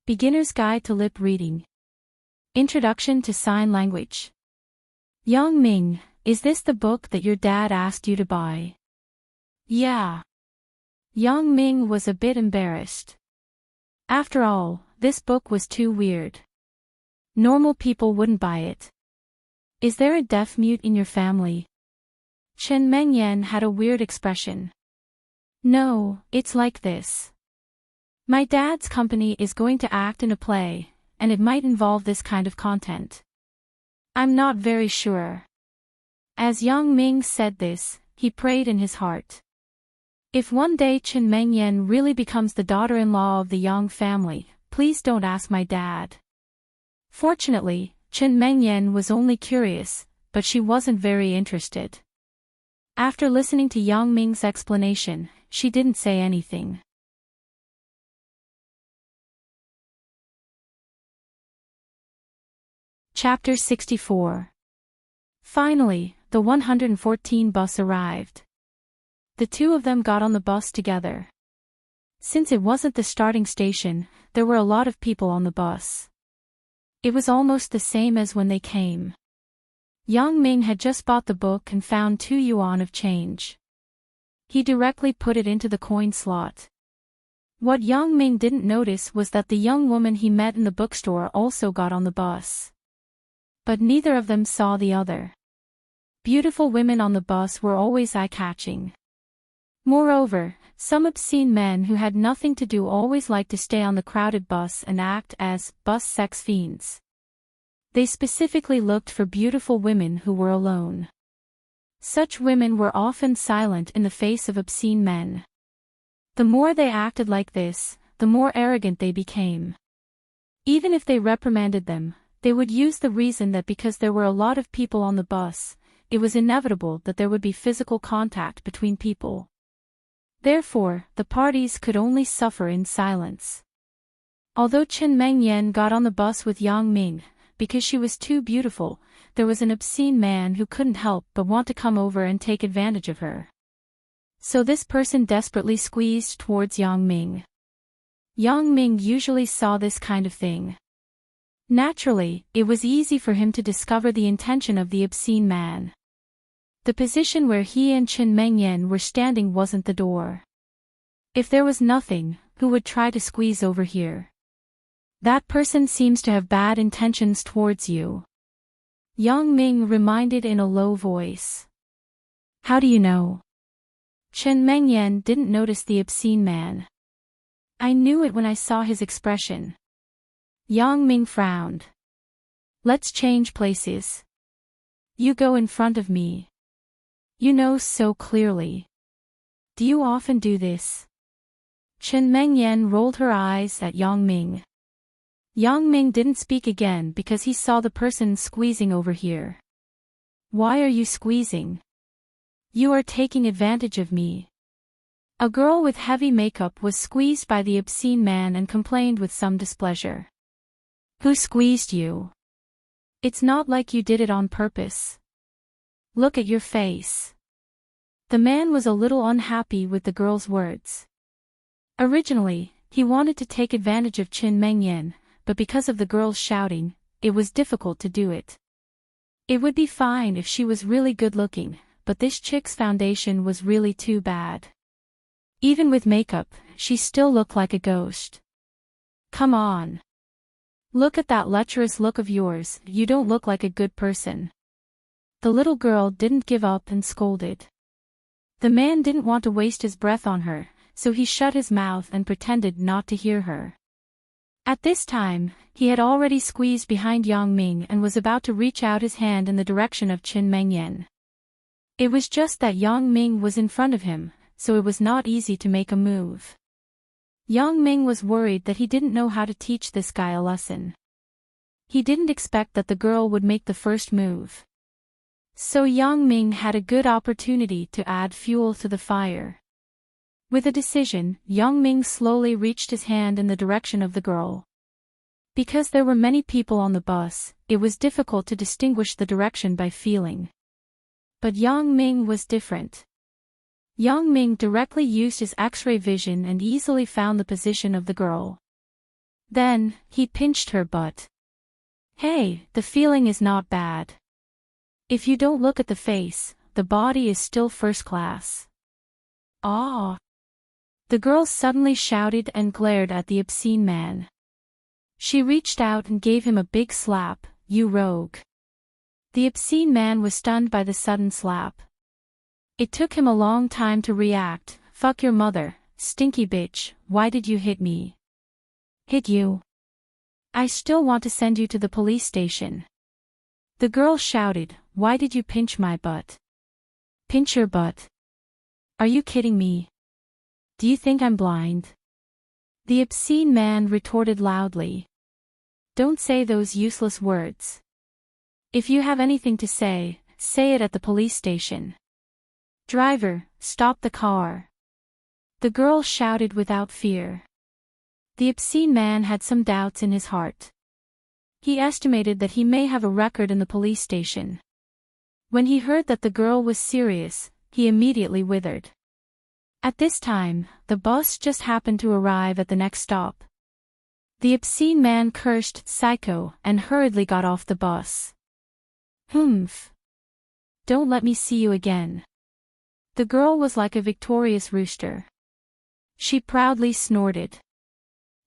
Beginner's Guide to Lip Reading. Introduction to Sign Language. Yang Ming, is this the book that your dad asked you to buy? Yeah. Yang Ming was a bit embarrassed. After all, this book was too weird. Normal people wouldn't buy it. Is there a deaf-mute in your family? Chen Mengyan had a weird expression. No, it's like this. My dad's company is going to act in a play, and it might involve this kind of content. I'm not very sure. As Yang Ming said this, he prayed in his heart. If one day Chen Mengyan really becomes the daughter-in-law of the Yang family, please don't ask my dad. Fortunately, Chen Mengyan was only curious, but she wasn't very interested. After listening to Yang Ming's explanation, she didn't say anything. Chapter 64. Finally, the 114 bus arrived. The two of them got on the bus together. Since it wasn't the starting station, there were a lot of people on the bus. It was almost the same as when they came. Yang Ming had just bought the book and found 2 yuan of change. He directly put it into the coin slot. What Yang Ming didn't notice was that the young woman he met in the bookstore also got on the bus. But neither of them saw the other. Beautiful women on the bus were always eye-catching. Moreover, some obscene men who had nothing to do always liked to stay on the crowded bus and act as bus sex fiends. They specifically looked for beautiful women who were alone. Such women were often silent in the face of obscene men. The more they acted like this, the more arrogant they became. Even if they reprimanded them, they would use the reason that because there were a lot of people on the bus, it was inevitable that there would be physical contact between people. Therefore, the parties could only suffer in silence. Although Chen Mengyan got on the bus with Yang Ming, because she was too beautiful, there was an obscene man who couldn't help but want to come over and take advantage of her. So this person desperately squeezed towards Yang Ming. Yang Ming usually saw this kind of thing. Naturally, it was easy for him to discover the intention of the obscene man. The position where he and Chen Mengyan were standing wasn't the door. If there was nothing, who would try to squeeze over here? That person seems to have bad intentions towards you. Yang Ming reminded in a low voice. How do you know? Chen Mengyan didn't notice the obscene man. I knew it when I saw his expression. Yang Ming frowned. Let's change places. You go in front of me. You know so clearly. Do you often do this? Chen Mengyan rolled her eyes at Yang Ming. Yang Ming didn't speak again because he saw the person squeezing over here. Why are you squeezing? You are taking advantage of me. A girl with heavy makeup was squeezed by the obscene man and complained with some displeasure. Who squeezed you? It's not like you did it on purpose. Look at your face. The man was a little unhappy with the girl's words. Originally, he wanted to take advantage of Chen Mengyan, but because of the girl's shouting, it was difficult to do it. It would be fine if she was really good-looking, but this chick's foundation was really too bad. Even with makeup, she still looked like a ghost. Come on. Look at that lecherous look of yours, you don't look like a good person. The little girl didn't give up and scolded. The man didn't want to waste his breath on her, so he shut his mouth and pretended not to hear her. At this time, he had already squeezed behind Yang Ming and was about to reach out his hand in the direction of Chen Mengyan. It was just that Yang Ming was in front of him, so it was not easy to make a move. Yang Ming was worried that he didn't know how to teach this guy a lesson. He didn't expect that the girl would make the first move. So Yang Ming had a good opportunity to add fuel to the fire. With a decision, Yang Ming slowly reached his hand in the direction of the girl. Because there were many people on the bus, it was difficult to distinguish the direction by feeling. But Yang Ming was different. Yang Ming directly used his X-ray vision and easily found the position of the girl. Then, he pinched her butt. Hey, the feeling is not bad. If you don't look at the face, the body is still first class. Ah! The girl suddenly shouted and glared at the obscene man. She reached out and gave him a big slap, "You rogue." The obscene man was stunned by the sudden slap. It took him a long time to react. "Fuck your mother, stinky bitch, why did you hit me?" "Hit you? I still want to send you to the police station." The girl shouted, "Why did you pinch my butt?" "Pinch your butt? Are you kidding me? Do you think I'm blind?" The obscene man retorted loudly. "Don't say those useless words. If you have anything to say, say it at the police station." "Driver, stop the car." The girl shouted without fear. The obscene man had some doubts in his heart. He estimated that he may have a record in the police station. When he heard that the girl was serious, he immediately withered. At this time, the bus just happened to arrive at the next stop. The obscene man cursed "psycho" and hurriedly got off the bus. "Humph. Don't let me see you again." The girl was like a victorious rooster. She proudly snorted.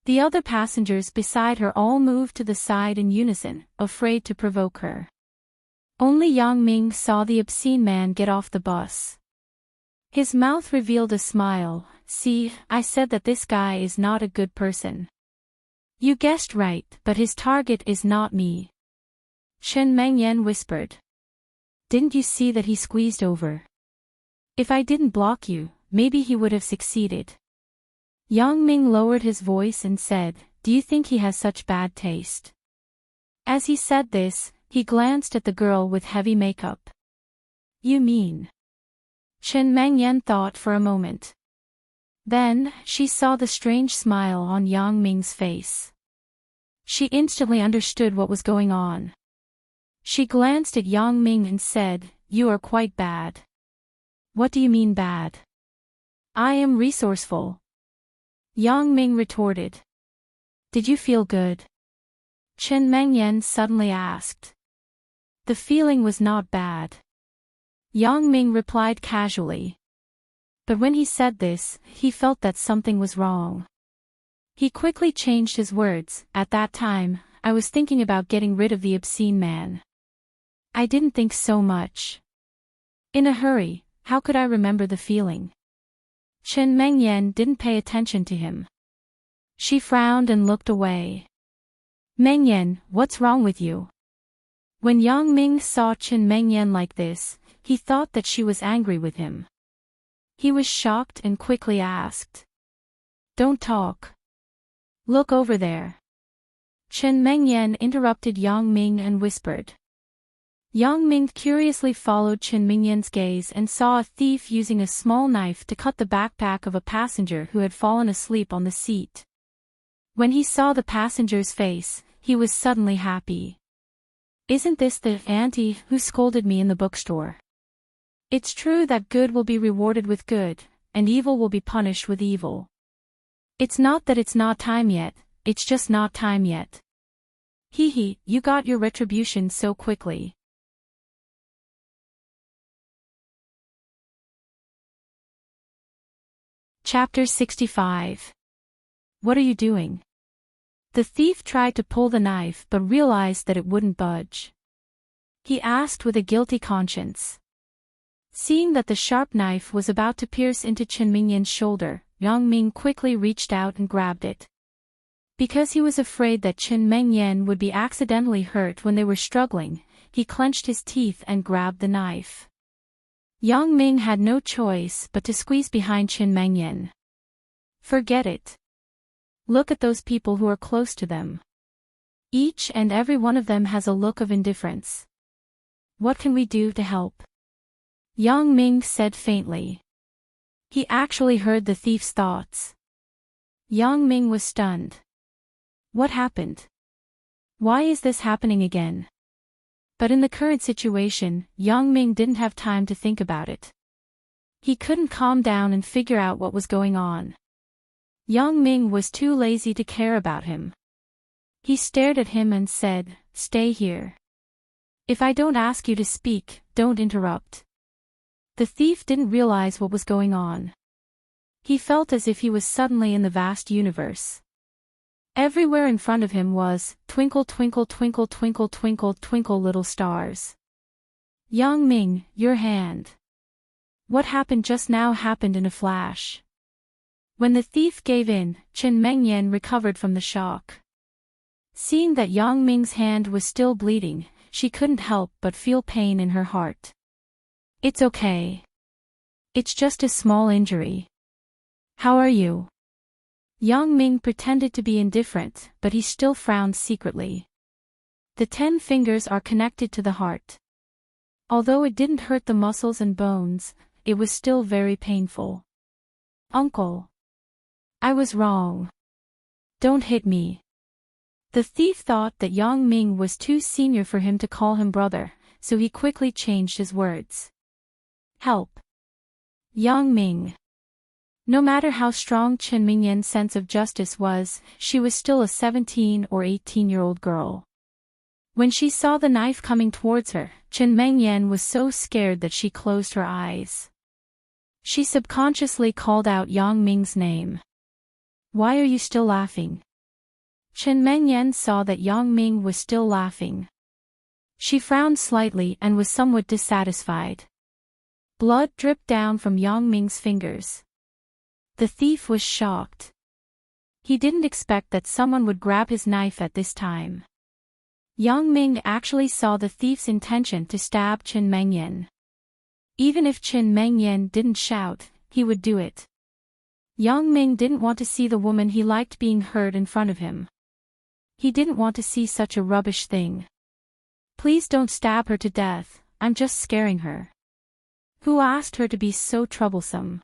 The other passengers beside her all moved to the side in unison, afraid to provoke her. Only Yang Ming saw the obscene man get off the bus. His mouth revealed a smile. "See, I said that this guy is not a good person." "You guessed right, but his target is not me," Chen Mengyan whispered. "Didn't you see that he squeezed over? If I didn't block you, maybe he would have succeeded." Yang Ming lowered his voice and said, "Do you think he has such bad taste?" As he said this, he glanced at the girl with heavy makeup. "You mean?" Chen Mengyan thought for a moment. Then, she saw the strange smile on Yang Ming's face. She instantly understood what was going on. She glanced at Yang Ming and said, "You are quite bad." "What do you mean bad?" "I am resourceful," Yang Ming retorted. "Did you feel good?" Chen Mengyan suddenly asked. "The feeling was not bad," Yang Ming replied casually. But when he said this, he felt that something was wrong. He quickly changed his words. "At that time, I was thinking about getting rid of the obscene man. I didn't think so much. In a hurry, how could I remember the feeling?" Chen Mengyan didn't pay attention to him. She frowned and looked away. "Mengyan, what's wrong with you?" When Yang Ming saw Chen Mengyan like this, he thought that she was angry with him. He was shocked and quickly asked, "Don't talk. Look over there." Chen Mengyan interrupted Yang Ming and whispered. Yang Ming curiously followed Chen Mengyan's gaze and saw a thief using a small knife to cut the backpack of a passenger who had fallen asleep on the seat. When he saw the passenger's face, he was suddenly happy. "Isn't this the auntie who scolded me in the bookstore? It's true that good will be rewarded with good, and evil will be punished with evil. It's not that it's not time yet, it's just not time yet. Hee hee, you got your retribution so quickly." Chapter 65. What are you doing? The thief tried to pull the knife but realized that it wouldn't budge. He asked with a guilty conscience. Seeing that the sharp knife was about to pierce into Chen Mengyan's shoulder, Yang Ming quickly reached out and grabbed it. Because he was afraid that Chen Mengyan would be accidentally hurt when they were struggling, he clenched his teeth and grabbed the knife. Yang Ming had no choice but to squeeze behind Qin Mengyan. Forget it. Look at those people who are close to them. Each and every one of them has a look of indifference. What can we do to help? Yang Ming said faintly. He actually heard the thief's thoughts. Yang Ming was stunned. What happened? Why is this happening again? But in the current situation, Yang Ming didn't have time to think about it. He couldn't calm down and figure out what was going on. Yang Ming was too lazy to care about him. He stared at him and said, "Stay here. If I don't ask you to speak, don't interrupt." The thief didn't realize what was going on. He felt as if he was suddenly in the vast universe. Everywhere in front of him was, "Twinkle twinkle twinkle twinkle twinkle twinkle little stars." "Yang Ming, your hand. What happened just now happened in a flash." When the thief gave in, Qin Mengyan recovered from the shock. Seeing that Yang Ming's hand was still bleeding, she couldn't help but feel pain in her heart. "It's okay. It's just a small injury. How are you?" Yang Ming pretended to be indifferent, but he still frowned secretly. The 10 fingers are connected to the heart. Although it didn't hurt the muscles and bones, it was still very painful. "Uncle. I was wrong. Don't hit me." The thief thought that Yang Ming was too senior for him to call him brother, so he quickly changed his words. "Help. Yang Ming." No matter how strong Qin Mengyan's sense of justice was, she was still a 17 or 18-year-old girl. When she saw the knife coming towards her, Qin Mengyan was so scared that she closed her eyes. She subconsciously called out Yang Ming's name. "Why are you still laughing?" Qin Mengyan saw that Yang Ming was still laughing. She frowned slightly and was somewhat dissatisfied. Blood dripped down from Yang Ming's fingers. The thief was shocked. He didn't expect that someone would grab his knife at this time. Yang Ming actually saw the thief's intention to stab Qin Mengyan. Even if Qin Mengyan didn't shout, he would do it. Yang Ming didn't want to see the woman he liked being hurt in front of him. He didn't want to see such a rubbish thing. "Please don't stab her to death, I'm just scaring her. Who asked her to be so troublesome?"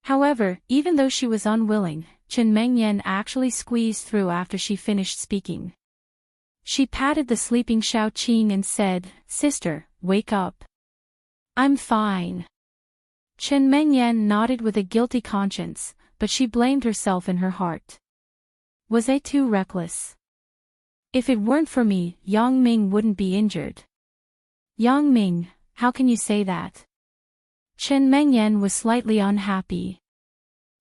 However, even though she was unwilling, Qin Mengyan actually squeezed through after she finished speaking. She patted the sleeping Shao Qing and said, "Sister, wake up." "I'm fine." Qin Mengyan nodded with a guilty conscience, but she blamed herself in her heart. Was I too reckless? If it weren't for me, Yang Ming wouldn't be injured. "Yang Ming, how can you say that?" Qin Mengyan was slightly unhappy.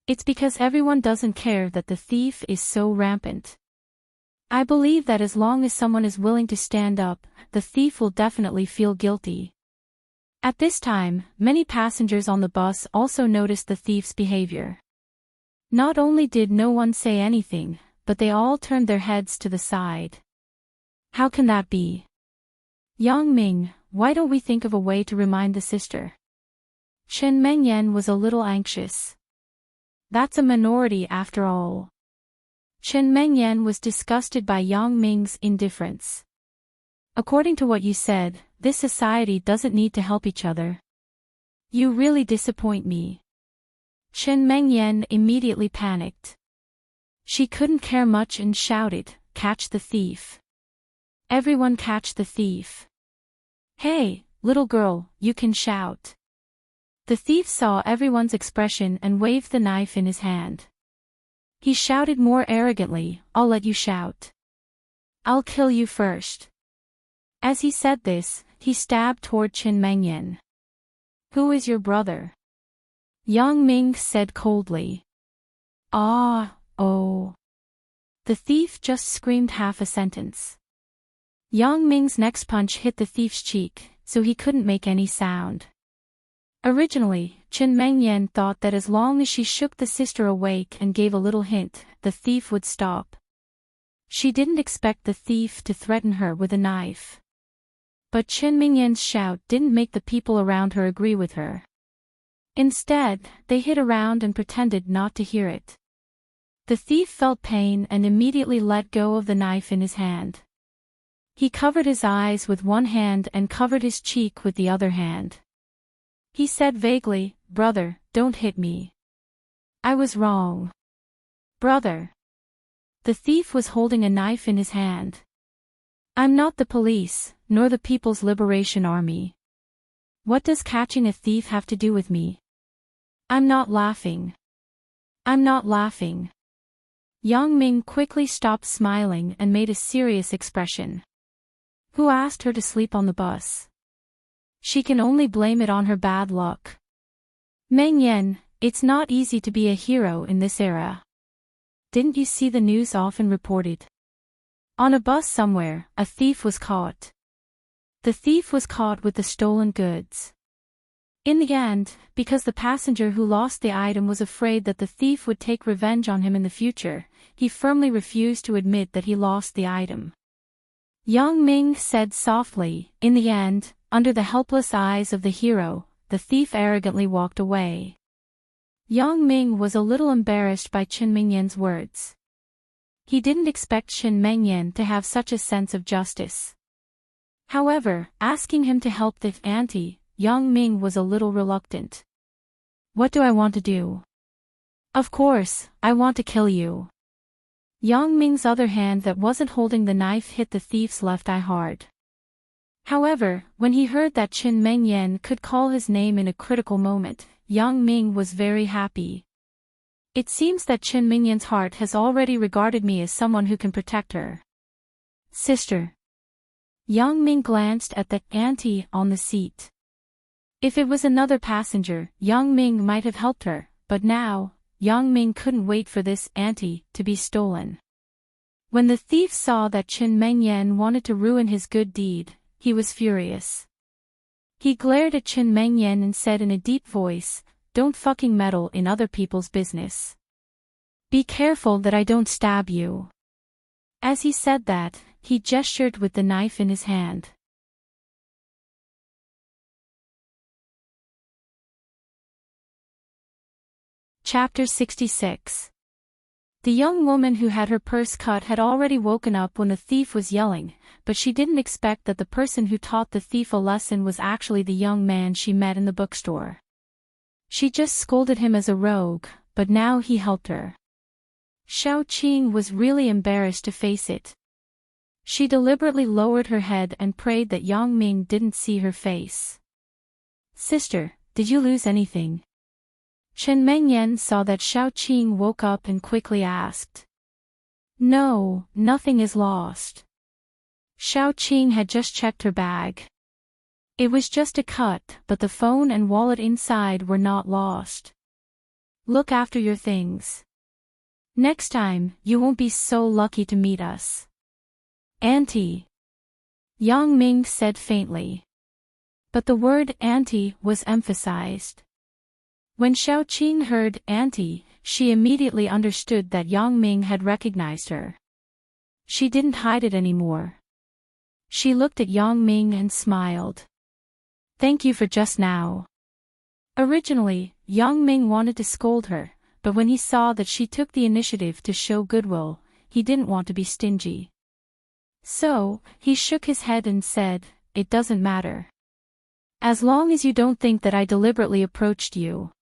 "It's because everyone doesn't care that the thief is so rampant. I believe that as long as someone is willing to stand up, the thief will definitely feel guilty." At this time, many passengers on the bus also noticed the thief's behavior. Not only did no one say anything, but they all turned their heads to the side. "How can that be? Yang Ming, why don't we think of a way to remind the sister?" Qin Mengyan was a little anxious. That's a minority after all. Qin Mengyan was disgusted by Yang Ming's indifference. "According to what you said, this society doesn't need to help each other. You really disappoint me." Qin Mengyan immediately panicked. She couldn't care much and shouted, "Catch the thief. Everyone catch the thief. Hey, little girl, you can shout." The thief saw everyone's expression and waved the knife in his hand. He shouted more arrogantly, "I'll let you shout. I'll kill you first." As he said this, he stabbed toward Qin Mengyan. "Who is your brother?" Yang Ming said coldly. Oh. The thief just screamed half a sentence. Yang Ming's next punch hit the thief's cheek, so he couldn't make any sound. Originally, Qin Mengyan thought that as long as she shook the sister awake and gave a little hint, the thief would stop. She didn't expect the thief to threaten her with a knife. But Qin Mingyan's shout didn't make the people around her agree with her. Instead, they hid around and pretended not to hear it. The thief felt pain and immediately let go of the knife in his hand. He covered his eyes with one hand and covered his cheek with the other hand. He said vaguely, "Brother, don't hit me. I was wrong. Brother." The thief was holding a knife in his hand. "I'm not the police, nor the People's Liberation Army. What does catching a thief have to do with me? I'm not laughing. I'm not laughing." Yang Ming quickly stopped smiling and made a serious expression. Who asked her to sleep on the bus? She can only blame it on her bad luck. Meng Yan, it's not easy to be a hero in this era. Didn't you see the news often reported? On a bus somewhere, a thief was caught. The thief was caught with the stolen goods. In the end, because the passenger who lost the item was afraid that the thief would take revenge on him in the future, he firmly refused to admit that he lost the item. Yang Ming said softly, "In the end, under the helpless eyes of the hero, the thief arrogantly walked away." Yang Ming was a little embarrassed by Qin Mingyan's words. He didn't expect Qin Mingyan to have such a sense of justice. However, asking him to help the auntie, Yang Ming was a little reluctant. "What do I want to do?" "Of course, I want to kill you." Yang Ming's other hand that wasn't holding the knife hit the thief's left eye hard. However, when he heard that Qin Mingyan could call his name in a critical moment, Yang Ming was very happy. It seems that Qin Mingyan's heart has already regarded me as someone who can protect her. "Sister." Yang Ming glanced at the auntie on the seat. If it was another passenger, Yang Ming might have helped her, but now, Yang Ming couldn't wait for this auntie to be stolen. When the thief saw that Qin Mingyan wanted to ruin his good deed, he was furious. He glared at Qin Mingyan and said in a deep voice, "Don't fucking meddle in other people's business. Be careful that I don't stab you." As he said that, he gestured with the knife in his hand. Chapter 66. The young woman who had her purse cut had already woken up when the thief was yelling, but she didn't expect that the person who taught the thief a lesson was actually the young man she met in the bookstore. She just scolded him as a rogue, but now he helped her. Xiao Qing was really embarrassed to face it. She deliberately lowered her head and prayed that Yang Ming didn't see her face. "Sister, did you lose anything?" Qin Mingyan saw that Xiao Qing woke up and quickly asked. "No, nothing is lost." Xiao Qing had just checked her bag. It was just a cut, but the phone and wallet inside were not lost. "Look after your things. Next time, you won't be so lucky to meet us." "Auntie," Yang Ming said faintly. But the word auntie was emphasized. When Xiao Qing heard auntie, she immediately understood that Yang Ming had recognized her. She didn't hide it anymore. She looked at Yang Ming and smiled. "Thank you for just now." Originally, Yang Ming wanted to scold her, but when he saw that she took the initiative to show goodwill, he didn't want to be stingy. So, he shook his head and said, "It doesn't matter. As long as you don't think that I deliberately approached you."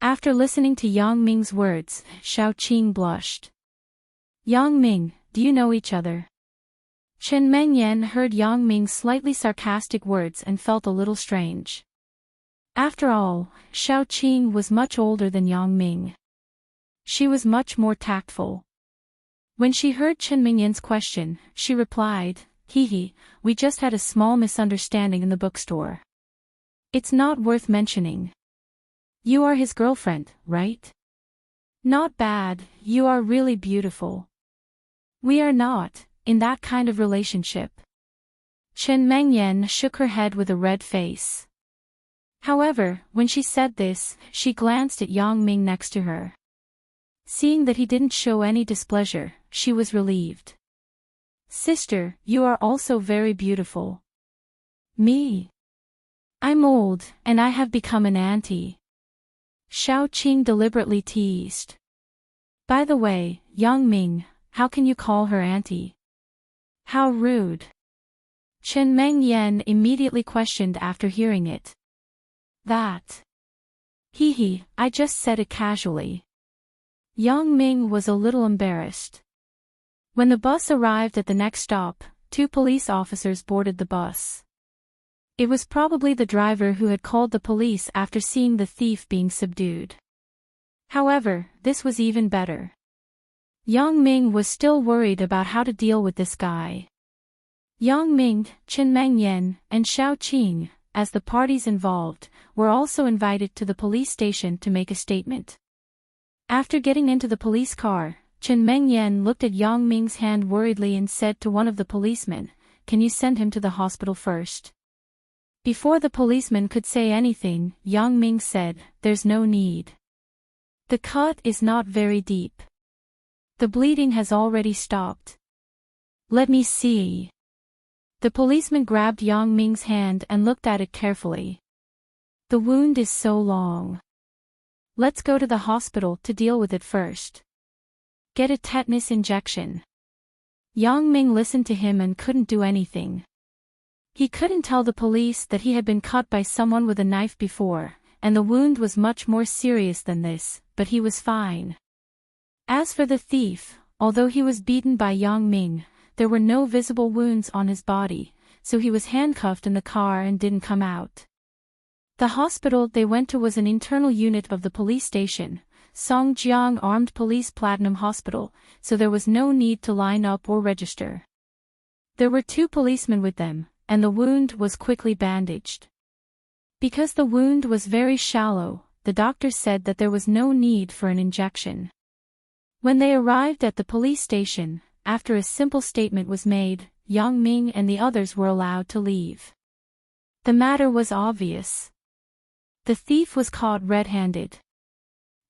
After listening to Yang Ming's words, Xiao Qing blushed. "Yang Ming, do you know each other?" Qin Mingyan heard Yang Ming's slightly sarcastic words and felt a little strange. After all, Xiao Qing was much older than Yang Ming. She was much more tactful. When she heard Qin Mingyan's question, she replied, "Hee, we just had a small misunderstanding in the bookstore. It's not worth mentioning. You are his girlfriend, right?" "Not bad, you are really beautiful." "We are not, in that kind of relationship." Qin Mingyan shook her head with a red face. However, when she said this, she glanced at Yang Ming next to her. Seeing that he didn't show any displeasure, she was relieved. "Sister, you are also very beautiful." Me? I'm old, and I have become an auntie. Xiao Qing deliberately teased. By the way, Yang Ming, how can you call her auntie? How rude. Chen Mengyan immediately questioned after hearing it. That. Hee, I just said it casually. Yang Ming was a little embarrassed. When the bus arrived at the next stop, 2 police officers boarded the bus. It was probably the driver who had called the police after seeing the thief being subdued. However, this was even better. Yang Ming was still worried about how to deal with this guy. Yang Ming, Chen Mengyan, and Xiao Qing, as the parties involved, were also invited to the police station to make a statement. After getting into the police car, Chen Mengyan looked at Yang Ming's hand worriedly and said to one of the policemen, "Can you send him to the hospital first?" Before the policeman could say anything, Yang Ming said, "There's no need. The cut is not very deep. The bleeding has already stopped. Let me see." The policeman grabbed Yang Ming's hand and looked at it carefully. "The wound is so long. Let's go to the hospital to deal with it first. Get a tetanus injection." Yang Ming listened to him and couldn't do anything. He couldn't tell the police that he had been cut by someone with a knife before, and the wound was much more serious than this, but he was fine. As for the thief, although he was beaten by Yang Ming, there were no visible wounds on his body, so he was handcuffed in the car and didn't come out. The hospital they went to was an internal unit of the police station, Songjiang Armed Police Platinum Hospital, so there was no need to line up or register. There were 2 policemen with them, and the wound was quickly bandaged. Because the wound was very shallow, the doctor said that there was no need for an injection. When they arrived at the police station, after a simple statement was made, Yang Ming and the others were allowed to leave. The matter was obvious. The thief was caught red-handed.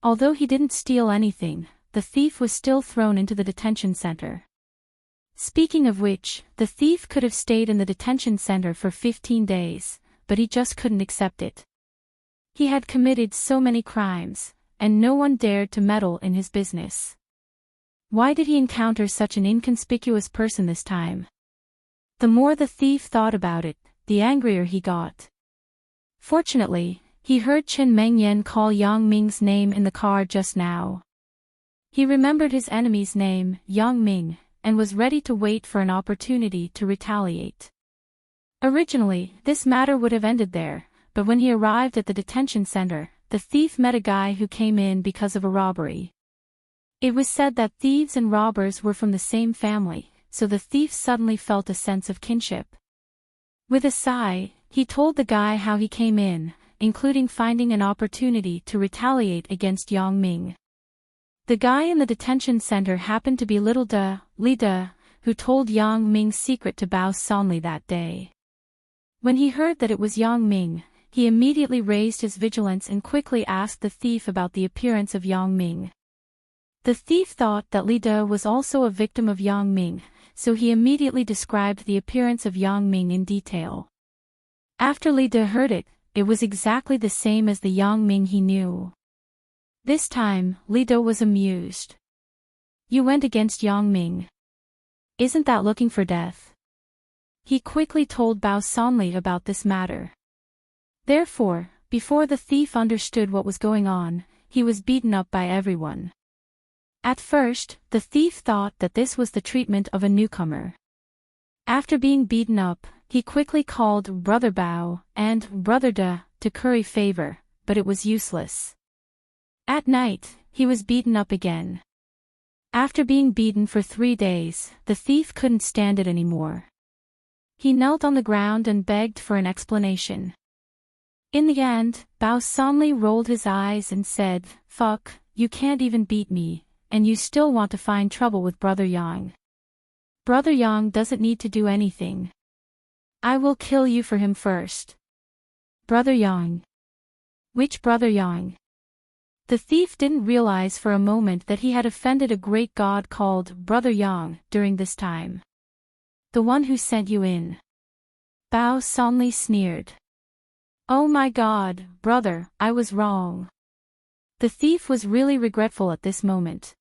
Although he didn't steal anything, the thief was still thrown into the detention center. Speaking of which, the thief could have stayed in the detention center for 15 days, but he just couldn't accept it. He had committed so many crimes, and no one dared to meddle in his business. Why did he encounter such an inconspicuous person this time? The more the thief thought about it, the angrier he got. Fortunately, he heard Chen Mengyan call Yang Ming's name in the car just now. He remembered his enemy's name, Yang Ming, and was ready to wait for an opportunity to retaliate. Originally, this matter would have ended there, but when he arrived at the detention center, the thief met a guy who came in because of a robbery. It was said that thieves and robbers were from the same family, so the thief suddenly felt a sense of kinship. With a sigh, he told the guy how he came in, including finding an opportunity to retaliate against Yang Ming. The guy in the detention center happened to be Li De, who told Yang Ming's secret to Bao Sonli that day. When he heard that it was Yang Ming, he immediately raised his vigilance and quickly asked the thief about the appearance of Yang Ming. The thief thought that Li De was also a victim of Yang Ming, so he immediately described the appearance of Yang Ming in detail. After Li De heard it, it was exactly the same as the Yang Ming he knew. This time, Li De was amused. "You went against Yang Ming. Isn't that looking for death?" He quickly told Bao Sonli about this matter. Therefore, before the thief understood what was going on, he was beaten up by everyone. At first, the thief thought that this was the treatment of a newcomer. After being beaten up, he quickly called Brother Bao and Brother De to curry favor, but it was useless. At night, he was beaten up again. After being beaten for 3 days, the thief couldn't stand it anymore. He knelt on the ground and begged for an explanation. In the end, Bao Sonli rolled his eyes and said, "Fuck, you can't even beat me, and you still want to find trouble with Brother Yang. Brother Yang doesn't need to do anything. I will kill you for him first." Brother Yang? Which Brother Yang? The thief didn't realize for a moment that he had offended a great god called Brother Yang during this time. "The one who sent you in." Bao Sonli sneered. Oh my God, brother, I was wrong. The thief was really regretful at this moment.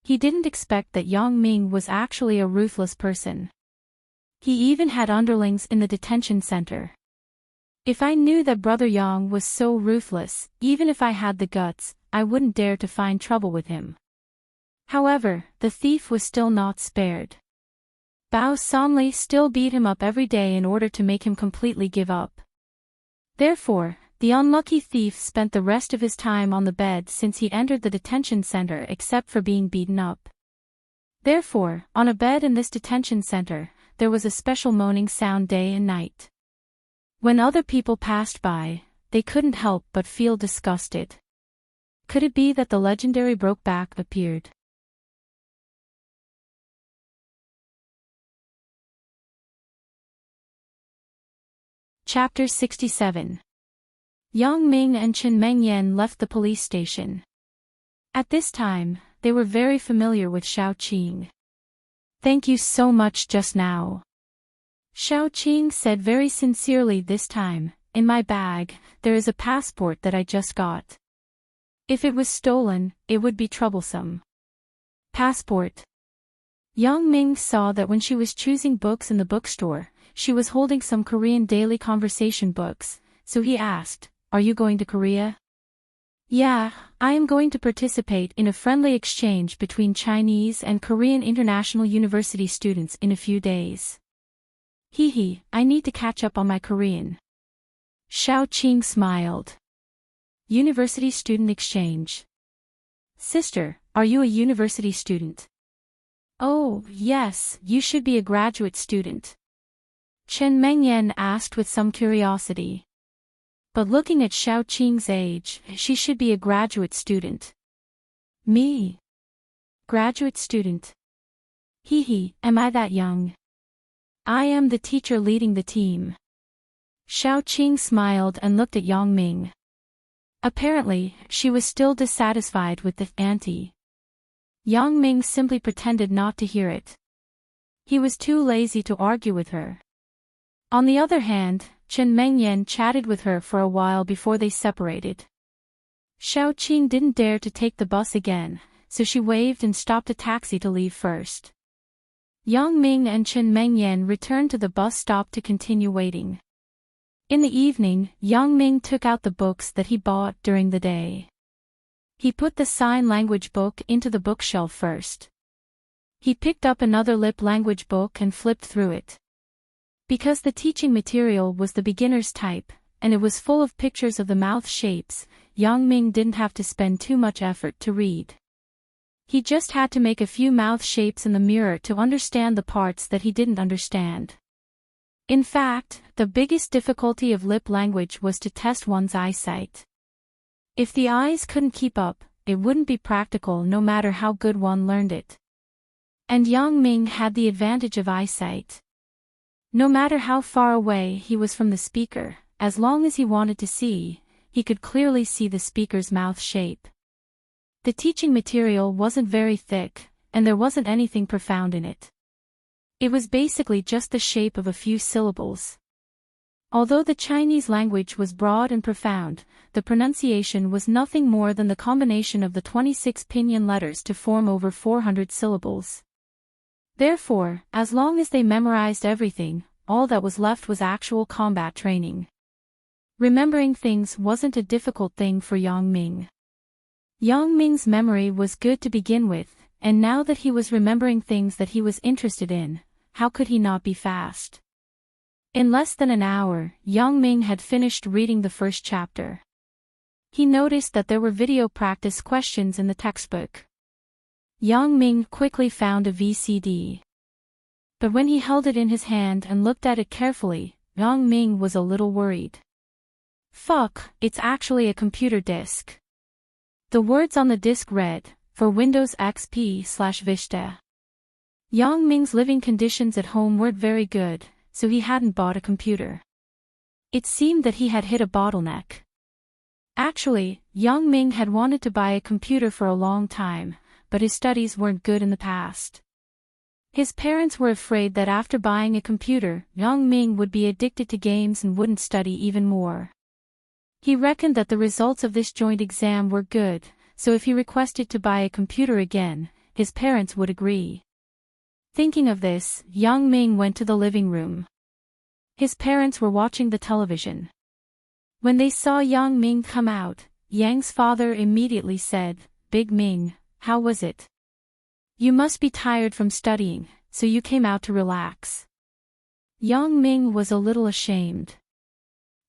He didn't expect that Yang Ming was actually a ruthless person. He even had underlings in the detention center. If I knew that Brother Yang was so ruthless, even if I had the guts, I wouldn't dare to find trouble with him. However, the thief was still not spared. Bao Sonli still beat him up every day in order to make him completely give up. Therefore, the unlucky thief spent the rest of his time on the bed since he entered the detention center except for being beaten up. Therefore, on a bed in this detention center, there was a special moaning sound day and night. When other people passed by, they couldn't help but feel disgusted. Could it be that the legendary Brokeback appeared? Chapter 67. Yang Ming and Chen Mengyan left the police station. At this time, they were very familiar with Xiao Qing. Thank you so much just now. Xiao Qing said very sincerely this time, in my bag, there is a passport that I just got. If it was stolen, it would be troublesome. Passport. Yang Ming saw that when she was choosing books in the bookstore, she was holding some Korean daily conversation books, so he asked, Are you going to Korea? Yeah, I am going to participate in a friendly exchange between Chinese and Korean international university students in a few days. I need to catch up on my Korean. Xiao Qing smiled. University student exchange. Sister, are you a university student? Oh, yes, you should be a graduate student. Chen Mengyan asked with some curiosity. But looking at Xiao Qing's age, she should be a graduate student. Me? Graduate student. Am I that young? I am the teacher leading the team. Xiao Qing smiled and looked at Yang Ming. Apparently, she was still dissatisfied with the auntie. Yang Ming simply pretended not to hear it. He was too lazy to argue with her. On the other hand, Chen Mengyan chatted with her for a while before they separated. Xiao Qing didn't dare to take the bus again, so she waved and stopped a taxi to leave first. Yang Ming and Chen Mengyan returned to the bus stop to continue waiting. In the evening, Yang Ming took out the books that he bought during the day. He put the sign language book into the bookshelf first. He picked up another lip language book and flipped through it. Because the teaching material was the beginner's type, and it was full of pictures of the mouth shapes, Yang Ming didn't have to spend too much effort to read. He just had to make a few mouth shapes in the mirror to understand the parts that he didn't understand. In fact, the biggest difficulty of lip language was to test one's eyesight. If the eyes couldn't keep up, it wouldn't be practical no matter how good one learned it. And Yang Ming had the advantage of eyesight. No matter how far away he was from the speaker, as long as he wanted to see, he could clearly see the speaker's mouth shape. The teaching material wasn't very thick, and there wasn't anything profound in it. It was basically just the shape of a few syllables. Although the Chinese language was broad and profound, the pronunciation was nothing more than the combination of the 26 pinyin letters to form over 400 syllables. Therefore, as long as they memorized everything, all that was left was actual combat training. Remembering things wasn't a difficult thing for Yang Ming. Yang Ming's memory was good to begin with, and now that he was remembering things that he was interested in, how could he not be fast? In less than an hour, Yang Ming had finished reading the first chapter. He noticed that there were video practice questions in the textbook. Yang Ming quickly found a VCD. But when he held it in his hand and looked at it carefully, Yang Ming was a little worried. Fuck, it's actually a computer disk. The words on the disk read, for Windows XP/Vista. Yang Ming's living conditions at home weren't very good, so he hadn't bought a computer. It seemed that he had hit a bottleneck. Actually, Yang Ming had wanted to buy a computer for a long time, but his studies weren't good in the past. His parents were afraid that after buying a computer, Yang Ming would be addicted to games and wouldn't study even more. He reckoned that the results of this joint exam were good, so if he requested to buy a computer again, his parents would agree. Thinking of this, Yang Ming went to the living room. His parents were watching the television. When they saw Yang Ming come out, Yang's father immediately said, "Big Ming, how was it? You must be tired from studying, so you came out to relax." Yang Ming was a little ashamed.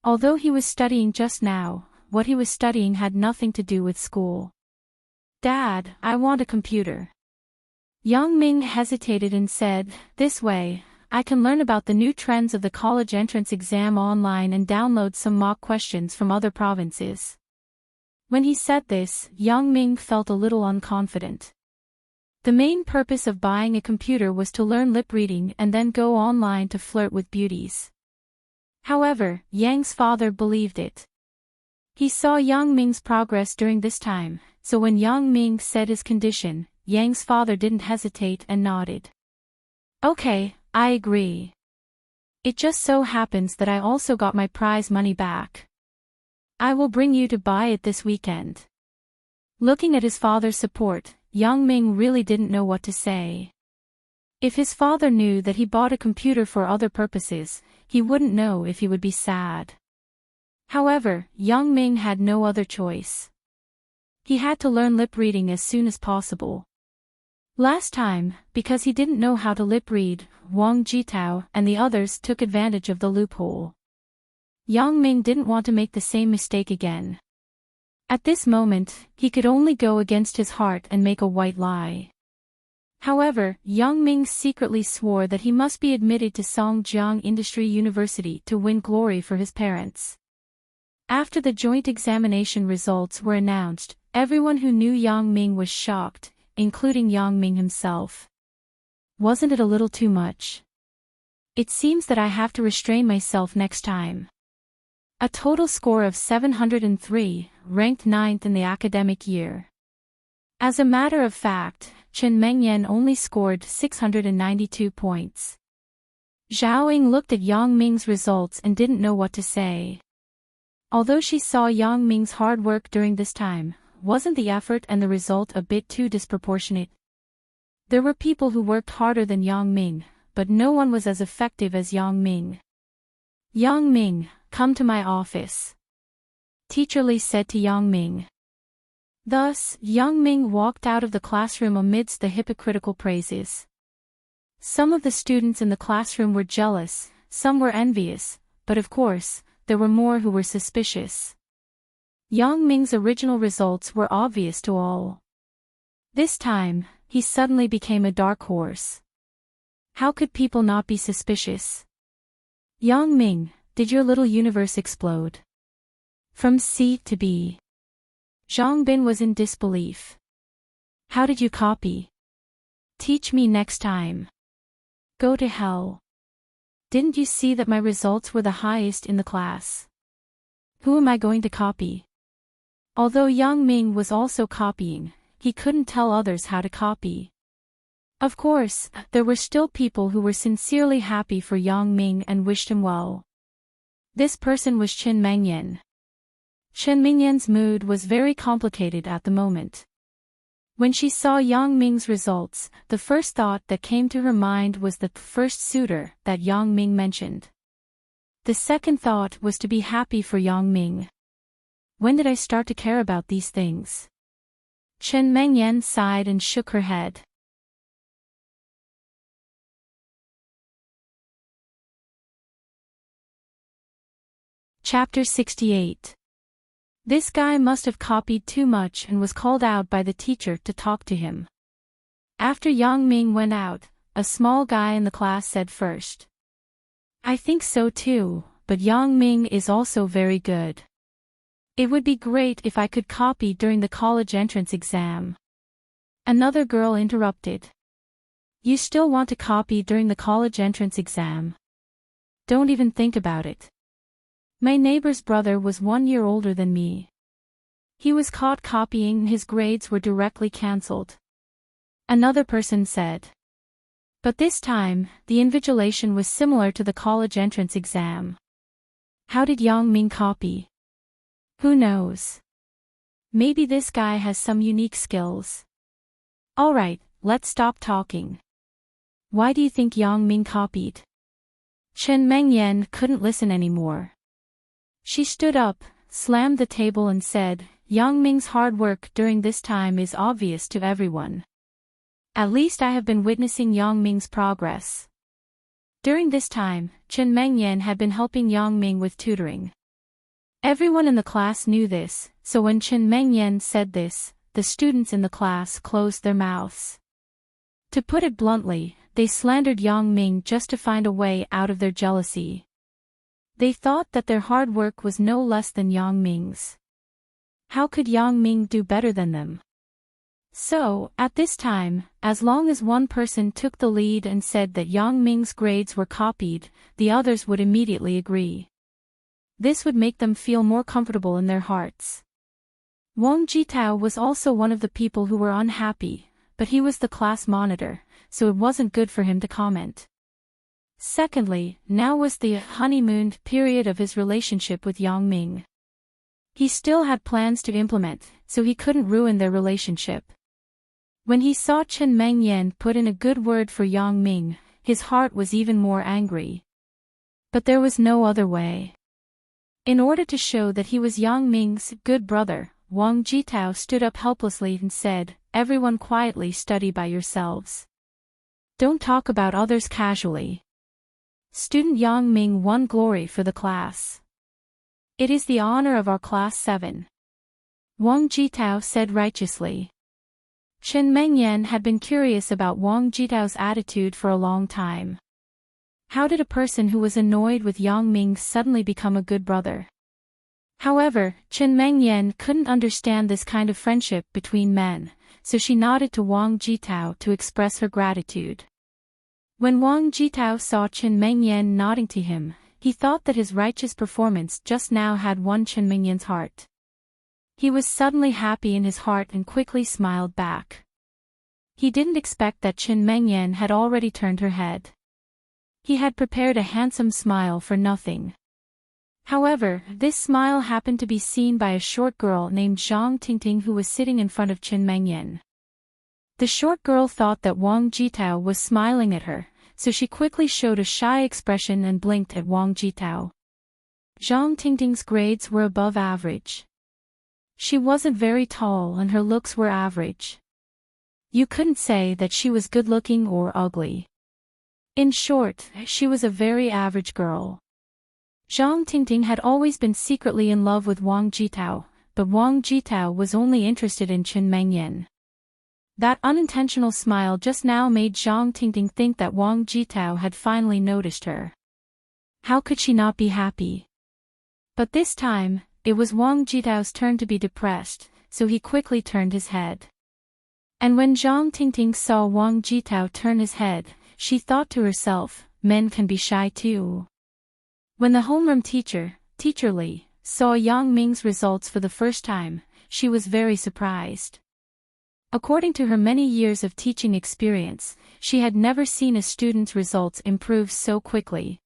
Although he was studying just now, what he was studying had nothing to do with school. "Dad, I want a computer." Yang Ming hesitated and said, "This way, I can learn about the new trends of the college entrance exam online and download some mock questions from other provinces." When he said this, Yang Ming felt a little unconfident. The main purpose of buying a computer was to learn lip reading and then go online to flirt with beauties. However, Yang's father believed it. He saw Yang Ming's progress during this time, so when Yang Ming said his condition, Yang's father didn't hesitate and nodded. "Okay, I agree. It just so happens that I also got my prize money back. I will bring you to buy it this weekend." Looking at his father's support, Yang Ming really didn't know what to say. If his father knew that he bought a computer for other purposes, he wouldn't know if he would be sad. However, Yang Ming had no other choice. He had to learn lip reading as soon as possible. Last time, because he didn't know how to lip read, Wang Jitao and the others took advantage of the loophole. Yang Ming didn't want to make the same mistake again. At this moment, he could only go against his heart and make a white lie. However, Yang Ming secretly swore that he must be admitted to Songjiang Industry University to win glory for his parents. After the joint examination results were announced, everyone who knew Yang Ming was shocked, including Yang Ming himself. "Wasn't it a little too much? It seems that I have to restrain myself next time." A total score of 703, ranked 9th in the academic year. As a matter of fact, Chen Mengyan only scored 692 points. Zhao Ying looked at Yang Ming's results and didn't know what to say. Although she saw Yang Ming's hard work during this time, wasn't the effort and the result a bit too disproportionate? There were people who worked harder than Yang Ming, but no one was as effective as Yang Ming. "Yang Ming, come to my office," Teacher Li said to Yang Ming. Thus, Yang Ming walked out of the classroom amidst the hypocritical praises. Some of the students in the classroom were jealous, some were envious, but of course, there were more who were suspicious. Yang Ming's original results were obvious to all. This time, he suddenly became a dark horse. How could people not be suspicious? "Yang Ming, did your little universe explode? From C to B?" Zhang Bin was in disbelief. "How did you copy? Teach me next time." "Go to hell. Didn't you see that my results were the highest in the class? Who am I going to copy?" Although Yang Ming was also copying, he couldn't tell others how to copy. Of course, there were still people who were sincerely happy for Yang Ming and wished him well. This person was Chen Mengyan. Chen Mengyan's mood was very complicated at the moment. When she saw Yang Ming's results, the first thought that came to her mind was the first suitor that Yang Ming mentioned. The second thought was to be happy for Yang Ming. When did I start to care about these things? Chen Mengyan sighed and shook her head. Chapter 68. This guy must have copied too much and was called out by the teacher to talk to him. After Yang Ming went out, a small guy in the class said first. "I think so too, but Yang Ming is also very good. It would be great if I could copy during the college entrance exam." Another girl interrupted. "You still want to copy during the college entrance exam? Don't even think about it. My neighbor's brother was 1 year older than me. He was caught copying and his grades were directly cancelled." Another person said. But this time, the invigilation was similar to the college entrance exam. How did Yang Ming copy? Who knows? Maybe this guy has some unique skills. Alright, let's stop talking. Why do you think Yang Ming copied? Chen Mengyan couldn't listen anymore. She stood up, slammed the table and said, Yang Ming's hard work during this time is obvious to everyone. At least I have been witnessing Yang Ming's progress. During this time, Chen Mengyan had been helping Yang Ming with tutoring. Everyone in the class knew this, so when Chen Mengyan said this, the students in the class closed their mouths. To put it bluntly, they slandered Yang Ming just to find a way out of their jealousy. They thought that their hard work was no less than Yang Ming's. How could Yang Ming do better than them? So, at this time, as long as one person took the lead and said that Yang Ming's grades were copied, the others would immediately agree. This would make them feel more comfortable in their hearts. Wang Jitao was also one of the people who were unhappy, but he was the class monitor, so it wasn't good for him to comment. Secondly, now was the honeymoon period of his relationship with Yang Ming. He still had plans to implement, so he couldn't ruin their relationship. When he saw Chen Mengyan put in a good word for Yang Ming, his heart was even more angry. But there was no other way. In order to show that he was Yang Ming's good brother, Wang Jitao stood up helplessly and said, Everyone quietly study by yourselves. Don't talk about others casually. Student Yang Ming won glory for the class. It is the honor of our class 7. Wang Jitao said righteously. Chen Mengyan had been curious about Wang Jitao's attitude for a long time. How did a person who was annoyed with Yang Ming suddenly become a good brother? However, Chen Mengyan couldn't understand this kind of friendship between men, so she nodded to Wang Jitao to express her gratitude. When Wang Jitao saw Chen Mengyan nodding to him, he thought that his righteous performance just now had won Chen Mengyan's heart. He was suddenly happy in his heart and quickly smiled back. He didn't expect that Chen Mengyan had already turned her head. He had prepared a handsome smile for nothing. However, this smile happened to be seen by a short girl named Zhang Tingting who was sitting in front of Chen Mengyan. The short girl thought that Wang Jitao was smiling at her, so she quickly showed a shy expression and blinked at Wang Jitao. Zhang Tingting's grades were above average. She wasn't very tall and her looks were average. You couldn't say that she was good-looking or ugly. In short, she was a very average girl. Zhang Tingting had always been secretly in love with Wang Jitao, but Wang Jitao was only interested in Chen Mengyan. That unintentional smile just now made Zhang Tingting think that Wang Jitao had finally noticed her. How could she not be happy? But this time, it was Wang Jitao's turn to be depressed, so he quickly turned his head. And when Zhang Tingting saw Wang Jitao turn his head, she thought to herself, men can be shy too. When the homeroom teacher, Teacher Li, saw Yang Ming's results for the first time, she was very surprised. According to her many years of teaching experience, she had never seen a student's results improve so quickly.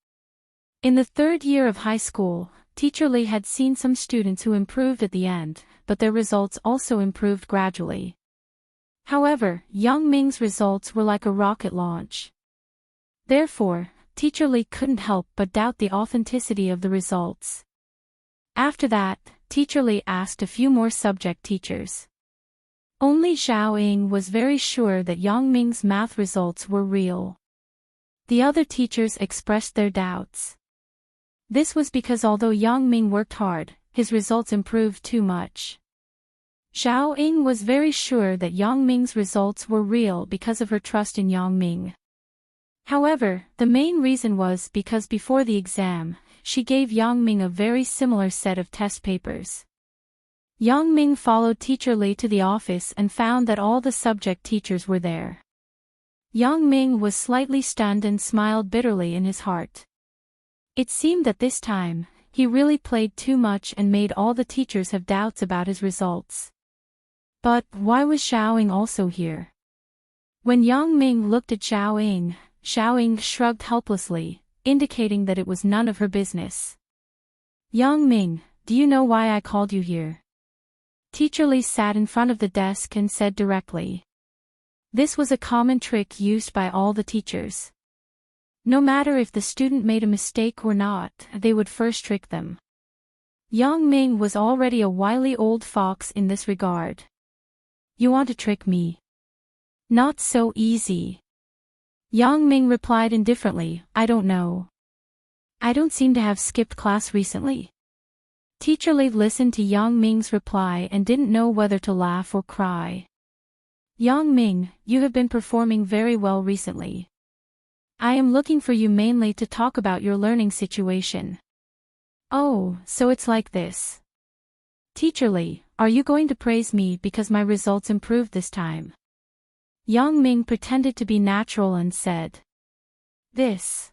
In the 3rd year of high school, Teacher Li had seen some students who improved at the end, but their results also improved gradually. However, Yang Ming's results were like a rocket launch. Therefore, Teacher Li couldn't help but doubt the authenticity of the results. After that, Teacher Li asked a few more subject teachers. Only Zhao Ying was very sure that Yang Ming's math results were real. The other teachers expressed their doubts. This was because although Yang Ming worked hard, his results improved too much. Zhao Ying was very sure that Yang Ming's results were real because of her trust in Yang Ming. However, the main reason was because before the exam, she gave Yang Ming a very similar set of test papers. Yang Ming followed Teacher Li to the office and found that all the subject teachers were there. Yang Ming was slightly stunned and smiled bitterly in his heart. It seemed that this time, he really played too much and made all the teachers have doubts about his results. But why was Zhao Ying also here? When Yang Ming looked at Zhao Ying, Xiaoying shrugged helplessly, indicating that it was none of her business. Yang Ming, do you know why I called you here? Teacher Li sat in front of the desk and said directly. This was a common trick used by all the teachers. No matter if the student made a mistake or not, they would first trick them. Yang Ming was already a wily old fox in this regard. You want to trick me? Not so easy. Yang Ming replied indifferently, I don't know. I don't seem to have skipped class recently. Teacher Li listened to Yang Ming's reply and didn't know whether to laugh or cry. Yang Ming, you have been performing very well recently. I am looking for you mainly to talk about your learning situation. Oh, so it's like this. Teacher Li, are you going to praise me because my results improved this time? Yang Ming pretended to be natural and said. This.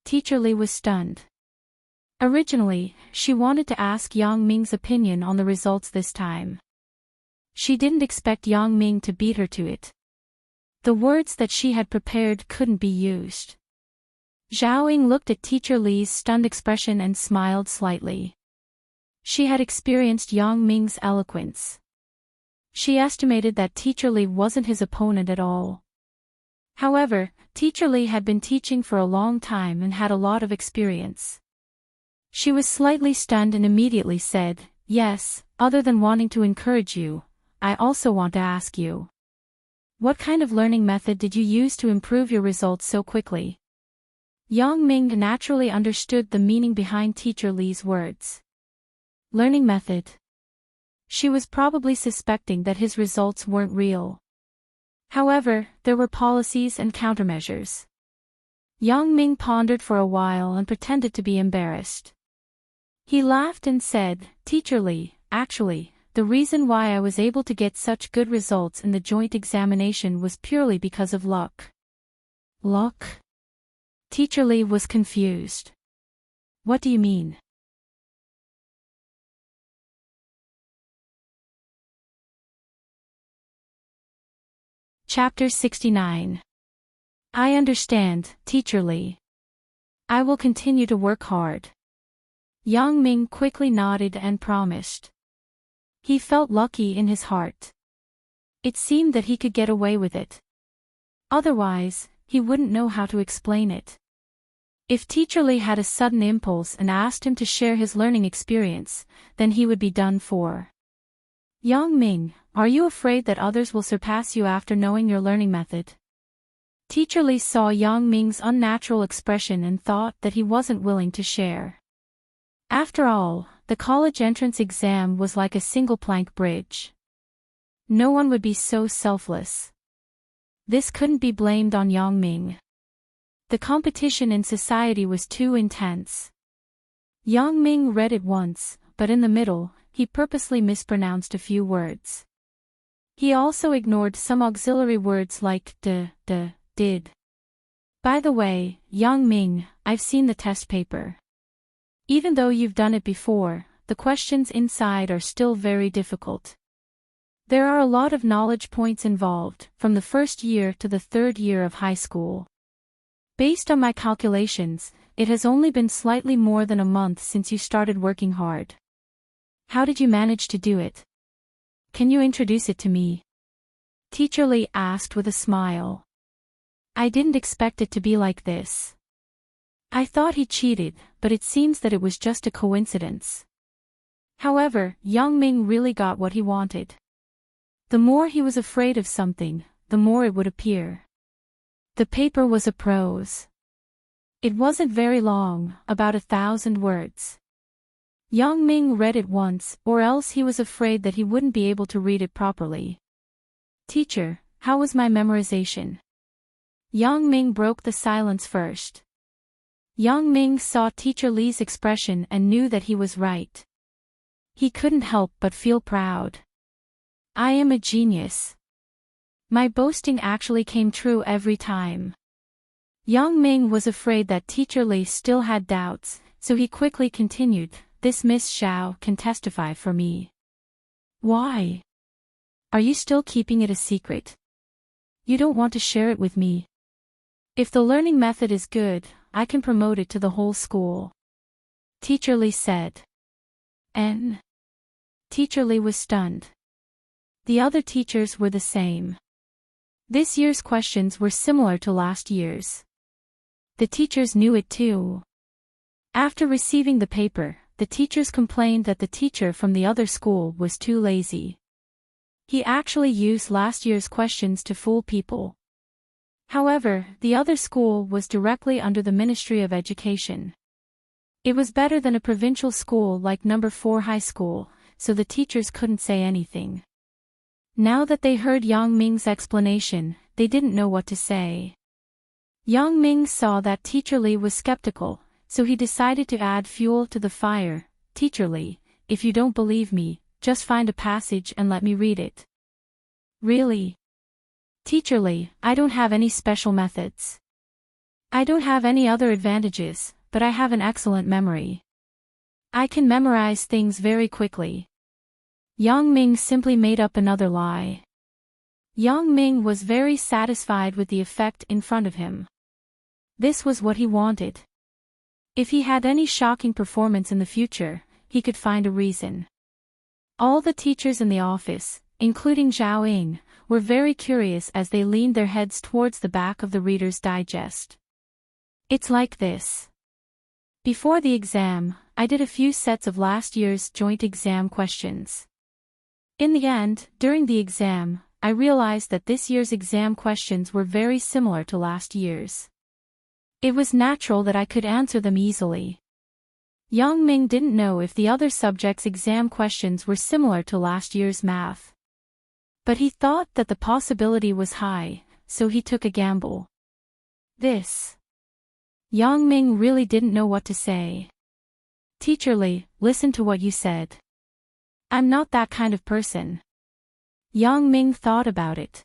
Teacher Li was stunned. Originally, she wanted to ask Yang Ming's opinion on the results this time. She didn't expect Yang Ming to beat her to it. The words that she had prepared couldn't be used. Xiaoying looked at Teacher Li's stunned expression and smiled slightly. She had experienced Yang Ming's eloquence. She estimated that Teacher Li wasn't his opponent at all. However, Teacher Li had been teaching for a long time and had a lot of experience. She was slightly stunned and immediately said, Yes, other than wanting to encourage you, I also want to ask you. What kind of learning method did you use to improve your results so quickly? Yang Ming naturally understood the meaning behind Teacher Li's words. Learning method. She was probably suspecting that his results weren't real. However, there were policies and countermeasures. Yang Ming pondered for a while and pretended to be embarrassed. He laughed and said, Teacher Li, actually, the reason why I was able to get such good results in the joint examination was purely because of luck. Luck? Teacher Li was confused. What do you mean? Chapter 69. I understand, Teacher Li. I will continue to work hard. Yang Ming quickly nodded and promised. He felt lucky in his heart. It seemed that he could get away with it. Otherwise, he wouldn't know how to explain it. If Teacher Li had a sudden impulse and asked him to share his learning experience, then he would be done for. Yang Ming, are you afraid that others will surpass you after knowing your learning method? Teacher Li saw Yang Ming's unnatural expression and thought that he wasn't willing to share. After all, the college entrance exam was like a single-plank bridge. No one would be so selfless. This couldn't be blamed on Yang Ming. The competition in society was too intense. Yang Ming read it once, but in the middle, he purposely mispronounced a few words. He also ignored some auxiliary words like did. By the way, Yang Ming, I've seen the test paper. Even though you've done it before, the questions inside are still very difficult. There are a lot of knowledge points involved, from the first year to the third year of high school. Based on my calculations, it has only been slightly more than a month since you started working hard. How did you manage to do it? Can you introduce it to me? Teacher Li asked with a smile. I didn't expect it to be like this. I thought he cheated, but it seems that it was just a coincidence. However, Yang Ming really got what he wanted. The more he was afraid of something, the more it would appear. The paper was a prose. It wasn't very long, about 1,000 words. Yang Ming read it once, or else he was afraid that he wouldn't be able to read it properly. Teacher, how was my memorization? Yang Ming broke the silence first. Yang Ming saw Teacher Li's expression and knew that he was right. He couldn't help but feel proud. I am a genius. My boasting actually came true every time. Yang Ming was afraid that Teacher Li still had doubts, so he quickly continued, This Miss Xiao can testify for me. Why? Are you still keeping it a secret? You don't want to share it with me? If the learning method is good, I can promote it to the whole school. Teacher Lee said. And Teacher Lee was stunned. The other teachers were the same. This year's questions were similar to last year's. The teachers knew it too. After receiving the paper, the teachers complained that the teacher from the other school was too lazy. He actually used last year's questions to fool people. However, the other school was directly under the Ministry of Education. It was better than a provincial school like number 4 high school, so the teachers couldn't say anything. Now that they heard Yang Ming's explanation, they didn't know what to say. Yang Ming saw that Teacher Lee was skeptical, so he decided to add fuel to the fire. Teacher Lee, if you don't believe me, just find a passage and let me read it. Really? Teacher Lee, I don't have any special methods. I don't have any other advantages, but I have an excellent memory. I can memorize things very quickly. Yang Ming simply made up another lie. Yang Ming was very satisfied with the effect in front of him. This was what he wanted. If he had any shocking performance in the future, he could find a reason. All the teachers in the office, including Zhao Ying, were very curious as they leaned their heads towards the back of the Reader's Digest. It's like this. Before the exam, I did a few sets of last year's joint exam questions. In the end, during the exam, I realized that this year's exam questions were very similar to last year's. It was natural that I could answer them easily. Yang Ming didn't know if the other subjects' exam questions were similar to last year's math. But he thought that the possibility was high, so he took a gamble. Yang Ming really didn't know what to say. Teacher Lee, listen to what you said. I'm not that kind of person. Yang Ming thought about it.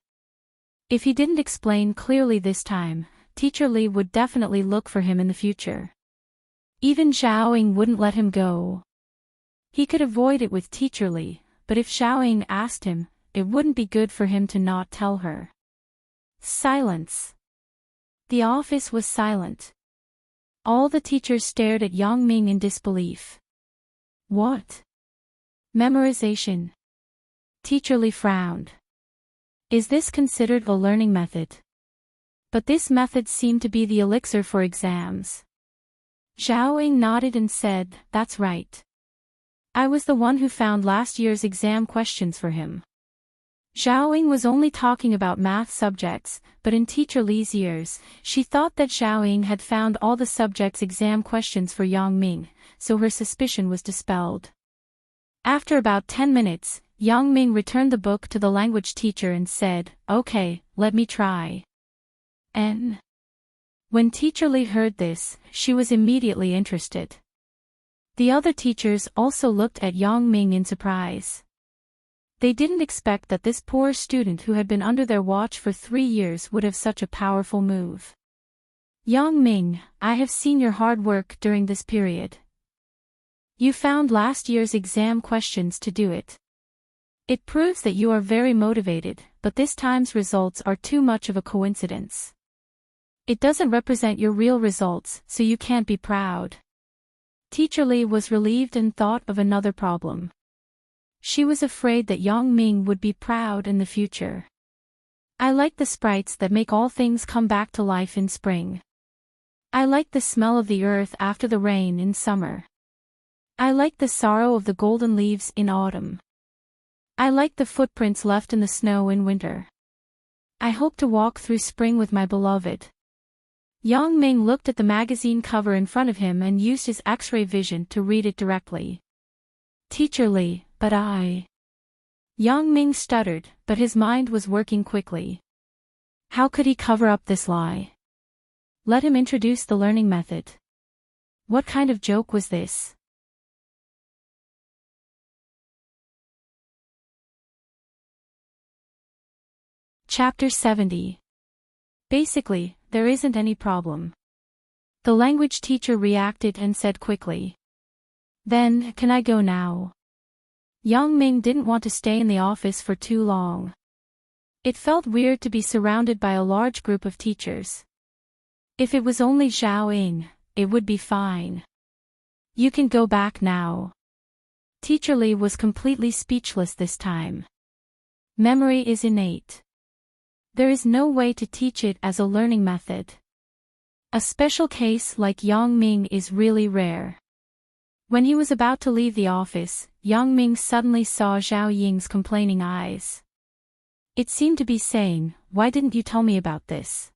If he didn't explain clearly this time, Teacher Lee would definitely look for him in the future. Even Zhao Ying wouldn't let him go. He could avoid it with Teacher Lee, but if Zhao Ying asked him, it wouldn't be good for him to not tell her. Silence. The office was silent. All the teachers stared at Yang Ming in disbelief. What? Memorization. Teacher Lee frowned. Is this considered a learning method? But this method seemed to be the elixir for exams. Zhao Ying nodded and said, that's right. I was the one who found last year's exam questions for him. Zhao Ying was only talking about math subjects, but in Teacher Lee's ears, she thought that Zhao Ying had found all the subjects' exam questions for Yang Ming, so her suspicion was dispelled. After about 10 minutes, Yang Ming returned the book to the language teacher and said, okay, let me try. And when Teacher Lee heard this, she was immediately interested. The other teachers also looked at Yang Ming in surprise. They didn't expect that this poor student who had been under their watch for 3 years would have such a powerful move. Yang Ming, I have seen your hard work during this period. You found last year's exam questions to do it. It proves that you are very motivated, but this time's results are too much of a coincidence. It doesn't represent your real results, so you can't be proud. Teacher Lee was relieved and thought of another problem. She was afraid that Yang Ming would be proud in the future. I like the sprites that make all things come back to life in spring. I like the smell of the earth after the rain in summer. I like the sorrow of the golden leaves in autumn. I like the footprints left in the snow in winter. I hope to walk through spring with my beloved. Yang Ming looked at the magazine cover in front of him and used his X-ray vision to read it directly. Teacher Lee, but I... Yang Ming stuttered, but his mind was working quickly. How could he cover up this lie? Let him introduce the learning method. What kind of joke was this? Chapter 70. Basically, there isn't any problem. The language teacher reacted and said quickly. Then, can I go now? Yang Ming didn't want to stay in the office for too long. It felt weird to be surrounded by a large group of teachers. If it was only Zhao Ying, it would be fine. You can go back now. Teacher Li was completely speechless this time. Memory is innate. There is no way to teach it as a learning method. A special case like Yang Ming is really rare. When he was about to leave the office, Yang Ming suddenly saw Zhao Ying's complaining eyes. It seemed to be saying, "Why didn't you tell me about this?"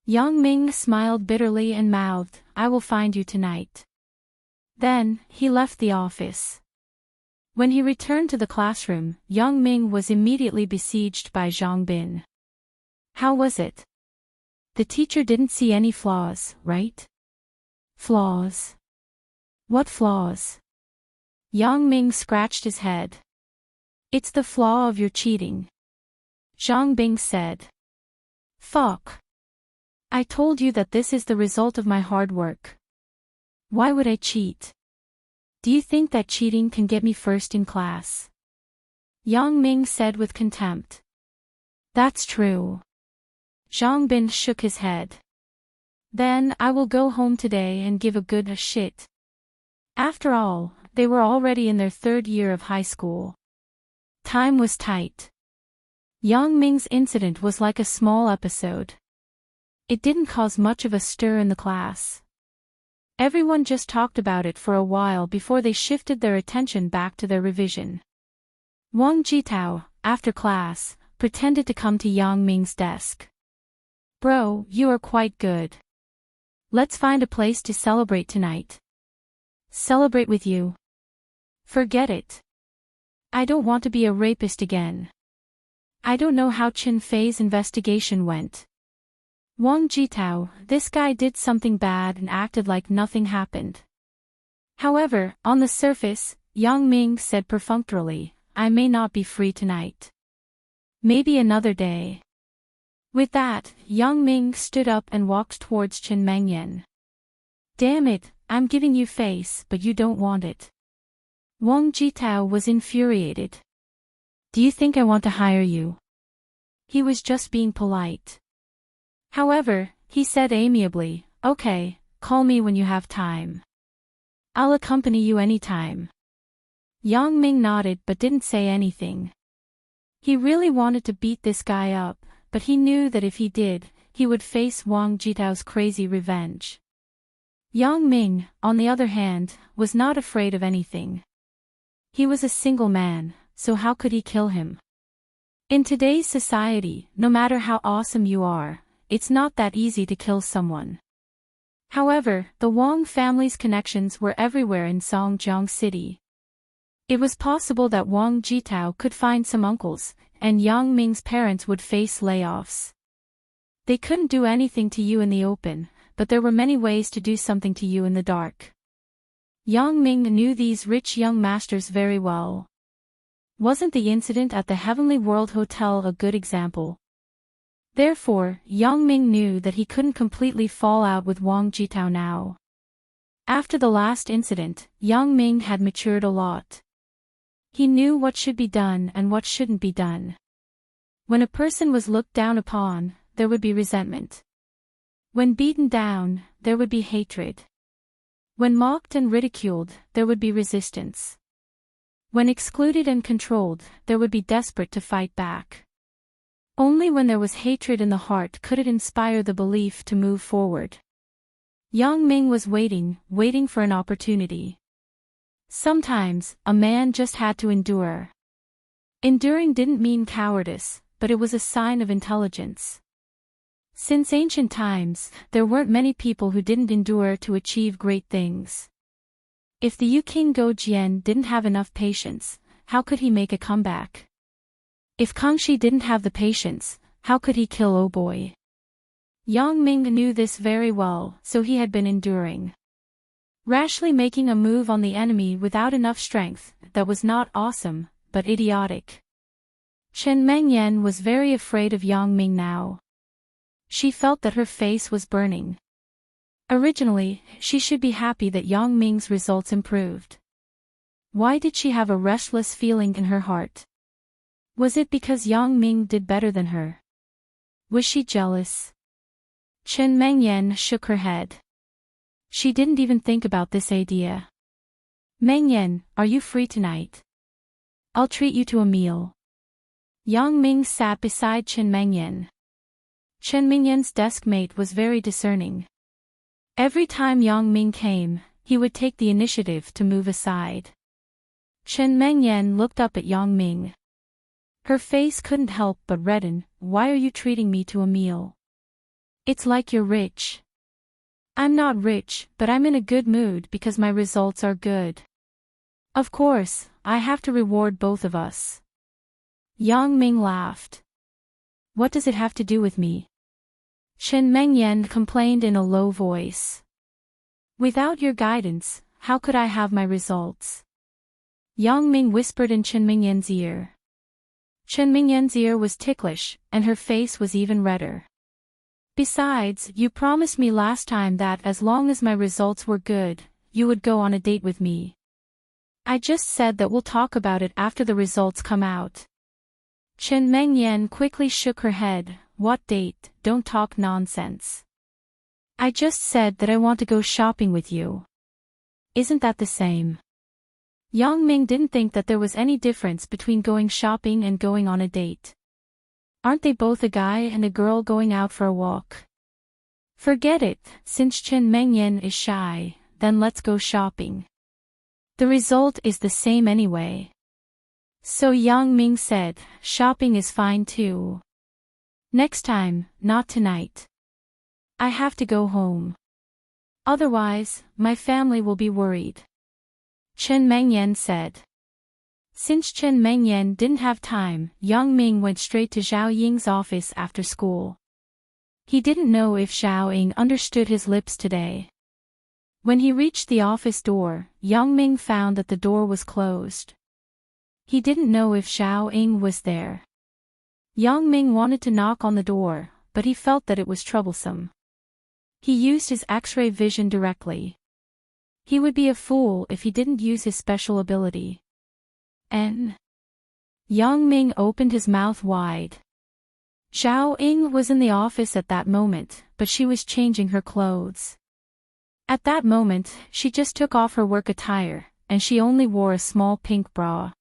Yang Ming smiled bitterly and mouthed, "I will find you tonight." Then, he left the office. When he returned to the classroom, Yang Ming was immediately besieged by Zhang Bin. How was it? The teacher didn't see any flaws, right? Flaws? What flaws? Yang Ming scratched his head. It's the flaw of your cheating. Zhang Bin said. Fuck. I told you that this is the result of my hard work. Why would I cheat? Do you think that cheating can get me first in class? Yang Ming said with contempt. That's true. Zhang Bin shook his head. Then I will go home today and give a good shit. After all, they were already in their 3rd year of high school. Time was tight. Yang Ming's incident was like a small episode. It didn't cause much of a stir in the class. Everyone just talked about it for a while before they shifted their attention back to their revision. Wang Jitao, after class, pretended to come to Yang Ming's desk. Bro, you are quite good. Let's find a place to celebrate tonight. Celebrate with you? Forget it. I don't want to be a rapist again. I don't know how Chen Fei's investigation went. Wang Jitao, this guy did something bad and acted like nothing happened. However, on the surface, Yang Ming said perfunctorily, I may not be free tonight. Maybe another day. With that, Yang Ming stood up and walked towards Chen Mengyan. Damn it, I'm giving you face but you don't want it. Wang Jitao was infuriated. Do you think I want to hire you? He was just being polite. However, he said amiably, okay, call me when you have time. I'll accompany you anytime. Yang Ming nodded but didn't say anything. He really wanted to beat this guy up, but he knew that if he did, he would face Wang Jitao's crazy revenge. Yang Ming, on the other hand, was not afraid of anything. He was a single man, so how could he kill him? In today's society, no matter how awesome you are, it's not that easy to kill someone. However, the Wang family's connections were everywhere in Songjiang City. It was possible that Wang Jitao could find some uncles, and Yang Ming's parents would face layoffs. They couldn't do anything to you in the open, but there were many ways to do something to you in the dark. Yang Ming knew these rich young masters very well. Wasn't the incident at the Heavenly World Hotel a good example? Therefore, Yang Ming knew that he couldn't completely fall out with Wang Jitao now. After the last incident, Yang Ming had matured a lot. He knew what should be done and what shouldn't be done. When a person was looked down upon, there would be resentment. When beaten down, there would be hatred. When mocked and ridiculed, there would be resistance. When excluded and controlled, there would be desperate to fight back. Only when there was hatred in the heart could it inspire the belief to move forward. Yang Ming was waiting for an opportunity. Sometimes, a man just had to endure. Enduring didn't mean cowardice, but it was a sign of intelligence. Since ancient times, there weren't many people who didn't endure to achieve great things. If the Yu King Go Jian didn't have enough patience, how could he make a comeback? If Kangxi didn't have the patience, how could he kill Oh Boy? Yang Ming knew this very well, so he had been enduring. Rashly making a move on the enemy without enough strength, that was not awesome, but idiotic. Chen Mengyan was very afraid of Yang Ming now. She felt that her face was burning. Originally, she should be happy that Yang Ming's results improved. Why did she have a restless feeling in her heart? Was it because Yang Ming did better than her? Was she jealous? Chen Mengyan shook her head. She didn't even think about this idea. Mengyan, are you free tonight? I'll treat you to a meal. Yang Ming sat beside Chen Mengyan. Chen Mengyan's desk mate was very discerning. Every time Yang Ming came, he would take the initiative to move aside. Chen Mengyan looked up at Yang Ming. Her face couldn't help but redden. Why are you treating me to a meal? It's like you're rich. I'm not rich, but I'm in a good mood because my results are good. Of course, I have to reward both of us. Yang Ming laughed. What does it have to do with me? Chen Mengyan complained in a low voice. Without your guidance, how could I have my results? Yang Ming whispered in Chen Mengyan's ear. Chen Mengyan's ear was ticklish, and her face was even redder. Besides, you promised me last time that as long as my results were good, you would go on a date with me. I just said that we'll talk about it after the results come out. Chen Mengyan quickly shook her head. What date? Don't talk nonsense. I just said that I want to go shopping with you. Isn't that the same? Yang Ming didn't think that there was any difference between going shopping and going on a date. Aren't they both a guy and a girl going out for a walk? Forget it, since Chen Mengyan is shy, then let's go shopping. The result is the same anyway. So Yang Ming said, shopping is fine too. Next time, not tonight. I have to go home. Otherwise, my family will be worried. Chen Mengyan said. Since Chen Mengyan didn't have time, Yang Ming went straight to Zhao Ying's office after school. He didn't know if Zhao Ying understood his lips today. When he reached the office door, Yang Ming found that the door was closed. He didn't know if Zhao Ying was there. Yang Ming wanted to knock on the door, but he felt that it was troublesome. He used his X-ray vision directly. He would be a fool if he didn't use his special ability. Yang Ming opened his mouth wide. Zhao Ying was in the office at that moment, but she was changing her clothes. At that moment, she just took off her work attire, and she only wore a small pink bra.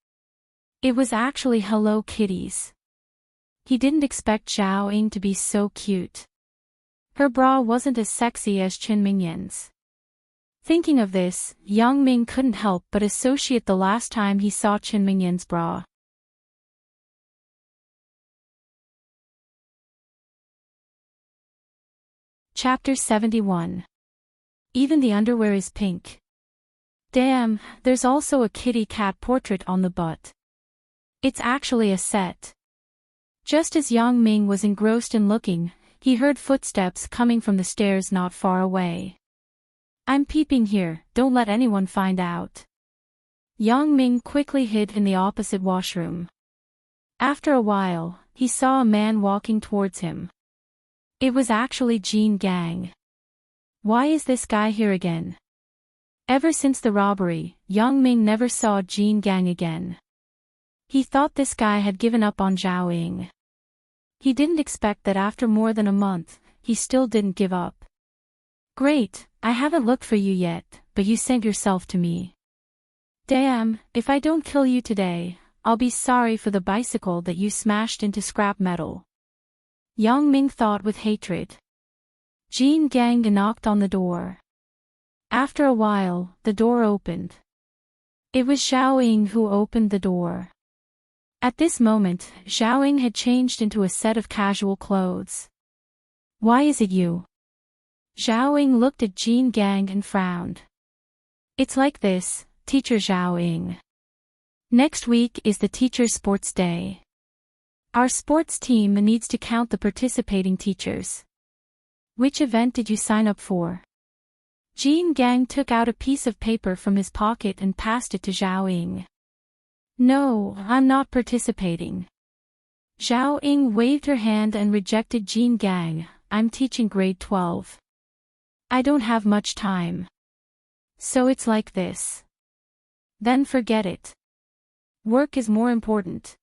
It was actually Hello Kitty's. He didn't expect Zhao Ying to be so cute. Her bra wasn't as sexy as Chen Mengyan's. Thinking of this, Yang Ming couldn't help but associate the last time he saw Chen Mengyan's bra. Chapter 71. Even the underwear is pink. Damn, there's also a kitty cat portrait on the butt. It's actually a set. Just as Yang Ming was engrossed in looking, he heard footsteps coming from the stairs not far away. I'm peeping here, don't let anyone find out. Yang Ming quickly hid in the opposite washroom. After a while, he saw a man walking towards him. It was actually Jean Gang. Why is this guy here again? Ever since the robbery, Yang Ming never saw Jean Gang again. He thought this guy had given up on Zhao Ying. He didn't expect that after more than a month, he still didn't give up. Great, I haven't looked for you yet, but you sent yourself to me. Damn, if I don't kill you today, I'll be sorry for the bicycle that you smashed into scrap metal. Yang Ming thought with hatred. Jean Gang knocked on the door. After a while, the door opened. It was Zhao Ying who opened the door. At this moment, Zhao Ying had changed into a set of casual clothes. Why is it you? Zhao Ying looked at Jean Gang and frowned. It's like this, Teacher Zhao Ying. Next week is the Teacher's Sports Day. Our sports team needs to count the participating teachers. Which event did you sign up for? Jean Gang took out a piece of paper from his pocket and passed it to Zhao Ying. No, I'm not participating. Zhao Ying waved her hand and rejected Jean Gang. I'm teaching grade 12. I don't have much time. So it's like this. Then forget it. Work is more important.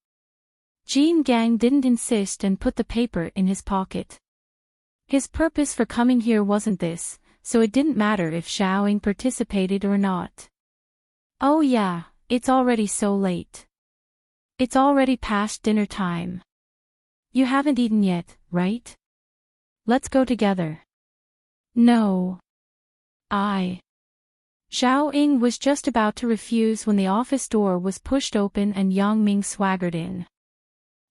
Jean Gang didn't insist and put the paper in his pocket. His purpose for coming here wasn't this, so it didn't matter if Xiaoying participated or not. Oh yeah, it's already so late. It's already past dinner time. You haven't eaten yet, right? Let's go together. No. Zhao Ying was just about to refuse when the office door was pushed open and Yang Ming swaggered in.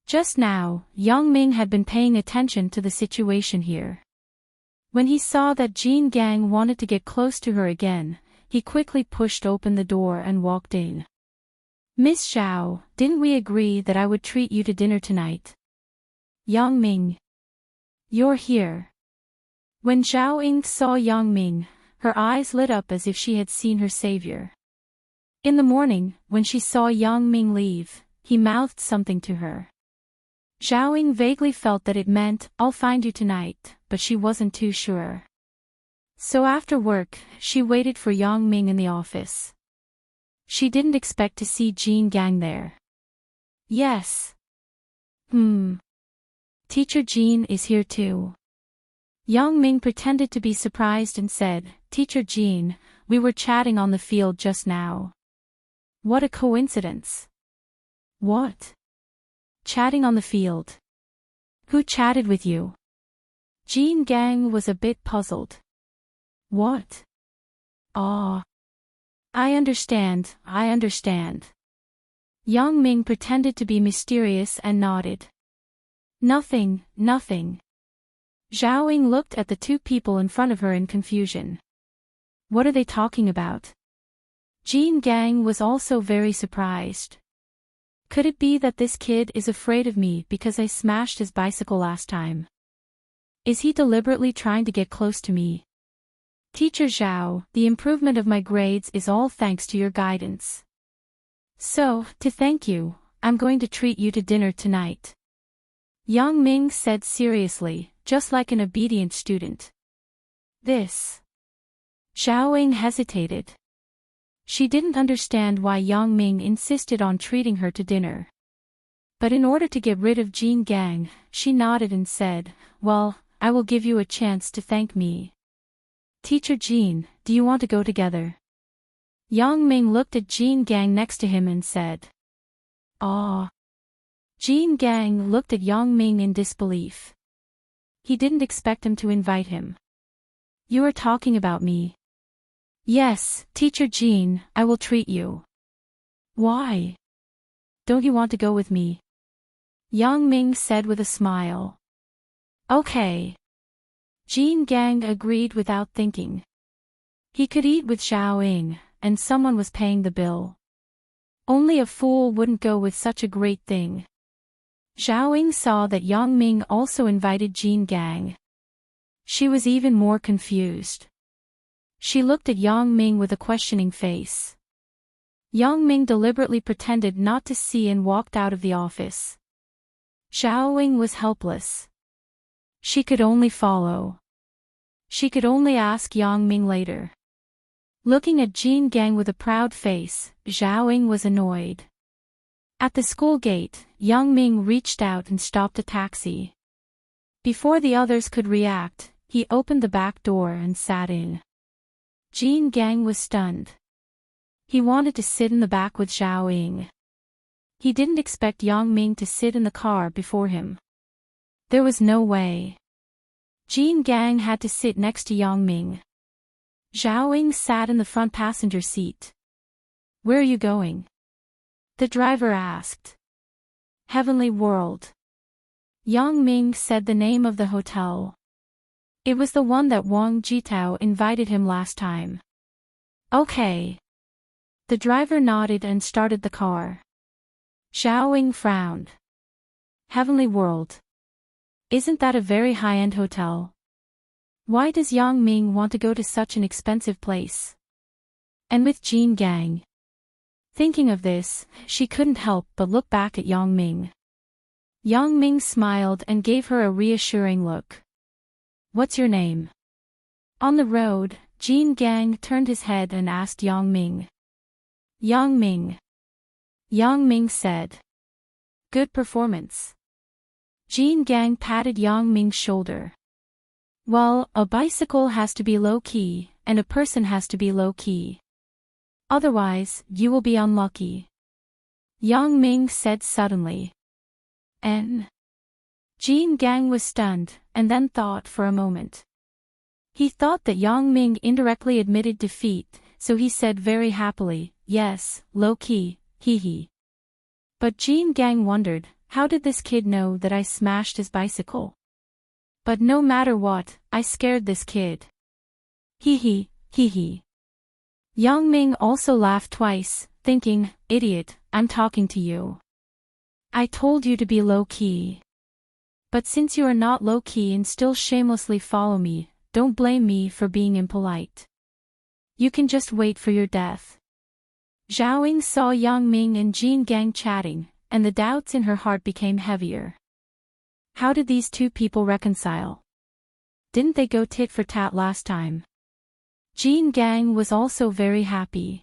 Just now, Yang Ming had been paying attention to the situation here. When he saw that Jean Gang wanted to get close to her again, he quickly pushed open the door and walked in. Miss Zhao, didn't we agree that I would treat you to dinner tonight? Yang Ming. You're here. When Zhao Ying saw Yang Ming, her eyes lit up as if she had seen her savior. In the morning, when she saw Yang Ming leave, he mouthed something to her. Zhao Ying vaguely felt that it meant, I'll find you tonight, but she wasn't too sure. So after work, she waited for Yang Ming in the office. She didn't expect to see Jean Gang there. Yes. Teacher Jean is here too. Yang Ming pretended to be surprised and said, Teacher Jean, we were chatting on the field just now. What a coincidence. What? Chatting on the field. Who chatted with you? Jean Gang was a bit puzzled. What? Ah. I understand. Yang Ming pretended to be mysterious and nodded. Nothing. Zhao Ying looked at the two people in front of her in confusion. What are they talking about? Jean Gang was also very surprised. Could it be that this kid is afraid of me because I smashed his bicycle last time? Is he deliberately trying to get close to me? Teacher Zhao, the improvement of my grades is all thanks to your guidance. So, to thank you, I'm going to treat you to dinner tonight. Yang Ming said seriously, just like an obedient student. This. Zhao Ying hesitated. She didn't understand why Yang Ming insisted on treating her to dinner. But in order to get rid of Jean Gang, she nodded and said, Well, I will give you a chance to thank me. Teacher Jean, do you want to go together? Yang Ming looked at Jean Gang next to him and said. Ah. Jean Gang looked at Yang Ming in disbelief. He didn't expect him to invite him. You are talking about me. Yes, Teacher Jean, I will treat you. Why? Don't you want to go with me? Yang Ming said with a smile. Okay. Jean Gang agreed without thinking. He could eat with Zhao Ying, and someone was paying the bill. Only a fool wouldn't go with such a great thing. Zhao Ying saw that Yang Ming also invited Jean Gang. She was even more confused. She looked at Yang Ming with a questioning face. Yang Ming deliberately pretended not to see and walked out of the office. Zhao Ying was helpless. She could only follow. She could only ask Yang Ming later. Looking at Jean Gang with a proud face, Zhao Ying was annoyed. At the school gate, Yang Ming reached out and stopped a taxi. Before the others could react, he opened the back door and sat in. Jean Gang was stunned. He wanted to sit in the back with Zhao Ying. He didn't expect Yang Ming to sit in the car before him. There was no way. Jean Gang had to sit next to Yang Ming. Zhao Ying sat in the front passenger seat. Where are you going? The driver asked. Heavenly World. Yang Ming said the name of the hotel. It was the one that Wang Jitao invited him last time. Okay. The driver nodded and started the car. Zhao Ying frowned. Heavenly World. Isn't that a very high-end hotel? Why does Yang Ming want to go to such an expensive place? And with Jean Gang. Thinking of this, she couldn't help but look back at Yang Ming. Yang Ming smiled and gave her a reassuring look. What's your name? On the road, Jean Gang turned his head and asked Yang Ming. Yang Ming. Yang Ming said. Good performance. Jean Gang patted Yang Ming's shoulder. Well, a bicycle has to be low-key, and a person has to be low-key. Otherwise, you will be unlucky. Yang Ming said suddenly. Jean Gang was stunned, and then thought for a moment. He thought that Yang Ming indirectly admitted defeat, so he said very happily, yes, low-key, hee. But Jean Gang wondered, how did this kid know that I smashed his bicycle? But no matter what, I scared this kid. Hee. Yang Ming also laughed twice, thinking, idiot, I'm talking to you. I told you to be low-key. But since you are not low-key and still shamelessly follow me, don't blame me for being impolite. You can just wait for your death. Zhao Ying saw Yang Ming and Jean Gang chatting, and the doubts in her heart became heavier. How did these two people reconcile? Didn't they go tit for tat last time? Jean Gang was also very happy.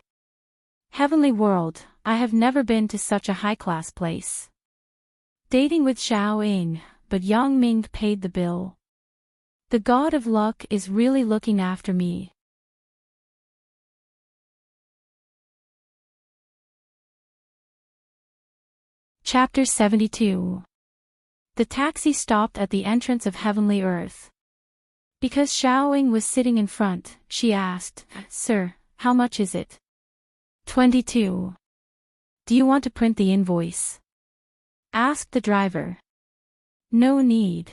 Heavenly world, I have never been to such a high-class place. Dating with Zhao Ying, but Yang Ming paid the bill. The god of luck is really looking after me. Chapter 72. The taxi stopped at the entrance of Heavenly Earth. Because Zhao Ying was sitting in front, she asked, Sir, how much is it? 22. Do you want to print the invoice? Asked the driver. No need.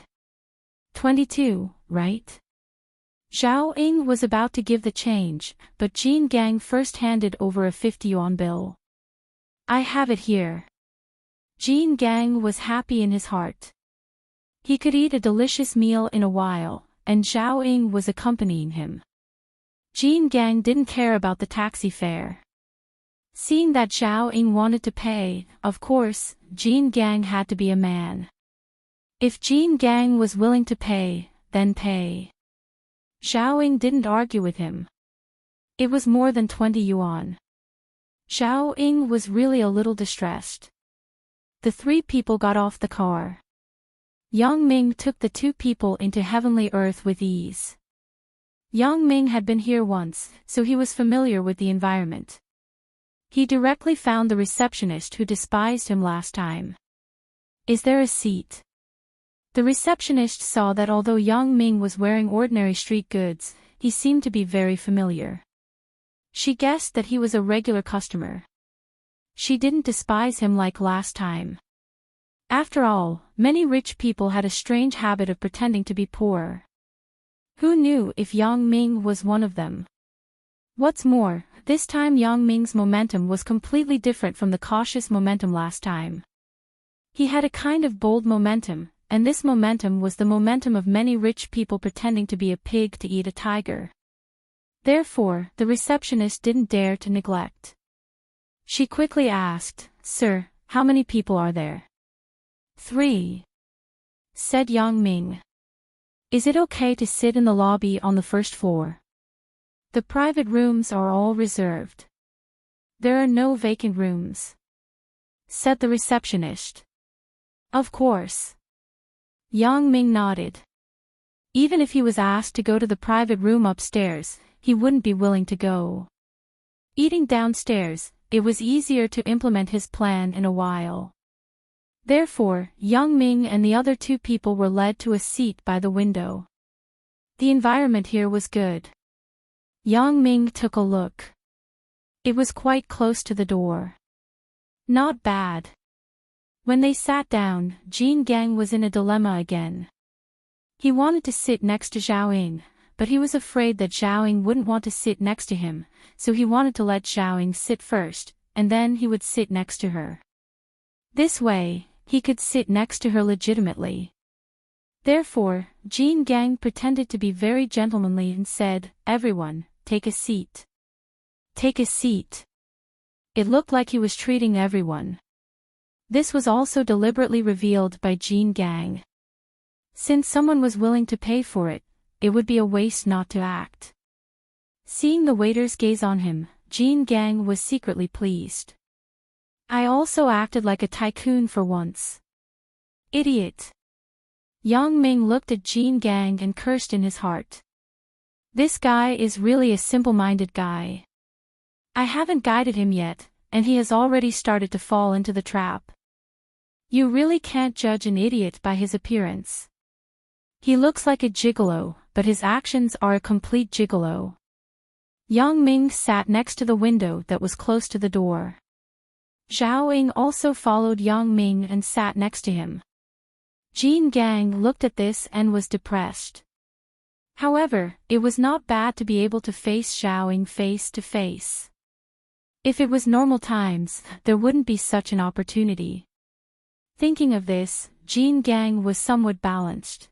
22, right? Zhao Ying was about to give the change, but Jean Gang first handed over a 50 yuan bill. I have it here. Jean Gang was happy in his heart. He could eat a delicious meal in a while, and Zhao Ying was accompanying him. Jean Gang didn't care about the taxi fare. Seeing that Zhao Ying wanted to pay, of course, Jean Gang had to be a man. If Jean Gang was willing to pay, then pay. Zhao Ying didn't argue with him. It was more than 20 yuan. Zhao Ying was really a little distressed. The three people got off the car. Yang Ming took the two people into Heavenly Earth with ease. Yang Ming had been here once, so he was familiar with the environment. He directly found the receptionist who despised him last time. Is there a seat? The receptionist saw that although Yang Ming was wearing ordinary street goods, he seemed to be very familiar. She guessed that he was a regular customer. She didn't despise him like last time. After all, many rich people had a strange habit of pretending to be poor. Who knew if Yang Ming was one of them? What's more, this time Yang Ming's momentum was completely different from the cautious momentum last time. He had a kind of bold momentum, and this momentum was the momentum of many rich people pretending to be a pig to eat a tiger. Therefore, the receptionist didn't dare to neglect. She quickly asked, Sir, how many people are there? 3. Said Yang Ming. Is it okay to sit in the lobby on the first floor? The private rooms are all reserved. There are no vacant rooms. Said the receptionist. Of course. Yang Ming nodded. Even if he was asked to go to the private room upstairs, he wouldn't be willing to go. Eating downstairs, it was easier to implement his plan in a while. Therefore, Yang Ming and the other two people were led to a seat by the window. The environment here was good. Yang Ming took a look. It was quite close to the door. Not bad. When they sat down, Jean Gang was in a dilemma again. He wanted to sit next to Zhao Ying, but he was afraid that Zhao Ying wouldn't want to sit next to him, so he wanted to let Zhao Ying sit first, and then he would sit next to her. This way, he could sit next to her legitimately. Therefore, Jean Gang pretended to be very gentlemanly and said, Everyone, take a seat. Take a seat. It looked like he was treating everyone. This was also deliberately revealed by Jean Gang. Since someone was willing to pay for it, it would be a waste not to act. Seeing the waiter's gaze on him, Jean Gang was secretly pleased. I also acted like a tycoon for once. Idiot. Yang Ming looked at Jean Gang and cursed in his heart. This guy is really a simple-minded guy. I haven't guided him yet, and he has already started to fall into the trap. You really can't judge an idiot by his appearance. He looks like a gigolo, but his actions are a complete gigolo. Yang Ming sat next to the window that was close to the door. Zhao Ying also followed Yang Ming and sat next to him. Jean Gang looked at this and was depressed. However, it was not bad to be able to face Zhao Ying face to face. If it was normal times, there wouldn't be such an opportunity. Thinking of this, Jean Gang was somewhat balanced.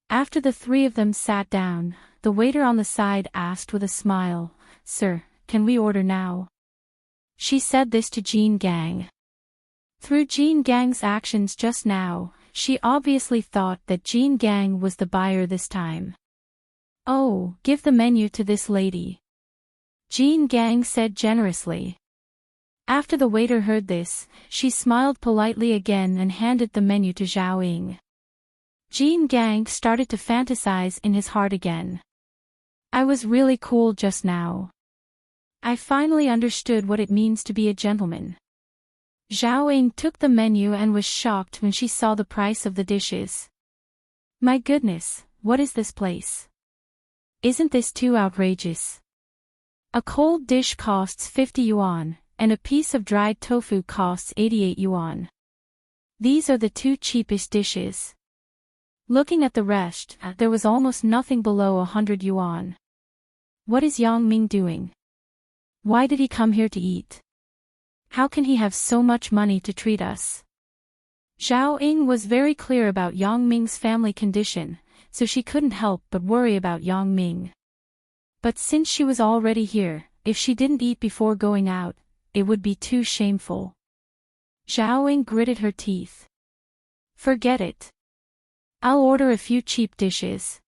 After the three of them sat down, the waiter on the side asked with a smile, "Sir, can we order now?" She said this to Jean Gang. Through Jean Gang's actions just now, she obviously thought that Jean Gang was the buyer this time. "Oh, give the menu to this lady," Jean Gang said generously. After the waiter heard this, she smiled politely again and handed the menu to Zhao Ying. Jean Gang started to fantasize in his heart again. I was really cool just now. I finally understood what it means to be a gentleman. Zhao Ying took the menu and was shocked when she saw the price of the dishes. My goodness, what is this place? Isn't this too outrageous? A cold dish costs 50 yuan, and a piece of dried tofu costs 88 yuan. These are the two cheapest dishes. Looking at the rest, there was almost nothing below 100 yuan. What is Yang Ming doing? Why did he come here to eat? How can he have so much money to treat us? Zhao Ying was very clear about Yang Ming's family condition, so she couldn't help but worry about Yang Ming. But since she was already here, if she didn't eat before going out, it would be too shameful. Zhao Ying gritted her teeth. Forget it. I'll order a few cheap dishes.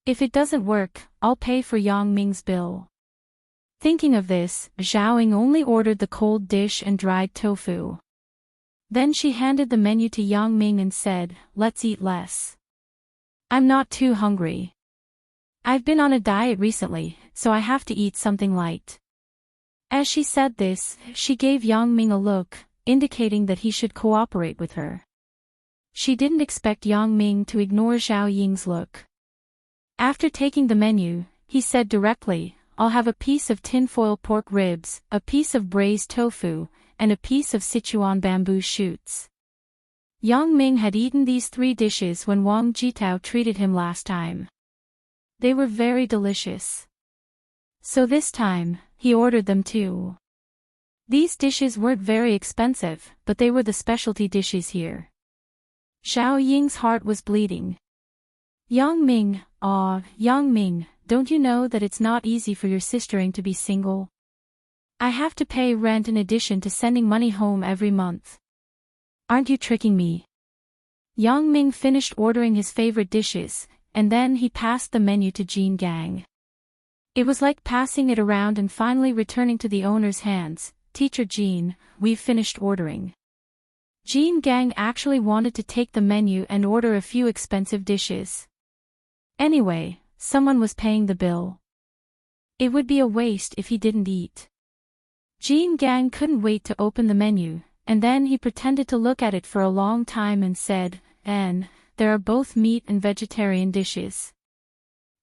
If it doesn't work, I'll pay for Yang Ming's bill. Thinking of this, Zhao Ying only ordered the cold dish and dried tofu. Then she handed the menu to Yang Ming and said, "Let's eat less. I'm not too hungry. I've been on a diet recently, so I have to eat something light." As she said this, she gave Yang Ming a look, indicating that he should cooperate with her. She didn't expect Yang Ming to ignore Zhao Ying's look. After taking the menu, he said directly, "I'll have a piece of tinfoil pork ribs, a piece of braised tofu, and a piece of Sichuan bamboo shoots." Yang Ming had eaten these three dishes when Wang Jitao treated him last time. They were very delicious. So this time, he ordered them too. These dishes weren't very expensive, but they were the specialty dishes here. Zhao Ying's heart was bleeding. Yang Ming, Yang Ming, don't you know that it's not easy for your sister-in to be single? I have to pay rent in addition to sending money home every month. Aren't you tricking me? Yang Ming finished ordering his favorite dishes, and then he passed the menu to Jean Gang. It was like passing it around and finally returning to the owner's hands. "Teacher Jean, we've finished ordering." Jean Gang actually wanted to take the menu and order a few expensive dishes. Anyway, someone was paying the bill. It would be a waste if he didn't eat. Jean Gang couldn't wait to open the menu, and then he pretended to look at it for a long time and said, "And there are both meat and vegetarian dishes.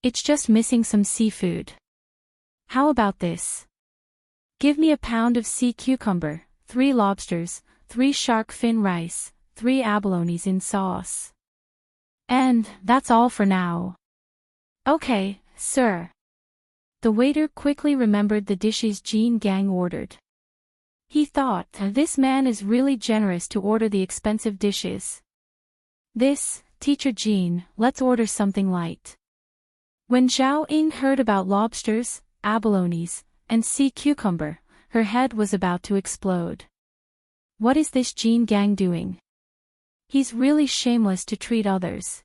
It's just missing some seafood. How about this? Give me a pound of sea cucumber, 3 lobsters, 3 shark fin rice, 3 abalones in sauce. And that's all for now." "Okay, sir." The waiter quickly remembered the dishes Jean Gang ordered. He thought, this man is really generous to order the expensive dishes. Teacher Jean, let's order something light." When Zhao Ying heard about lobsters, abalones, and sea cucumber, her head was about to explode. What is this Jean Gang doing? He's really shameless to treat others.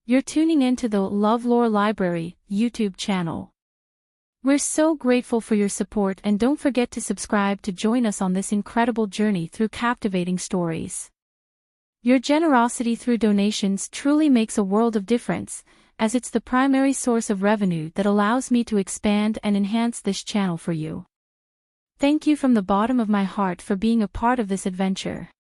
You're tuning into the LoveLore Library YouTube channel. We're so grateful for your support, and don't forget to subscribe to join us on this incredible journey through captivating stories. Your generosity through donations truly makes a world of difference, as it's the primary source of revenue that allows me to expand and enhance this channel for you. Thank you from the bottom of my heart for being a part of this adventure.